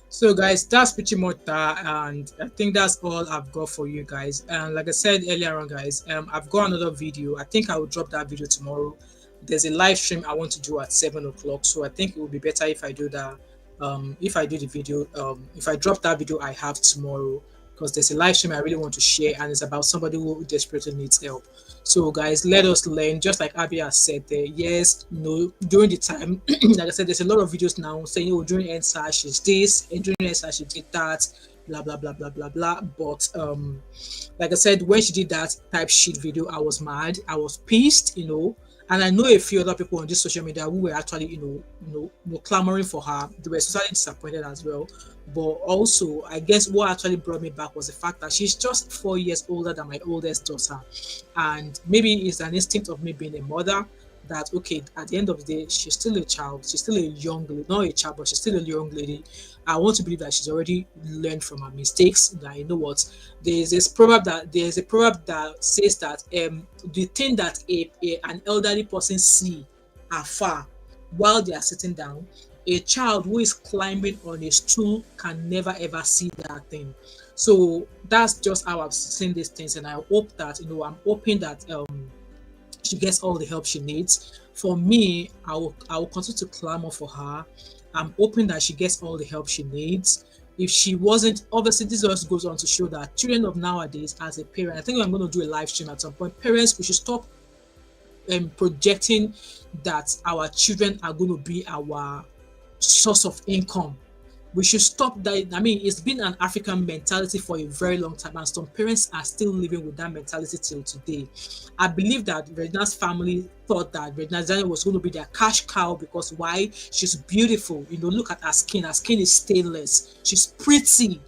So guys, that's pretty much that, and I think that's all I've got for you guys. And like I said earlier on, guys, I've got another video. I think I will drop that video tomorrow. There's a live stream I want to do at 7 o'clock, so I think it would be better if I do that. If I do the video, if I drop that video I have tomorrow, because there's a live stream I really want to share, and it's about somebody who desperately needs help. So guys, let us learn, just like Abby has said there. Yes, no, during the time, like I said, there's a lot of videos now saying, oh, during NSA she's this, and during NSA she did that, blah blah blah blah blah blah. But like I said, when she did that type shit video, I was mad, I was pissed, you know. And I know a few other people on this social media who were actually, you know, clamoring for her. They were socially disappointed as well. But also, I guess what actually brought me back was the fact that she's just 4 years older than my oldest daughter. And maybe it's an instinct of me being a mother that, okay, at the end of the day, she's still a child. She's still a young lady, not a child, but she's still a young lady. I want to believe that she's already learned from her mistakes. That, you know what, there's a proverb that says that the thing that an elderly person see afar while they are sitting down, a child who is climbing on a stool can never ever see that thing. So that's just how I've seen these things, and I hope that, you know, I'm hoping that she gets all the help she needs. For me, I will continue to clamor for her. I'm hoping that she gets all the help she needs. If she wasn't, obviously this also goes on to show that children of nowadays, as a parent, I think I'm going to do a live stream at some point. Parents, we should stop projecting that our children are going to be our source of income. We should stop that. I mean, it's been an African mentality for a very long time, and some parents are still living with that mentality till today. I believe that Regina's family thought that Regina Daniels was going to be their cash cow because why? She's beautiful. You know, look at her skin. Her skin is stainless. She's pretty.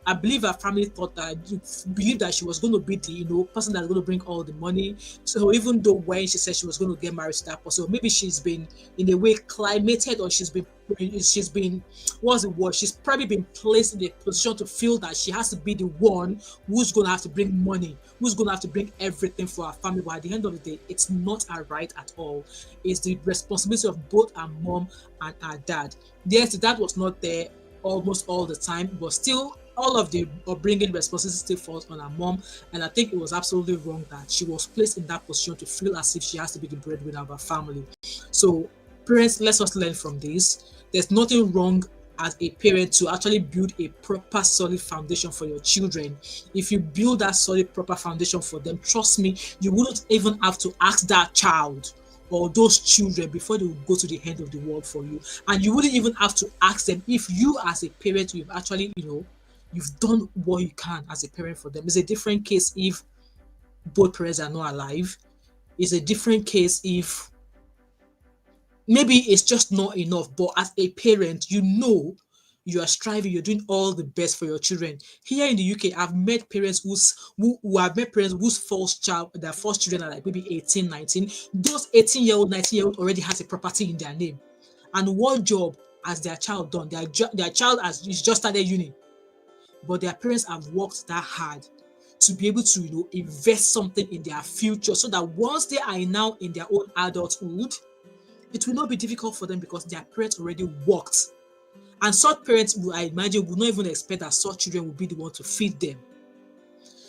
I believe her family thought that, believed that she was going to be the, you know, person that's going to bring all the money. So even though when she said she was going to get married to that person, maybe she's been in a way climated, or she's been what's the word? She's probably been placed in a position to feel that she has to be the one who's going to have to bring money, who's going to have to bring everything for her family. But at the end of the day, it's not her right at all. It's the responsibility of both her mom and her dad. Yes, the dad was not there almost all the time, but still, all of the bringing responsibility falls on her mom, and I think it was absolutely wrong that she was placed in that position to feel as if she has to be the breadwinner of her family. So parents, let us learn from this. There's nothing wrong as a parent to actually build a proper solid foundation for your children. If you build that solid proper foundation for them, trust me, you wouldn't even have to ask that child or those children before they will go to the end of the world for you, and you wouldn't even have to ask them if you as a parent, you've actually, you know, You've done what you can as a parent for them. It's a different case if both parents are not alive. It's a different case if maybe it's just not enough. But as a parent, you know you are striving, you're doing all the best for your children. Here in the UK, I've met parents who have met parents whose their first children are like maybe 18, 19. Those 18-year-old, 19-year-old already has a property in their name. And what job has their child done? Their child has just started uni. But their parents have worked that hard to be able to, invest something in their future so that once they are now in their own adulthood, it will not be difficult for them because their parents already worked. And such parents, I imagine, would not even expect that such children will be the one to feed them.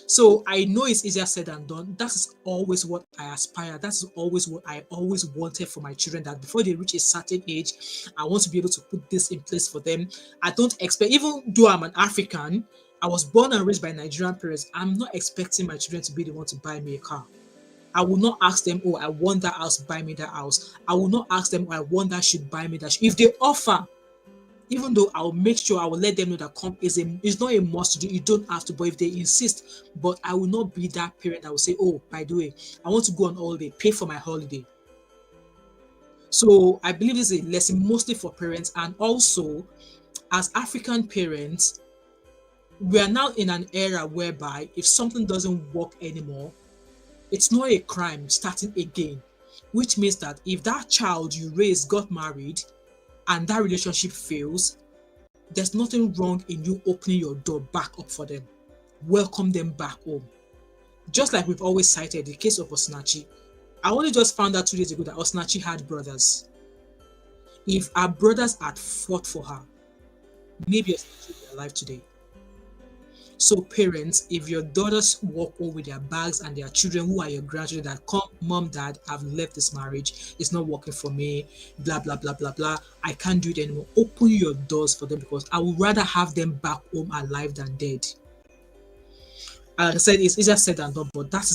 So I know it's easier said than done. That is always what I aspire. That's always what I always wanted for my children, that before they reach a certain age, I want to be able to put this in place for them. I don't expect, even though I'm an African, I was born and raised by Nigerian parents, I'm not expecting my children to be the one to buy me a car. I will not ask them, oh, I want that house, buy me that house. I will not ask them, oh, I want that shoe, buy me that shoe. If they offer, even though I'll make sure I will let them know that it's not a must to do, you don't have to, but if they insist, but I will not be that parent that will say, oh, by the way, I want to go on holiday, pay for my holiday. So I believe this is a lesson mostly for parents, and also as African parents, we are now in an era whereby if something doesn't work anymore, it's not a crime starting again, which means that if that child you raised got married and that relationship fails, there's nothing wrong in you opening your door back up for them. Welcome them back home. Just like we've always cited the case of Osinachi. I only just found out 2 days ago that Osinachi had brothers. If our brothers had fought for her, maybe Osinachi would be alive today. So parents, if your daughters walk home with their bags and their children who are your grandchildren that come, mom, dad, I've left this marriage, it's not working for me, blah, blah, blah, blah, blah, I can't do it anymore. Open your doors for them because I would rather have them back home alive than dead. Like I said, it's easier said than done, but that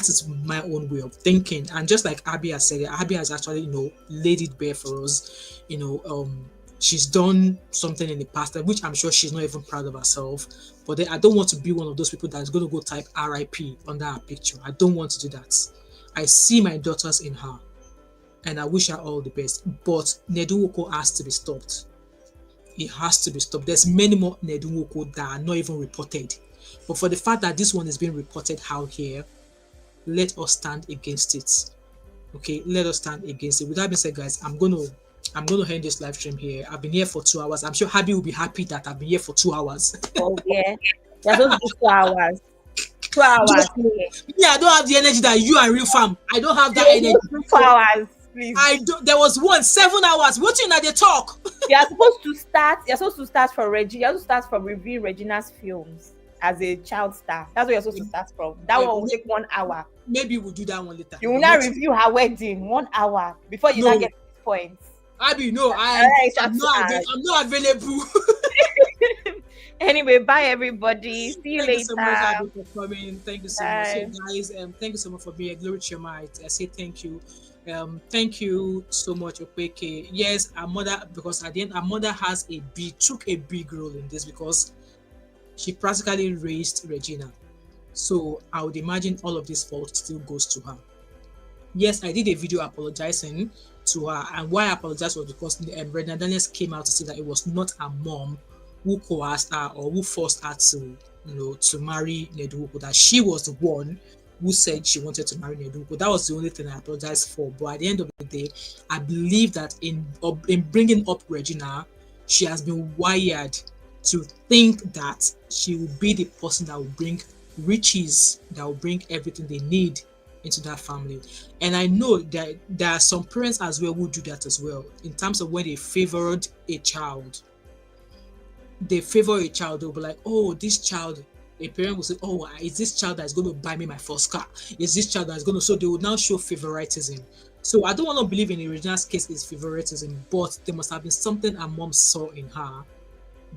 is my own way of thinking. And just like Abby has said, Abby has actually, laid it bare for us. She's done something in the past, which I'm sure she's not even proud of herself. But then I don't want to be one of those people that is going to go type RIP under her picture. I don't want to do that. I see my daughters in her, and I wish her all the best. But Ned Nwoko has to be stopped. It has to be stopped. There's many more Ned Nwoko that are not even reported. But for the fact that this one is being reported out here, let us stand against it. Okay, let us stand against it. With that being said, guys, I'm going to end this live stream here. I've been here for 2 hours. I'm sure Habi will be happy that I've been here for 2 hours. Oh yeah, that's those 2 hours. 2 hours. Yeah, I don't have the energy that you and Real Fam. I don't have that energy. 2 hours, please. There was 7 hours. What you know they talk? You're supposed to start from Regina. You're supposed to start from reviewing Regina's films as a child star. That's what you're supposed to start from. That one will take 1 hour. Maybe we'll do that one later. You will not review her wedding 1 hour before you not get points. Abby, no, I'm not available. Anyway, bye everybody. See you later. Thank you so much, Abby, for coming. Thank you so much, so guys. Thank you so much for being a glory to your mind. I say thank you. Thank you so much, Opeke. Yes, our mother, because at the end, our mother took a big role in this because she practically raised Regina. So I would imagine all of this fault still goes to her. Yes, I did a video apologizing to her, and why I apologized was because Regina Daniels came out to say that it was not her mom who coerced her or who forced her to marry Ned Nwoko, that she was the one who said she wanted to marry Ned Nwoko. That was the only thing I apologized for. But at the end of the day, I believe that in bringing up Regina, she has been wired to think that she will be the person that will bring riches, that will bring everything they need into that family. And I know that there are some parents as well who do that as well, in terms of when they favored a child. They favor a child, they'll be like, oh, this child, a parent will say, oh, is this child that's going to buy me my first car? Is this child that's going to, so they will now show favoritism. So I don't want to believe in Regina's case is favoritism, but there must have been something her mom saw in her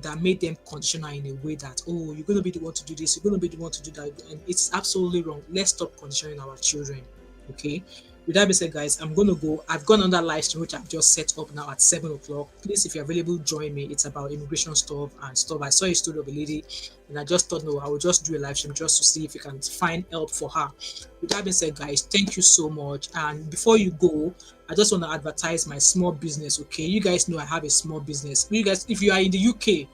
that made them condition her in a way that, oh, you're going to be the one to do this, you're going to be the one to do that, and it's absolutely wrong. Let's stop conditioning our children, okay? With that being said, guys, I'm gonna go. I've got another live stream which I've just set up now at 7 o'clock. Please, if you're available, join me. It's about immigration stuff and stuff. I saw a story of a lady, and I just thought, no, I will just do a live stream just to see if you can find help for her. With that being said, guys, thank you so much. And before you go, I just want to advertise my small business. Okay, you guys know I have a small business. You guys, if you are in the UK,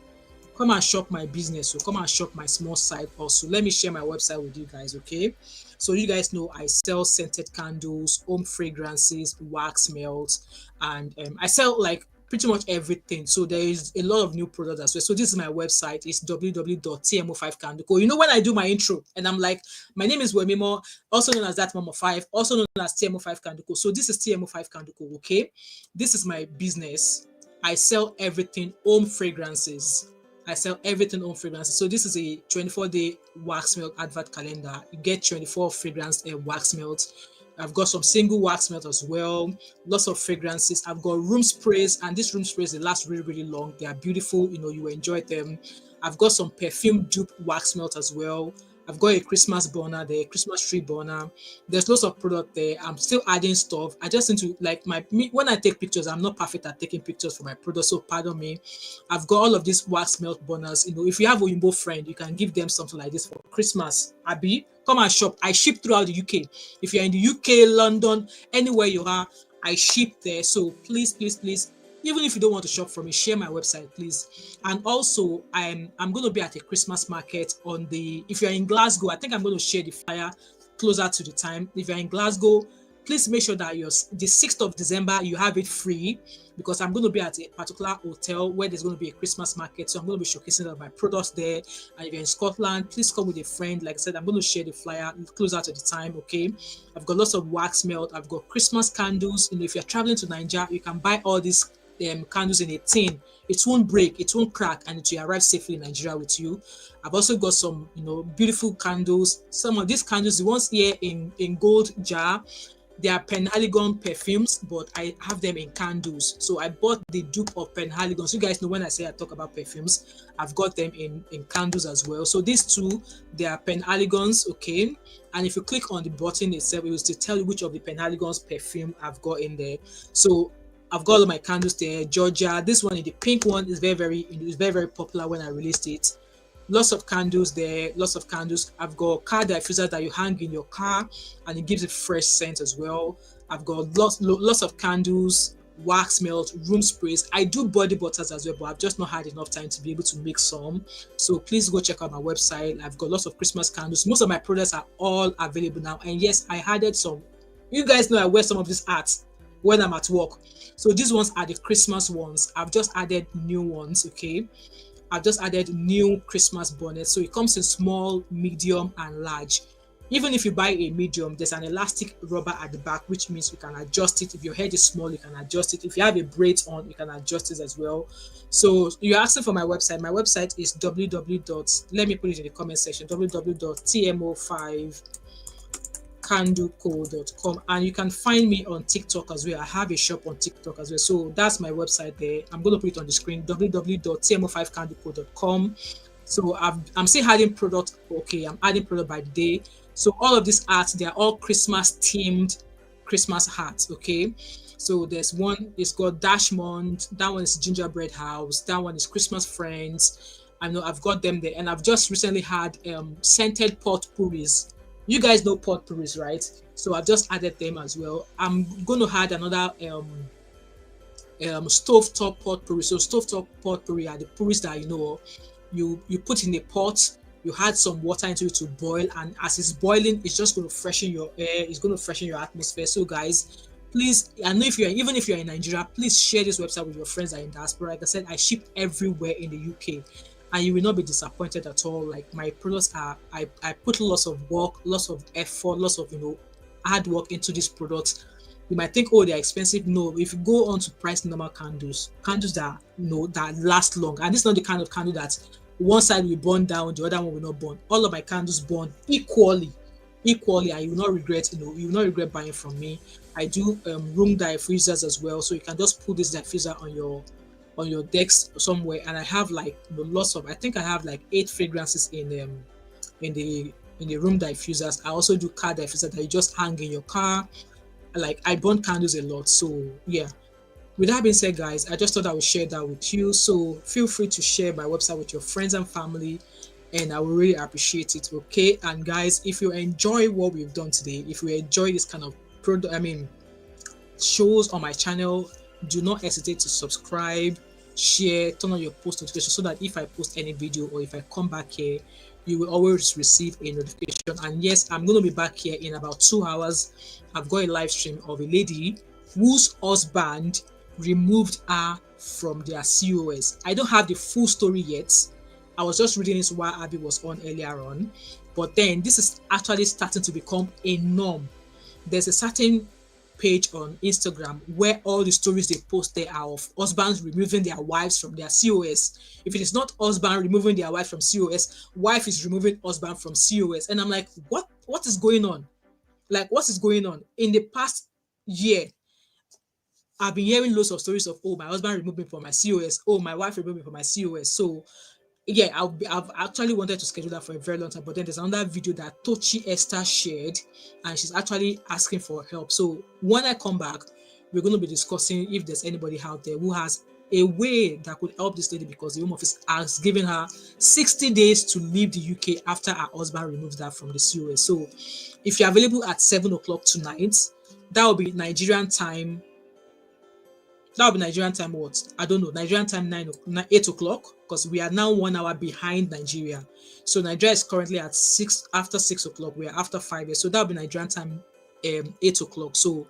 come and shop my business. So come and shop my small site also. Let me share my website with you guys. Okay, so you guys know I sell scented candles, home fragrances, wax melts, and I sell like pretty much everything. So there is a lot of new products as well. So this is my website. It's www.tmo5candleco. You know, when I do my intro and I'm like, my name is Wemimo, also known as that Mama5, also known as TMO5 Candleco. So this is TMO5 Candleco. Okay, this is my business. I sell everything home fragrances. I sell everything home fragrances. So this is a 24-day wax melt advert calendar. You get 24 fragrance wax melts. I've got some single wax melt as well. Lots of fragrances. I've got room sprays, and these room sprays, they last really, really long. They are beautiful. You know, you will enjoy them. I've got some perfume dupe wax melt as well. I've got a Christmas burner there, Christmas tree burner. There's lots of product there. I'm still adding stuff. I just need to, like, when I take pictures, I'm not perfect at taking pictures for my product, so pardon me. I've got all of these wax melt burners. You know, if you have a Oyinbo friend, you can give them something like this for Christmas. Abi, come and shop. I ship throughout the UK. If you're in the UK, London, anywhere you are, I ship there. So please, please, please, even if you don't want to shop from me, share my website, please. And also, I'm going to be at a Christmas market on if you're in Glasgow, I think I'm going to share the flyer closer to the time. If you're in Glasgow, please make sure that the 6th of December, you have it free, because I'm going to be at a particular hotel where there's going to be a Christmas market. So I'm going to be showcasing all my products there. And if you're in Scotland, please come with a friend. Like I said, I'm going to share the flyer closer to the time, okay? I've got lots of wax melt. I've got Christmas candles. You know, if you're traveling to Nigeria, you can buy all these candles in a tin. It won't break, it won't crack, and it will arrive safely in Nigeria with you. I've also got some, you know, beautiful candles. Some of these candles, the ones here in gold jar, they are Penhaligon perfumes, but I have them in candles. So I bought the dupe of Penhaligon. So you guys know when I say I talk about perfumes, I've got them in candles as well. So these two, they are Penhaligons, okay? And if you click on the button itself, it will still tell you which of the Penhaligons perfume I've got in there. So I've got all of my candles there. Georgia, this one, the pink one, is very popular when I released it. Lots of candles there, lots of candles. I've got car diffuser that you hang in your car, and it gives it fresh scent as well. I've got lots of candles, wax melt, room sprays. I do body butters as well, but I've just not had enough time to be able to make some. So please go check out my website. I've got lots of Christmas candles. Most of my products are all available now. And yes, I added some. You guys know I wear some of these hats when I'm at work. So these ones are the Christmas ones. I've just added new ones, okay? I've just added new Christmas bonnets. So it comes in small, medium, and large. Even if you buy a medium, there's an elastic rubber at the back, which means you can adjust it. If your head is small, you can adjust it. If you have a braid on, you can adjust it as well. So you're asking for my website. My website is let me put it in the comment section, www.tmo5candleco.com, and you can find me on TikTok as well. I have a shop on TikTok as well. So that's my website there. I'm going to put it on the screen, www.tmo5candleco.com. So I'm still adding product. Okay, I'm adding product by the day. So all of these arts, they are all Christmas themed Christmas hats, okay? So there's one, it's called Dashmond. That one is Gingerbread House. That one is Christmas Friends. I know I've got them there. And I've just recently had scented potpourris. You guys know potpourris, right? So I've just added them as well. I'm going to add another stovetop potpourri. So stovetop potpourri are the pourris that you know, you put in a pot, you add some water into it to boil, and as it's boiling, it's just going to freshen your air, it's going to freshen your atmosphere. So guys, please, I know even if you're in Nigeria, please share this website with your friends that are in diaspora. Like I said, I ship everywhere in the UK, and you will not be disappointed at all. Like my products are, I put lots of work, lots of effort, lots of hard work into these products. You might think, oh, they're expensive. No, if you go on to price normal candles that that last long, and this is not the kind of candle that one side will burn down, the other one will not burn. All of my candles burn equally, and you will not regret, you will not regret buying from me. I do room diffusers as well, so you can just put this diffuser on your decks somewhere, and I have like lots of, I think I have like 8 fragrances in the room diffusers. I also do car diffuser that you just hang in your car. like I burn candles a lot. So yeah. With that being said, guys, I just thought I would share that with you. So feel free to share my website with your friends and family, and I will really appreciate it. Okay. And guys, if you enjoy what we've done today, if you enjoy this kind of shows on my channel, do not hesitate to subscribe, share, turn on your post notifications so that if I post any video or if I come back here, you will always receive a notification. And yes, I'm going to be back here in about 2 hours. I've got a live stream of a lady whose husband removed her from their COS. I don't have the full story yet. I was just reading this while Abby was on earlier on, but then this is actually starting to become a norm. There's a certain page on Instagram where all the stories they post there are of husbands removing their wives from their COS. If it is not husband removing their wife from COS, wife is removing husband from COS. And I'm like, what is going on? Like, what is going on? In the past year, I've been hearing loads of stories of, oh, my husband removed me from my COS. Oh, my wife removed me from my COS. So yeah, I've actually wanted to schedule that for a very long time, but then there's another video that Tochi Esther shared, and she's actually asking for help. So when I come back, we're going to be discussing if there's anybody out there who has a way that could help this lady, because the Home Office has given her 60 days to leave the UK after her husband removes her from the COS. So if you're available at 7 o'clock tonight, that will be Nigerian time. That will be Nigerian time what? I don't know. Nigerian time 8 o'clock, because we are now 1 hour behind Nigeria. So Nigeria is currently at 6, after 6 o'clock. We are after 5 years. So that will be Nigerian time 8 o'clock. So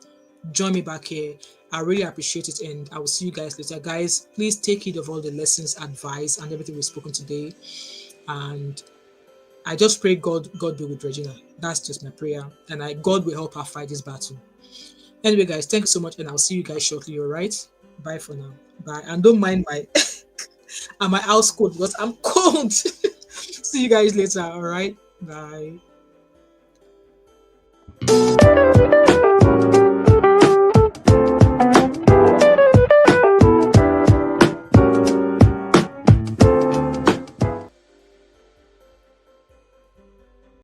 join me back here. I really appreciate it, and I will see you guys later. Guys, please take heed of all the lessons, advice, and everything we've spoken today. And I just pray God be with Regina. That's just my prayer. And God will help her fight this battle. Anyway, guys, thank you so much, and I'll see you guys shortly. All right, bye for now. Bye, and don't mind my my house coat because I'm cold. See you guys later. All right, bye.